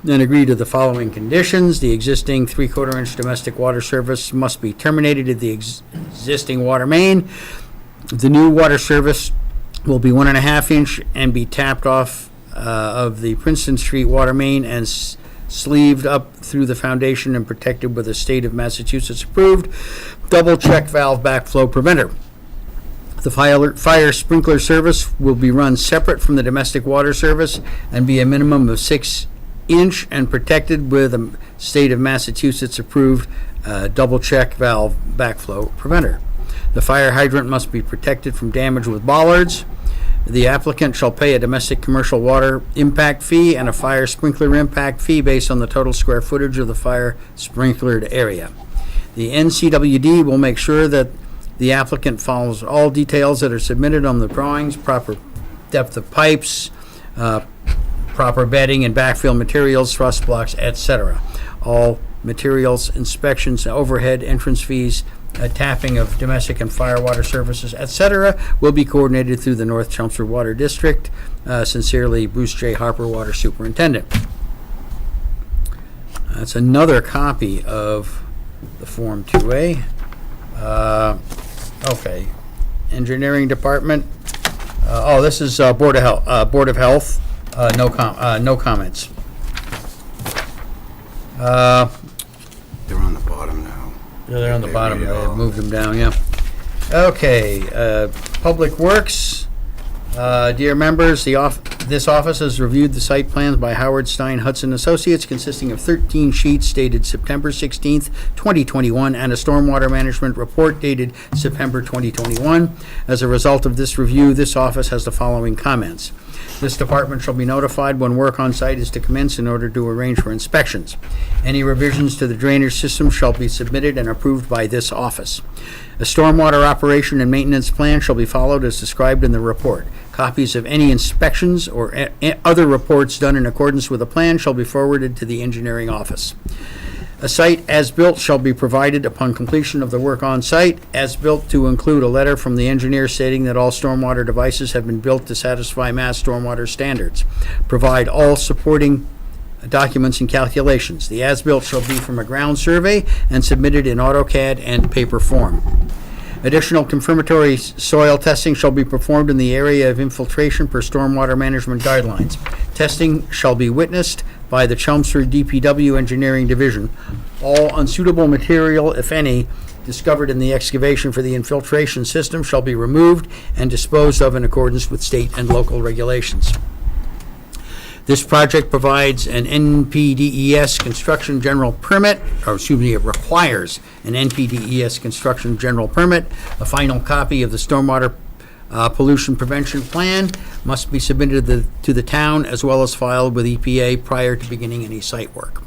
and agree to the following conditions. The existing 3/4-inch domestic water service must be terminated at the existing water main. The new water service will be 1.5-inch and be tapped off of the Princeton Street water main and sleeved up through the foundation and protected with a state of Massachusetts approved double check valve backflow preventer. The fire sprinkler service will be run separate from the domestic water service and be a minimum of 6-inch and protected with a state of Massachusetts approved double check valve backflow preventer. The fire hydrant must be protected from damage with bollards. The applicant shall pay a domestic commercial water impact fee and a fire sprinkler impact fee based on the total square footage of the fire sprinklered area. The NCWD will make sure that the applicant follows all details that are submitted on the drawings, proper depth of pipes, proper bedding and backfill materials, thrust blocks, etc. All materials, inspections, overhead, entrance fees, tapping of domestic and fire water services, etc., will be coordinated through the North Chelmsford Water District. Sincerely, Bruce J. Harper, Water Superintendent. That's another copy of the Form 2A. Okay. Engineering Department. This is Board of Health. No comments. They're on the bottom now. Yeah, they're on the bottom. They moved them down, yeah. Okay, Public Works. Dear members, this office has reviewed the site plans by Howard Stein Hudson Associates consisting of 13 sheets dated September 16th, 2021, and a stormwater management report dated September 2021. As a result of this review, this office has the following comments. This department shall be notified when work on site is to commence in order to arrange for inspections. Any revisions to the drainage system shall be submitted and approved by this office. A stormwater operation and maintenance plan shall be followed as described in the report. Copies of any inspections or other reports done in accordance with the plan shall be forwarded to the engineering office. A site as-built shall be provided upon completion of the work on site, as-built to include a letter from the engineer stating that all stormwater devices have been built to satisfy Mass stormwater standards. Provide all supporting documents and calculations. The as-built shall be from a ground survey and submitted in AutoCAD and paper form. Additional confirmatory soil testing shall be performed in the area of infiltration per stormwater management guidelines. Testing shall be witnessed by the Chelmsford DPW Engineering Division. All unsuitable material, if any, discovered in the excavation for the infiltration system shall be removed and disposed of in accordance with state and local regulations. This project provides an NPDES construction general permit, it requires an NPDES construction general permit. A final copy of the stormwater pollution prevention plan must be submitted to the town as well as filed with EPA prior to beginning any site work.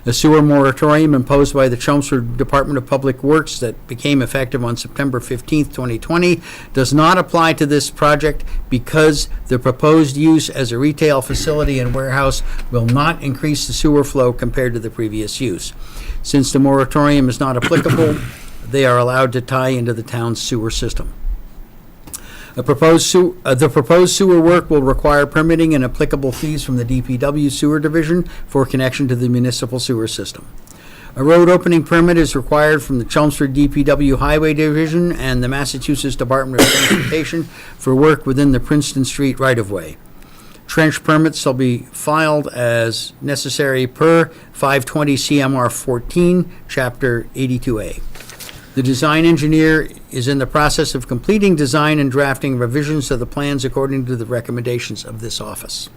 A sewer moratorium imposed by the Chelmsford Department of Public Works that became effective on September 15th, 2020, does not apply to this project because the proposed use as a retail facility and warehouse will not increase the sewer flow compared to the previous use. Since the moratorium is not applicable, they are allowed to tie into the town's sewer system. The proposed sewer work will require permitting and applicable fees from the DPW Sewer Division for connection to the municipal sewer system. A road opening permit is required from the Chelmsford DPW Highway Division and the Massachusetts Department of Transportation for work within the Princeton Street right-of-way. Trench permits shall be filed as necessary per 520 CMR 14, Chapter 82A. The design engineer is in the process of completing design and drafting revisions to the plans according to the recommendations of this office.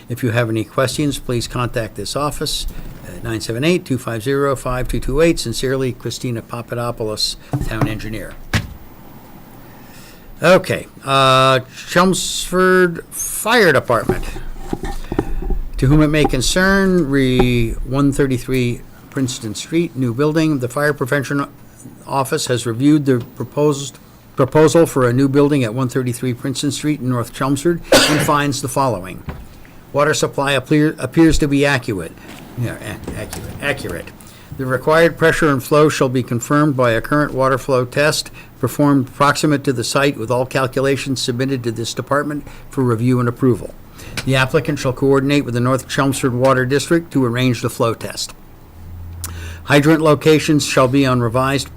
If you have any questions, please contact this office at 978-250-5228. Sincerely, Christina Papadopoulos, Town Engineer. Okay, Chelmsford Fire Department. To whom it may concern, 133 Princeton Street, new building. The Fire Prevention Office has reviewed the proposal for a new building at 133 Princeton Street in North Chelmsford and finds the following. Water supply appears to be accurate. The required pressure and flow shall be confirmed by a current water flow test performed proximate to the site with all calculations submitted to this department for review and approval. The applicant shall coordinate with the North Chelmsford Water District to arrange the flow test. Hydrant locations shall be on revised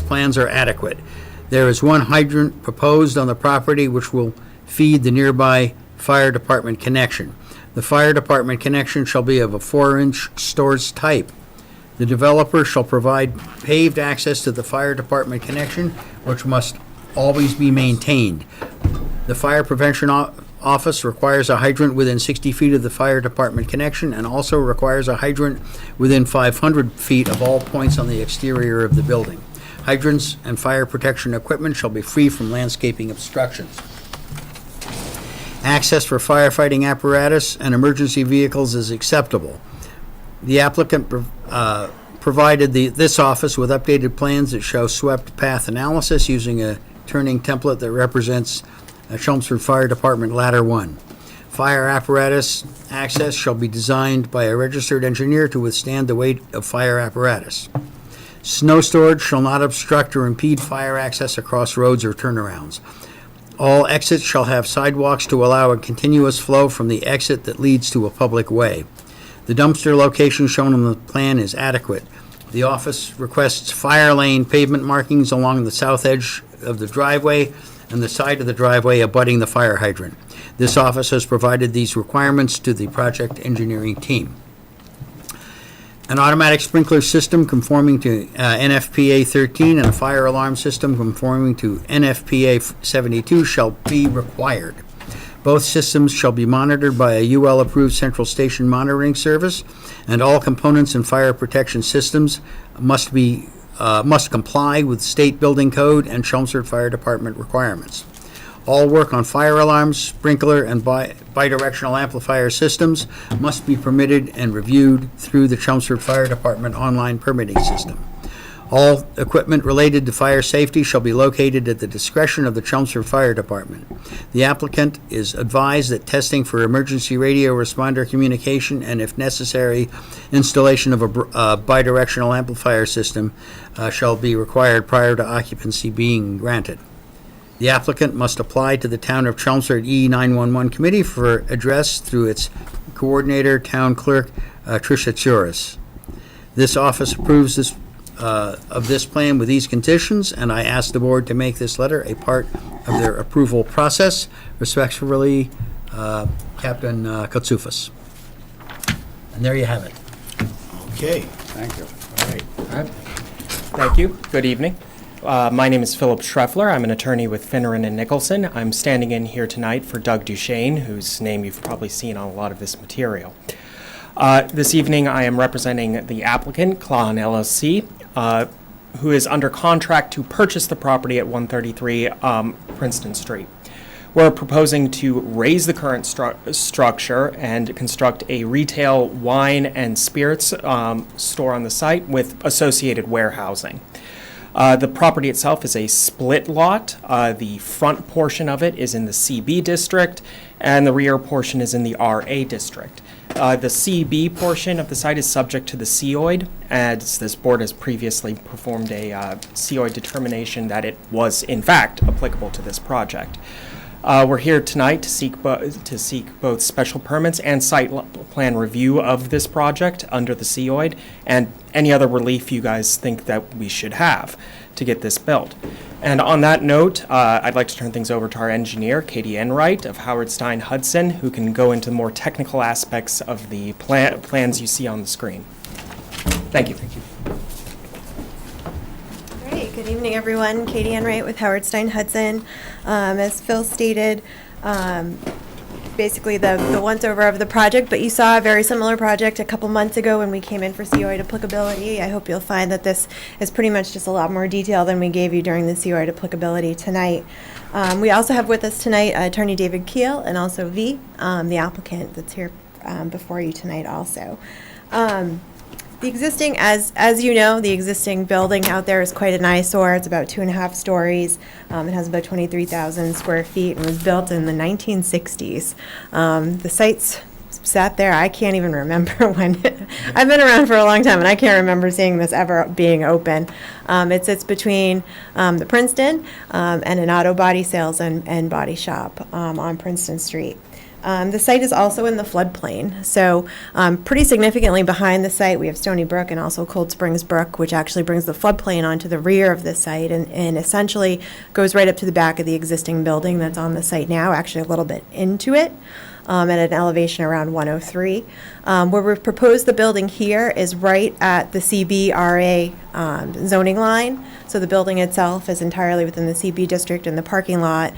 plans are adequate. There is one hydrant proposed on the property which will feed the nearby fire department connection. The fire department connection shall be of a 4-inch stores type. The developer shall provide paved access to the fire department connection, which must always be maintained. The fire prevention office requires a hydrant within 60 feet of the fire department connection and also requires a hydrant within 500 feet of all points on the exterior of the building. Hydrants and fire protection equipment shall be free from landscaping obstructions. Access for firefighting apparatus and emergency vehicles is acceptable. The applicant provided this office with updated plans that show swept path analysis using a turning template that represents Chelmsford Fire Department Ladder 1. Fire apparatus access shall be designed by a registered engineer to withstand the weight of fire apparatus. Snow storage shall not obstruct or impede fire access across roads or turnarounds. All exits shall have sidewalks to allow a continuous flow from the exit that leads to a public way. The dumpster location shown on the plan is adequate. The office requests fire lane pavement markings along the south edge of the driveway and the side of the driveway abutting the fire hydrant. This office has provided these requirements to the project engineering team. An automatic sprinkler system conforming to NFPA 13 and a fire alarm system conforming to NFPA 72 shall be required. Both systems shall be monitored by a UL-approved central station monitoring service, and all components and fire protection systems must comply with state building code and Chelmsford Fire Department requirements. All work on fire alarms, sprinkler, and bidirectional amplifier systems must be permitted and reviewed through the Chelmsford Fire Department online permitting system. All equipment related to fire safety shall be located at the discretion of the Chelmsford Fire Department. The applicant is advised that testing for emergency radio responder communication and, if necessary, installation of a bidirectional amplifier system shall be required prior to occupancy being granted. The applicant must apply to the Town of Chelmsford E911 Committee for address through its coordinator, Town Clerk Tricia Churis. This office approves of this plan with these conditions, and I ask the board to make this letter a part of their approval process. Respectfully, Captain Kotsufas. And there you have it. Okay. Thank you. All right. Thank you. Good evening. My name is Philip Schreffler. I'm an attorney with Finneran and Nicholson. I'm standing in here tonight for Doug Duchesne, whose name you've probably seen on a lot of this material. This evening, I am representing the applicant, Klahn LLC, who is under contract to purchase the property at 133 Princeton Street. We're proposing to raise the current structure and construct a retail wine and spirits store on the site with associated warehousing. The property itself is a split lot. The front portion of it is in the CB district, and the rear portion is in the RA district. The CB portion of the site is subject to the COID, as this board has previously performed a COID determination that it was, in fact, applicable to this project. We're here tonight to seek both special permits and site plan review of this project under the COID, and any other relief you guys think that we should have to get this built. And on that note, I'd like to turn things over to our engineer, Katie Enright of Howard Stein Hudson, who can go into more technical aspects of the plans you see on the screen. Thank you. Great. Good evening, everyone. Katie Enright with Howard Stein Hudson. As Phil stated, basically the once-over of the project, but you saw a very similar project a couple months ago when we came in for COID applicability. I hope you'll find that this is pretty much just a lot more detail than we gave you during the COID applicability tonight. We also have with us tonight Attorney David Keel and also V, the applicant that's here before you tonight also. The existing, as you know, the existing building out there is quite an eyesore. It's about 2.5 stories. It has about 23,000 square feet and was built in the 1960s. The site's sat there, I can't even remember when. I've been around for a long time and I can't remember seeing this ever being open. It sits between the Princeton and an auto body sales and body shop on Princeton Street. The site is also in the floodplain, so pretty significantly behind the site we have Stony Brook and also Cold Springs Brook, which actually brings the floodplain onto the rear of the site and essentially goes right up to the back of the existing building that's on the site now, actually a little bit into it. At an elevation around 103. Where we've proposed the building here is right at the CB-RA zoning line. So the building itself is entirely within the CB district, and the parking lot,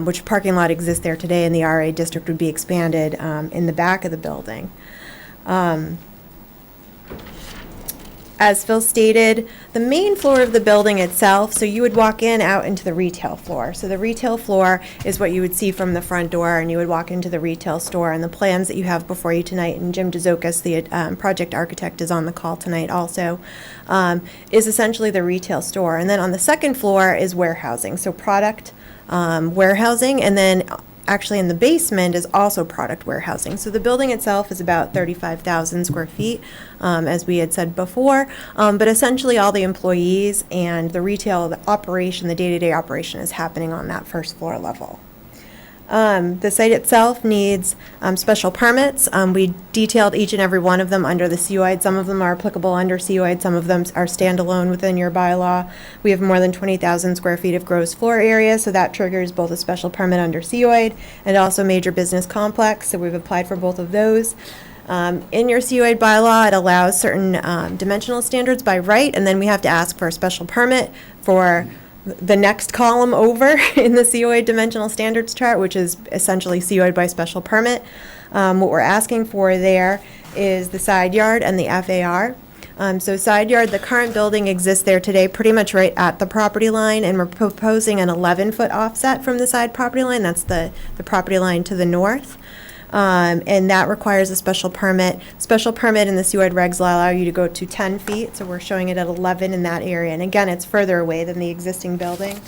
which parking lot exists there today in the RA district, would be expanded in the back of the building. As Phil stated, the main floor of the building itself, so you would walk in out into the retail floor. So the retail floor is what you would see from the front door, and you would walk into the retail store. And the plans that you have before you tonight, and Jim Dzokas, the project architect, is on the call tonight also, is essentially the retail store. And then on the second floor is warehousing, so product warehousing, and then actually in the basement is also product warehousing. So the building itself is about 35,000 square feet, as we had said before, but essentially all the employees and the retail, the operation, the day-to-day operation is happening on that first floor level. The site itself needs special permits. We detailed each and every one of them under the COID. Some of them are applicable under COID, some of them are standalone within your bylaw. We have more than 20,000 square feet of gross floor area, so that triggers both a special permit under COID and also major business complex, so we've applied for both of those. In your COID bylaw, it allows certain dimensional standards by right, and then we have to ask for a special permit for the next column over in the COID dimensional standards chart, which is essentially COID by special permit. What we're asking for there is the side yard and the FAR. So side yard, the current building exists there today pretty much right at the property line, and we're proposing an 11-foot offset from the side property line. That's the property line to the north. And that requires a special permit. Special permit in the COID regs allow you to go to 10 feet, so we're showing it at 11 in that area. And again, it's further away than the existing building.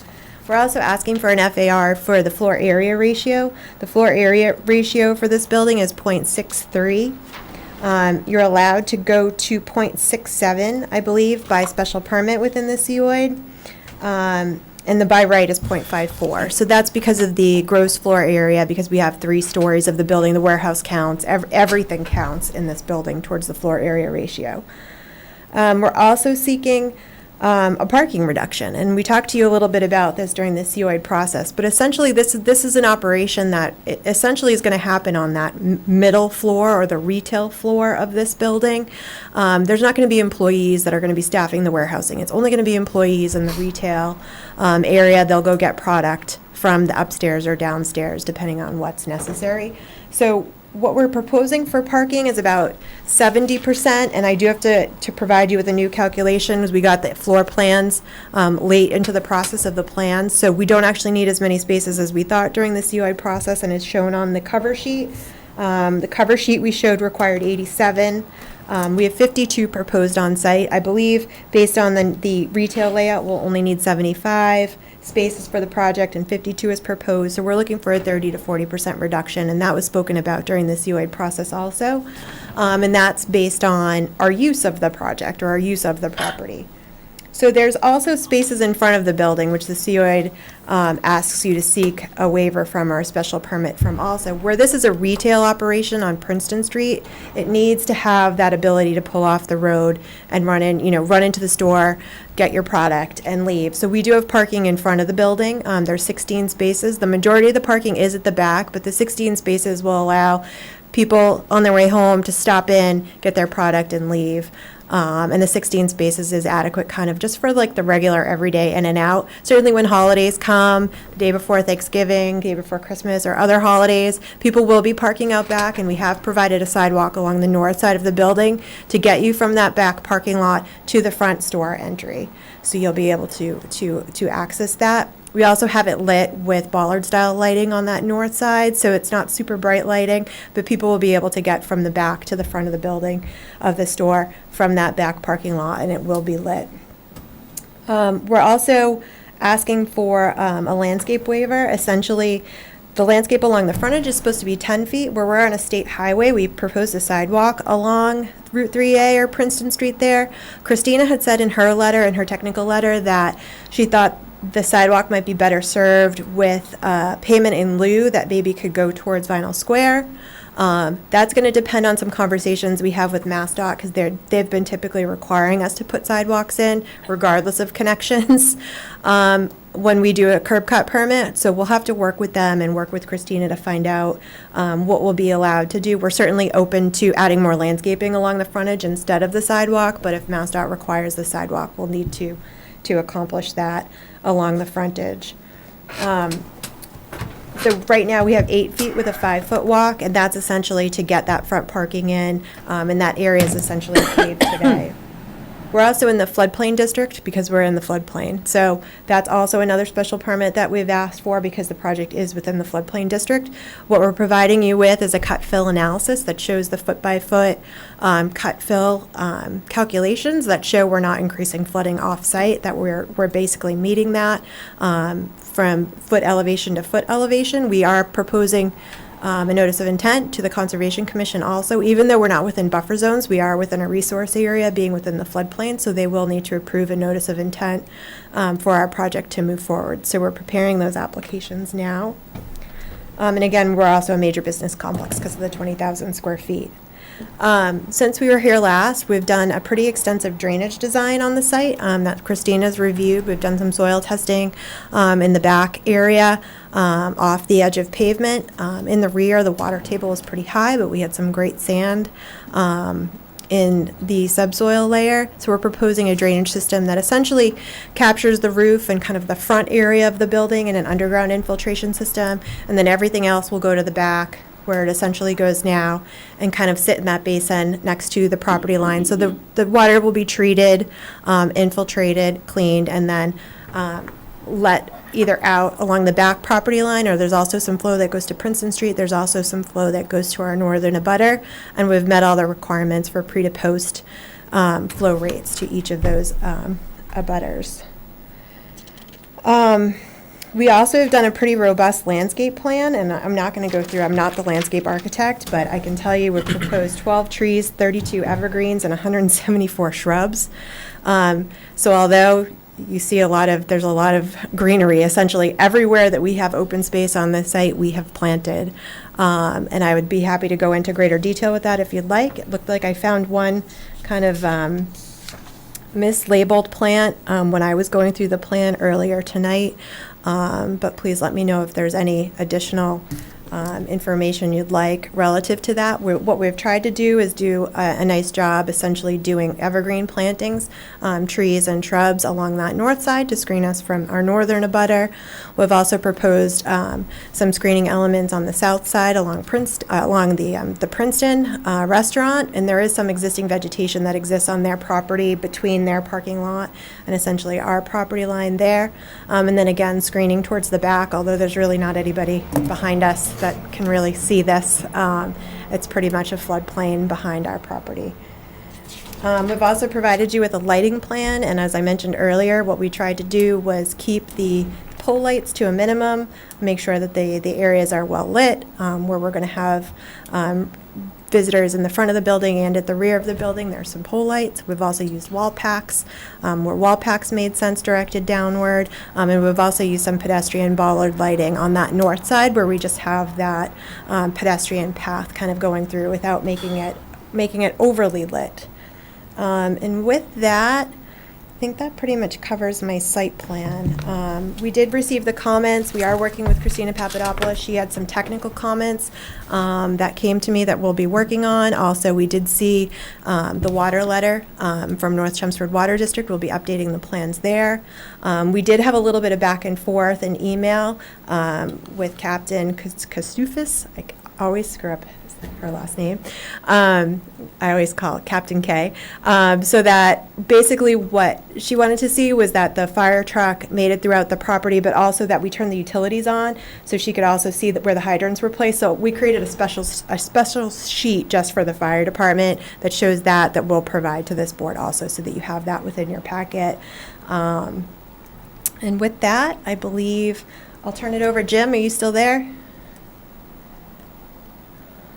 We're also asking for an FAR for the floor area ratio. The floor area ratio for this building is 0.63. You're allowed to go to 0.67, I believe, by special permit within the COID. And the by right is 0.54. So that's because of the gross floor area, because we have 3 stories of the building, the warehouse counts, everything counts in this building towards the floor area ratio. We're also seeking a parking reduction, and we talked to you a little bit about this during the COID process, but essentially this is an operation that essentially is going to happen on that middle floor or the retail floor of this building. There's not going to be employees that are going to be staffing the warehousing. It's only going to be employees in the retail area. They'll go get product from the upstairs or downstairs, depending on what's necessary. So what we're proposing for parking is about 70%, and I do have to provide you with a new calculation, because we got the floor plans late into the process of the plans, so we don't actually need as many spaces as we thought during the COI process, and it's shown on the cover sheet. The cover sheet we showed required 87. We have 52 proposed on site. I believe, based on the retail layout, we'll only need 75 spaces for the project, and 52 is proposed. So we're looking for a 30 to 40% reduction, and that was spoken about during the COA process also. And that's based on our use of the project or our use of the property. So there's also spaces in front of the building, which the COA asks you to seek a waiver from or a special permit from also. Where this is a retail operation on Princeton Street, it needs to have that ability to pull off the road and run into the store, get your product, and leave. So we do have parking in front of the building. There's 16 spaces. The majority of the parking is at the back, but the 16 spaces will allow people on their way home to stop in, get their product, and leave. And the 16 spaces is adequate kind of just for like the regular everyday in and out. Certainly when holidays come, the day before Thanksgiving, day before Christmas, or other holidays, people will be parking out back, and we have provided a sidewalk along the north side of the building to get you from that back parking lot to the front store entry. So you'll be able to access that. We also have it lit with bollard-style lighting on that north side, so it's not super bright lighting, but people will be able to get from the back to the front of the building of the store from that back parking lot, and it will be lit. We're also asking for a landscape waiver. Essentially, the landscape along the frontage is supposed to be 10 feet. Where we're on a state highway, we proposed a sidewalk along Route 3A or Princeton Street there. Christina had said in her letter, in her technical letter, that she thought the sidewalk might be better served with payment in lieu that maybe could go towards Vinyl Square. That's going to depend on some conversations we have with MassDOT, because they've been typically requiring us to put sidewalks in regardless of connections when we do a curb cut permit. So we'll have to work with them and work with Christina to find out what we'll be allowed to do. We're certainly open to adding more landscaping along the frontage instead of the sidewalk, but if MassDOT requires the sidewalk, we'll need to accomplish that along the frontage. So right now, we have 8 feet with a 5-foot walk, and that's essentially to get that front parking in, and that area is essentially paved today. We're also in the floodplain district because we're in the floodplain. So that's also another special permit that we've asked for because the project is within the floodplain district. What we're providing you with is a cut fill analysis that shows the foot-by-foot cut fill calculations that show we're not increasing flooding off-site, that we're basically meeting that from foot elevation to foot elevation. We are proposing a notice of intent to the Conservation Commission also. Even though we're not within buffer zones, we are within a resource area being within the floodplain, so they will need to approve a notice of intent for our project to move forward. So we're preparing those applications now. And again, we're also a major business complex because of the 20,000 square feet. Since we were here last, we've done a pretty extensive drainage design on the site that Christina's reviewed. We've done some soil testing in the back area off the edge of pavement. In the rear, the water table was pretty high, but we had some great sand in the subsoil layer. So we're proposing a drainage system that essentially captures the roof and kind of the front area of the building in an underground infiltration system, and then everything else will go to the back where it essentially goes now and kind of sit in that basin next to the property line. So the water will be treated, infiltrated, cleaned, and then let either out along the back property line, or there's also some flow that goes to Princeton Street. There's also some flow that goes to our northern abutter, and we've met all the requirements for pre to post flow rates to each of those abutters. We also have done a pretty robust landscape plan, and I'm not going to go through, I'm not the landscape architect, but I can tell you we've proposed 12 trees, 32 evergreens, and 174 shrubs. So although you see there's a lot of greenery, essentially everywhere that we have open space on the site, we have planted. And I would be happy to go into greater detail with that if you'd like. It looked like I found one kind of mislabeled plant when I was going through the plan earlier tonight. But please let me know if there's any additional information you'd like relative to that. What we've tried to do is do a nice job essentially doing evergreen plantings, trees and shrubs along that north side to screen us from our northern abutter. We've also proposed some screening elements on the south side along the Princeton restaurant, and there is some existing vegetation that exists on their property between their parking lot and essentially our property line there. And then again, screening towards the back, although there's really not anybody behind us that can really see this. It's pretty much a floodplain behind our property. We've also provided you with a lighting plan, and as I mentioned earlier, what we tried to do was keep the pole lights to a minimum, make sure that the areas are well lit, where we're going to have visitors in the front of the building and at the rear of the building. There's some pole lights. We've also used wall packs, where wall packs made sense directed downward, and we've also used some pedestrian bollard lighting on that north side where we just have that pedestrian path kind of going through without making it overly lit. And with that, I think that pretty much covers my site plan. We did receive the comments. We are working with Christina Papadopoulos. She had some technical comments that came to me that we'll be working on. Also, we did see the water letter from North Chelmsford Water District. We'll be updating the plans there. We did have a little bit of back and forth in email with Captain Kastufis. I always screw up her last name. I always call it Captain K. So that basically what she wanted to see was that the fire truck made it throughout the property, but also that we turn the utilities on so she could also see where the hydrants were placed. So we created a special sheet just for the fire department that shows that we'll provide to this board also, so that you have that within your packet. And with that, I believe I'll turn it over. Jim, are you still there?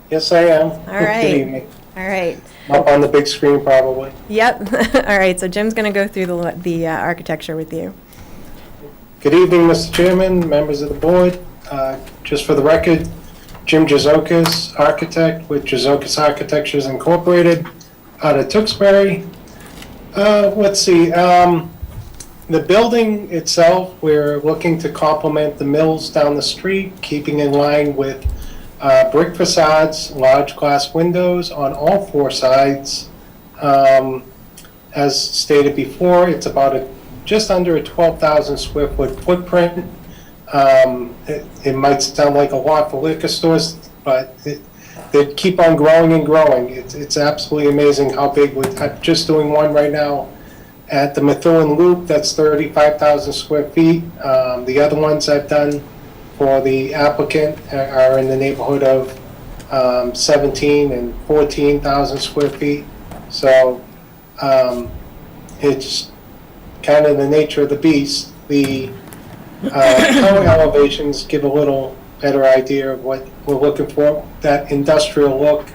Yes, I am. All right. Good evening. All right. Up on the big screen, probably. Yep. All right, so Jim's going to go through the architecture with you. Good evening, Mr. Chairman, members of the board. Just for the record, Jim Jazokis, architect with Jazokis Architectures Incorporated out of Tewksbury. Let's see. The building itself, we're looking to complement the mills down the street, keeping in line with brick facades, large glass windows on all four sides. As stated before, it's about just under a 12,000 square foot footprint. It might sound like a lot for liquor stores, but they keep on growing and growing. It's absolutely amazing how big. I'm just doing one right now at the Methuen Loop, that's 35,000 square feet. The other ones I've done for the applicant are in the neighborhood of 17 and 14,000 square feet. So it's kind of the nature of the beast. The current elevations give a little better idea of what we're looking for, that industrial look.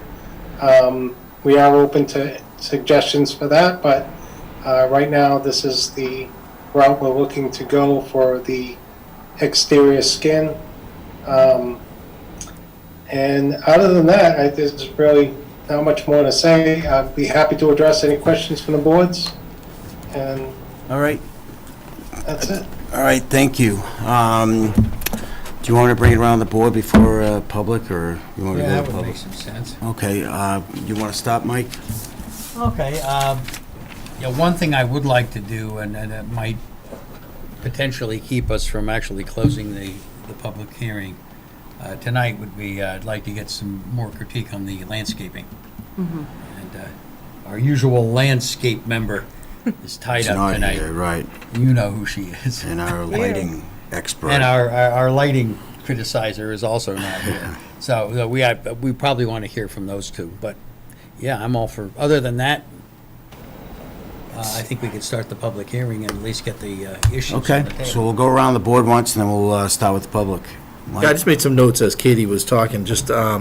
We are open to suggestions for that, but right now this is the route we're looking to go for the exterior skin. And other than that, there's really not much more to say. I'd be happy to address any questions from the boards. And all right. That's it. All right, thank you. Do you want to bring it around the board before public, or you want to go Yeah, to that would public? make some sense. Okay, you want to stop, Mike? Okay, one thing I would like to do, and it might potentially keep us from actually closing the public hearing tonight, would be, I'd like to get some more critique on the landscaping. Mhm. And our usual landscape member is tied It's up not tonight. here, right. You know who she is. And our lighting expert. And our lighting criticizer is also not here. So we probably want to hear from those two. But yeah, I'm all for, other than that, I think we could start the public hearing and at least get the issues on Okay, the table. so we'll go around the board once, and then we'll start with the public. Mike? Yeah, I just made some notes as Katie was talking, just a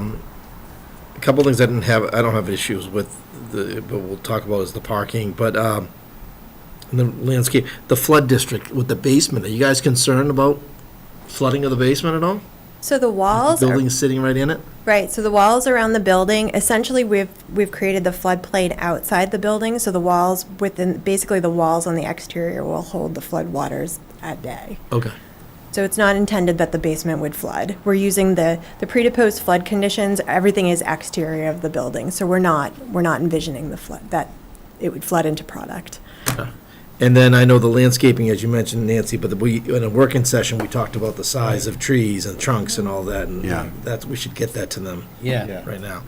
couple things I don't have issues with, but we'll talk about is the parking, but the landscape, the flood district with the basement, are you guys concerned about flooding of the basement at all? So the walls, Building's sitting right in it? right, so the walls around the building, essentially we've created the floodplain outside the building, so the walls basically the walls on the exterior will hold the flood waters at bay. Okay. So it's not intended that the basement would flood. We're using the pre to post flood conditions, everything is exterior of the building, so we're not envisioning the flood, that it would flood into product. And then I know the landscaping, as you mentioned, Nancy, but in a working session, we talked about the size of trees and trunks and all that, and we should get that to them right now.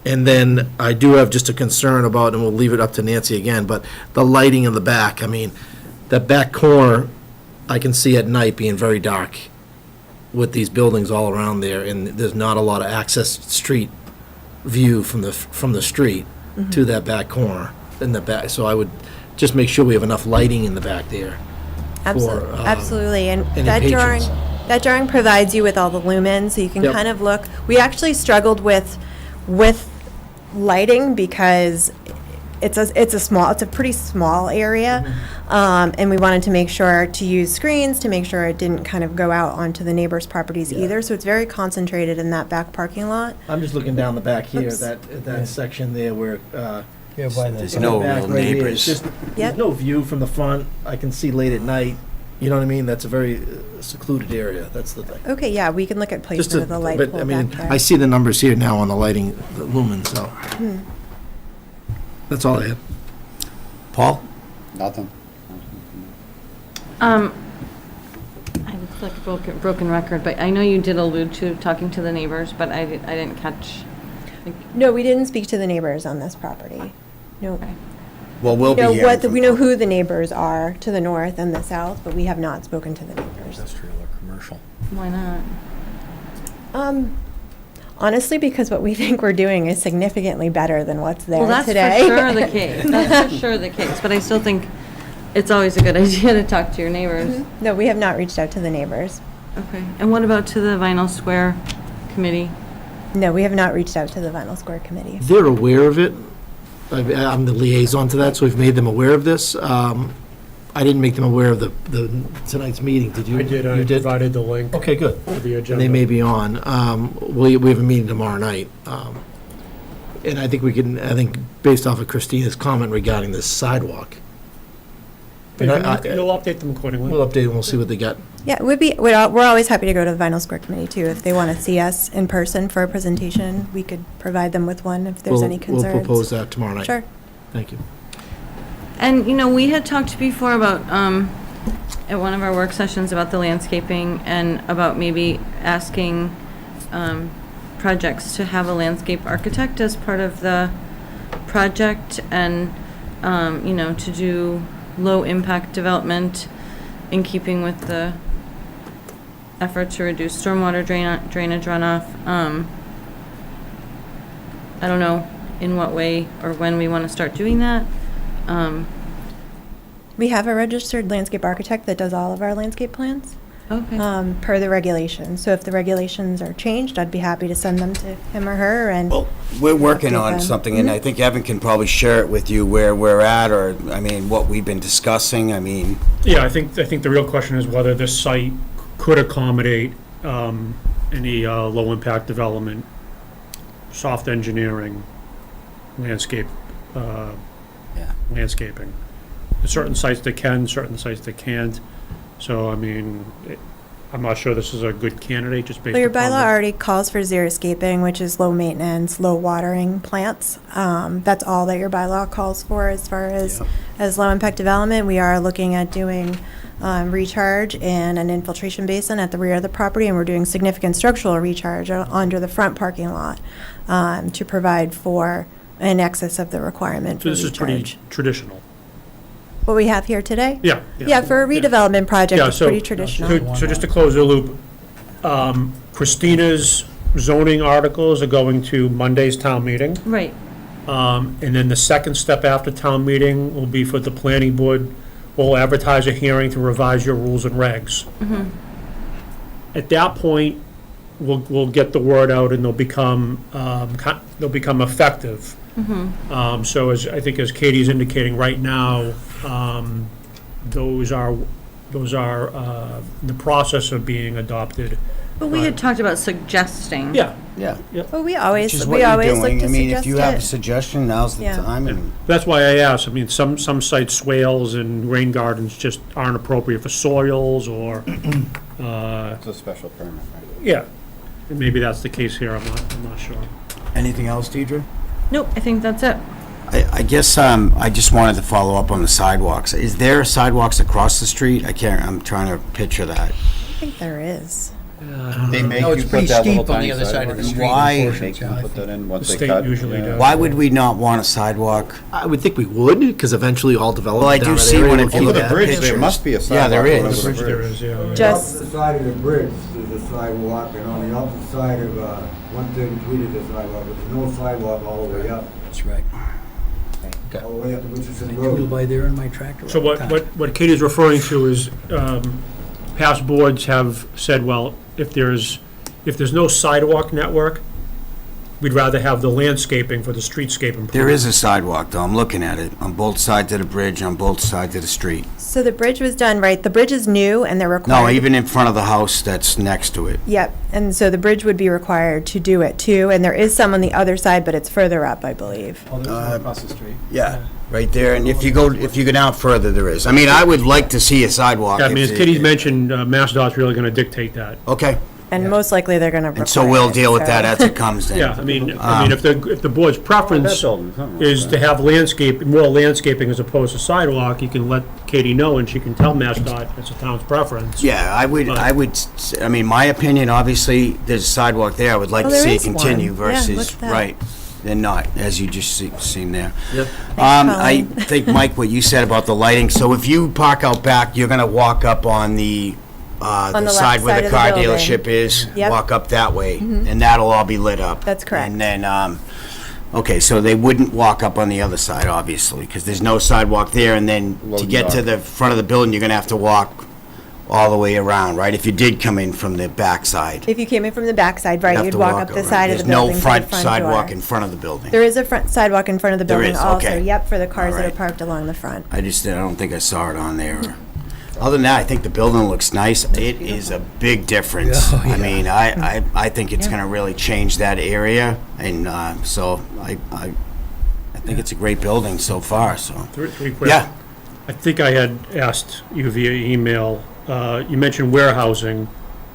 And then I do have just a concern about, and we'll leave it up to Nancy again, but the lighting in the back, I mean, that back corner, I can see at night being very dark with these buildings all around there, and there's not a lot of access street view from the street to that back corner in the back, so I would just make sure we have enough lighting in the back there. Absolutely, and any that drawing provides you with all the lumens, so you can kind of look. We actually struggled with lighting because it's a pretty small area, and we wanted to make sure to use screens to make sure it didn't kind of go out onto the neighbors' properties either. So it's very concentrated in that back parking lot. I'm just looking down the back here, that section there where. There's no real neighbors. There's no view from the front. I can see late at night. You know what I mean? That's a very secluded area. That's the thing. Okay, yeah, we can look at placement of the light but pole I mean, back there. I see the numbers here now on the lighting, the lumens. So that's all I have. Paul? Nothing. I it's like a broken record, but I know you did allude to talking to the neighbors, but I didn't catch. No, we didn't speak to the neighbors on this property. No. Well, we'll be hearing from We know who the neighbors are to the north and the south, but we have not spoken to the neighbors. Industrial or commercial. Why not? Honestly, because what we think we're doing is significantly better than what's there today. Well, that's for sure the case. That's for sure the case, but I still think it's always a good idea to talk to your neighbors. No, we have not reached out to the neighbors. Okay, and what about to the Vinyl Square Committee? No, we have not reached out to the Vinyl Square Committee. They're aware of it. I'm the liaison to that, so we've made them aware of this. I didn't make them aware of tonight's meeting. Did you? I did. You I provided the link. Okay, good. For the agenda. They may be on. We have a meeting tomorrow night. And I think based off of Christina's comment regarding this sidewalk. You'll update them accordingly. We'll update and we'll see what they got. Yeah, we're always happy to go to the Vinyl Square Committee too. If they want to see us in person for a presentation, we could provide them with one if there's any concerns. We'll propose that tomorrow night. Sure. Thank you. And, we had talked before about, at one of our work sessions about the landscaping and about maybe asking projects to have a landscape architect as part of the project and, to do low-impact development in keeping with the effort to reduce stormwater drainage runoff. I don't know in what way or when we want to start doing that. We have a registered landscape architect that does all of our landscape plans. Okay. Per the regulations. So if the regulations are changed, I'd be happy to send them to him or her and. Well, we're working update on them. something, and I think Evan can probably share it with you where we're at, or, what we've been discussing. Yeah, I think the real question is whether this site could accommodate any low-impact development, soft engineering, landscaping. There's certain sites that can, certain sites that can't. So, I'm not sure this is a good candidate, just based Well, your upon bylaw already calls for xeriscaping, which is low maintenance, low watering plants. That's all that your bylaw calls for as far as low impact development. We are looking at doing recharge and an infiltration basin at the rear of the property, and we're doing significant structural recharge under the front parking lot to provide for in excess of the requirement for So this is pretty recharge. traditional. What we have here today? Yeah. Yeah, for a redevelopment project, Yeah, it's so- pretty traditional. So just to close the loop, Christina's zoning articles are going to Monday's town meeting. Right. And then the second step after town meeting will be for the planning board, will advertise a hearing to revise your rules and regs. Mm-hmm. At that point, we'll get the word out and they'll become effective. Mm-hmm. So I think as Katie's indicating right now, those are the process of being adopted. But we had talked about suggesting. Yeah. Well, we always Which is look what to you're doing. suggest If you have a it. suggestion, now's the Yeah. time. And That's why I asked. Some sites, swales and rain gardens just aren't appropriate for soils or, It's a special permit, right? Yeah, and maybe that's the case here, I'm not sure. Anything else, Deidre? Nope, I think that's it. I guess I just wanted to follow up on the sidewalks. Is there sidewalks across the street? I'm trying to picture that. I think there is. They make No, it's you pretty put that little steep on tiny the other side of the sidewalk. street. Why? Make you put that in once The they state cut. usually yeah. does. Why would we not want a sidewalk? I would think we would, because eventually all development Well, I down do that see area one will if you be look Over at the bridge, there pictures. must be a Yeah, sidewalk. there going is. over the Bridge there bridge. is, yeah. Just, The side of the bridge, there's a sidewalk, and on the opposite side of 133, there's a sidewalk, but there's no sidewalk all the way up, That's right. all the way up to Richardson I drove Road. by there in my tractor So all the time. what Katie's referring to is, past boards have said, well, if there's no sidewalk network, we'd rather have the landscaping for the streetscape improvement. There is a sidewalk, though. I'm looking at it, on both sides of the bridge, on both sides of the street. so the bridge was done, right, the bridge is new and they're No, required. even in front of the house that's next to it. Yep, and so the bridge would be required to do it too, and there is some on the other side, but it's further up, I believe. Across the street. Yeah, right there, and if you go down further, there is. I mean, I would like to see a sidewalk. Yeah, I mean, as if Katie's it- mentioned, MassDOT's really gonna dictate that. Okay, And most likely they're gonna require and so we'll it, deal with so- that as it comes then. Yeah, I mean, if the board's preference building, something like is that. to have more landscaping as opposed to sidewalk, you can let Katie know, and she can tell MassDOT it's the town's preference. Yeah, I would, I mean, my opinion, obviously, there's a sidewalk there. I would like Oh, to there see it is one. continue Yeah, versus, look at that. right, than not, as you just seen there. Yep. I Colin. think, Mike, what you said about the lighting, so if you park out back, you're gonna walk up on the the left side where side the of the car building. dealership is, Yep. walk up that way, and that'll all be lit up. That's correct. And then, okay, so they wouldn't walk up on the other side, obviously, because there's no sidewalk there, and then to Loading get to dock. the front of the building, you're gonna have to walk all the way around, right? If you did come in from the backside. If you came in from the backside, right, have you'd to walk up the around. side of the building to the There's no front front sidewalk door. in front of the building. There is a front sidewalk in front of the There building is, also, okay. yep, for the cars that are Alright. parked along the front. I don't think I saw it on there. Other than that, I think the building looks nice. It is a big difference. Oh, yeah. I mean, I think it's gonna really change that area, and, so I think it's a great building so far, so. Three quick. Yeah. I think I had asked you via email, you mentioned warehousing,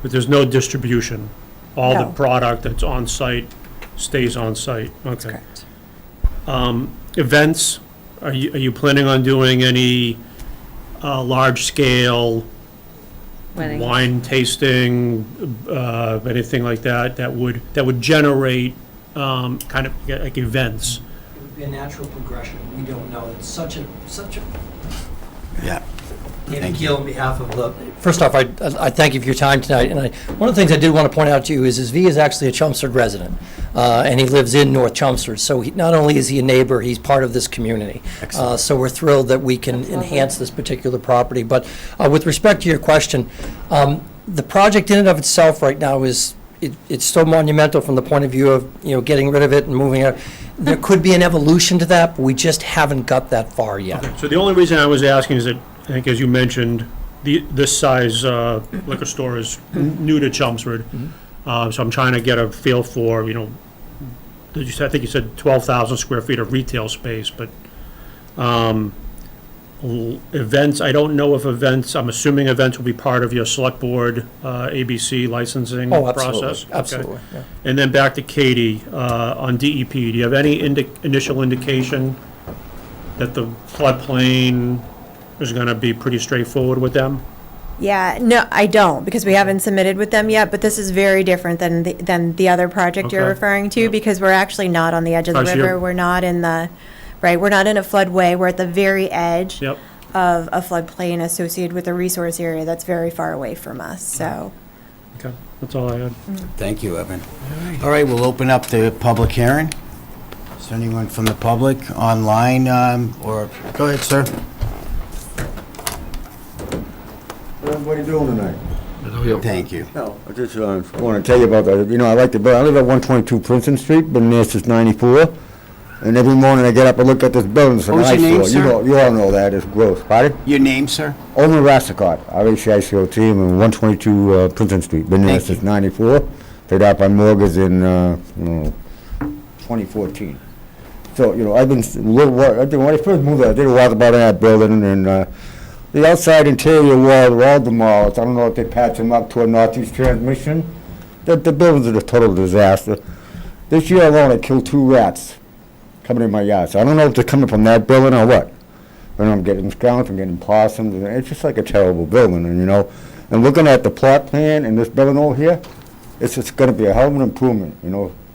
but there's no distribution. All the No. product that's on site stays on site. That's Okay. correct. Events, are you planning on doing any large-scale Wedding. wine tasting, anything like that, that would generate kind of like events? It would be a natural progression. We don't know. It's such a Yeah. David Thank Keel on behalf of the, first off, I thank you for your time tonight, and one of the things I did want to point out to you is V is actually a Chelmsford resident, and he lives in North Chelmsford, so not only is he a neighbor, he's part of this community. So we're thrilled that we can enhance this particular property, but with respect to your question, the project in and of itself right now is, it's so monumental from the point of view of, getting rid of it and moving it. There could be an evolution to that, but we just haven't got that far yet. So the only reason I was asking is that, I think as you mentioned, this size liquor store is new to Chelmsford. So I'm trying to get a feel for, I think you said 12,000 square feet of retail space, but events, I don't know if events, I'm assuming events will be part of your select board ABC licensing Oh, process? absolutely, absolutely, yeah. And then back to Katie, on DEP, do you have any initial indication that the floodplain is going to be pretty straightforward with them? Yeah, no, I don't, because we haven't submitted with them yet, but this is very different than the other project you're Okay. referring to, because we're actually not on the edge of the Oh, so you're- river, we're not in the, right, we're not in a floodway, we're at the very edge Yep. of a floodplain associated with a resource area that's very far away from us, so. Okay, that's all I had. Thank you, Evan. All right, we'll open up the public hearing. Is there anyone from the public online, or, go ahead, sir. What are you doing tonight? Thank you. No, I just want to tell you about that. I like the building. I live at 122 Princeton Street, been there since '94. And every morning I get up and look at this building. It's a What was nice your name, floor. sir? You all know that. It's gross. Pardon? Your name, sir? Omer Rasicot, RHICO team, and 122 Princeton Street. Been there Thank since you. '94. Paid off my mortgage in 2014. So, I've been when I first moved there, I did a walk about in that building, and The outside interior wall, they're all demolished. I don't know if they patch them up to a northeast transmission. The buildings are a total disaster. This year alone, I killed 2 rats coming in my yard. So I don't know if they're coming from that building or what. But I'm getting skunks, I'm getting possums, and it's just like a terrible building, and and looking at the plot plan and this building over here, it's just gonna be a hell of an improvement,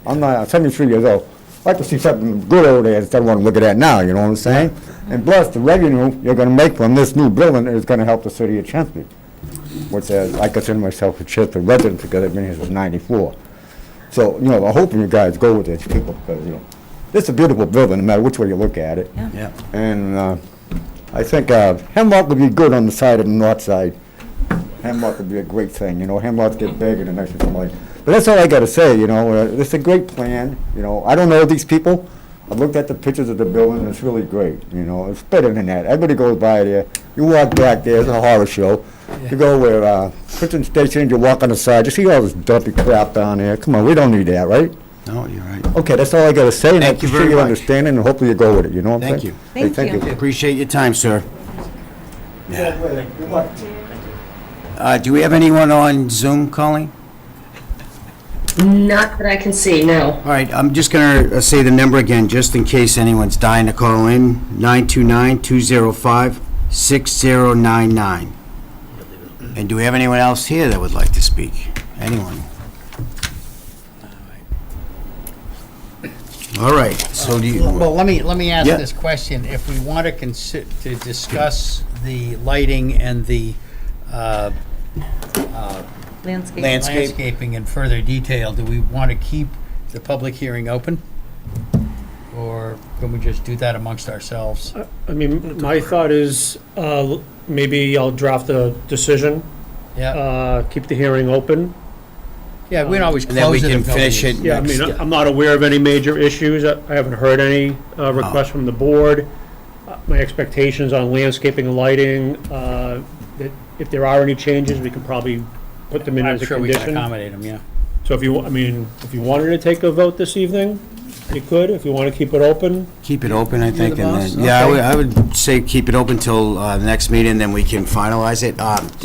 I'm 73 years old. I'd like to see something good over there instead of what I'm looking at now, you know what I'm saying? And plus, the revenue you're gonna make from this new building is gonna help the city of Chelmsford, which I consider myself a Chelmsford resident because I've been here since '94. So, I'm hoping you guys go with these people because, this is a beautiful building, no matter which way you look at it. Yeah. And I think hemlock would be good on the side of the north side. Hemlock would be a great thing, hemlocks get big and nice and like. But that's all I gotta say, it's a great plan, I don't know these people. I looked at the pictures of the building, and it's really great, it's better than that. Everybody goes by there, you walk back there, it's a horror show. You go where Princeton Station, you walk on the side, you see all this dumpy crap down there. Come on, we don't need that, right? No, you're right. Okay, that's all I gotta say, and I Thank you appreciate very your much. understanding, and hopefully you go with it, you know what I'm Thank saying? you. Hey, thank you. Appreciate your time, sir. Do we have anyone on Zoom, Colleen? Not that I can see, no. All right, I'm just going to say the number again, just in case anyone's dying to call in, 929-205-6099. And do we have anyone else here that would like to speak? Anyone? All right, so do you... Well, let me ask Yeah. this question. If we want to discuss the lighting and the landscaping in further detail, do we want to keep the public hearing open? Or can we just do that amongst ourselves? I mean, my thought is, maybe I'll draft a decision, Yeah, keep the hearing open. yeah, we can always And then we close it. can if nobody finish is- it. Yeah, I mean, I'm not aware of any major issues. I haven't heard any requests from the board. My expectations on landscaping and lighting, that if there are any changes, we can probably put them in I'm as a sure we can condition. accommodate them, yeah. So if you wanted to take a vote this evening, you could. If you want to keep it open, Keep it open, I think, the and boss? then, yeah, Okay. I would say keep it open till the next meeting, then we can finalize it.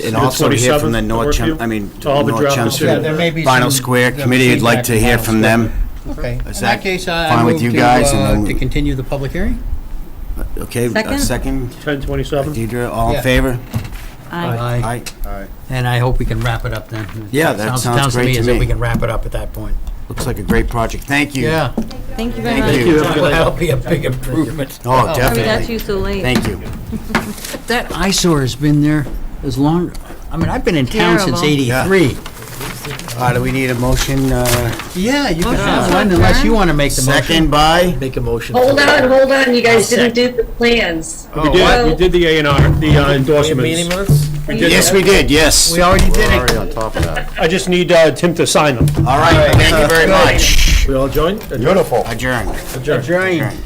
And also to hear from the 27th North work for you? To all the North draft Chelmsford Yeah, there may be Final some- Square some Committee, I'd like feedback to from hear Final from them. Okay, in Is that that case, I fine with move you guys, and then to we- continue the public hearing? Okay, Second? second. 10/27. Deidre, all Yeah. in favor? Aye. Aye. And I hope we can wrap it up then. Yeah, that sounds great to as if me. we can wrap it up at that point. Looks like a great project. Thank you. Yeah. Thank you very much. Thank you. That'll be a big improvement. Oh, Sorry we got definitely. you so late. Thank you. That eyesore has been there as long, I mean, I've been in town since Terrible. '83. Do we need a motion? Yeah, you can Motion have to one unless you adjourn? want to make the motion. Second by? Make a motion. Hold on, you guys didn't do the plans. We did the A&R, the endorsements. Yes, we did, yes. We already did it. Already on top of that. I just need Tim to sign them. All right, thank you very much. We all join? Beautiful. Adjourned. Adjourned.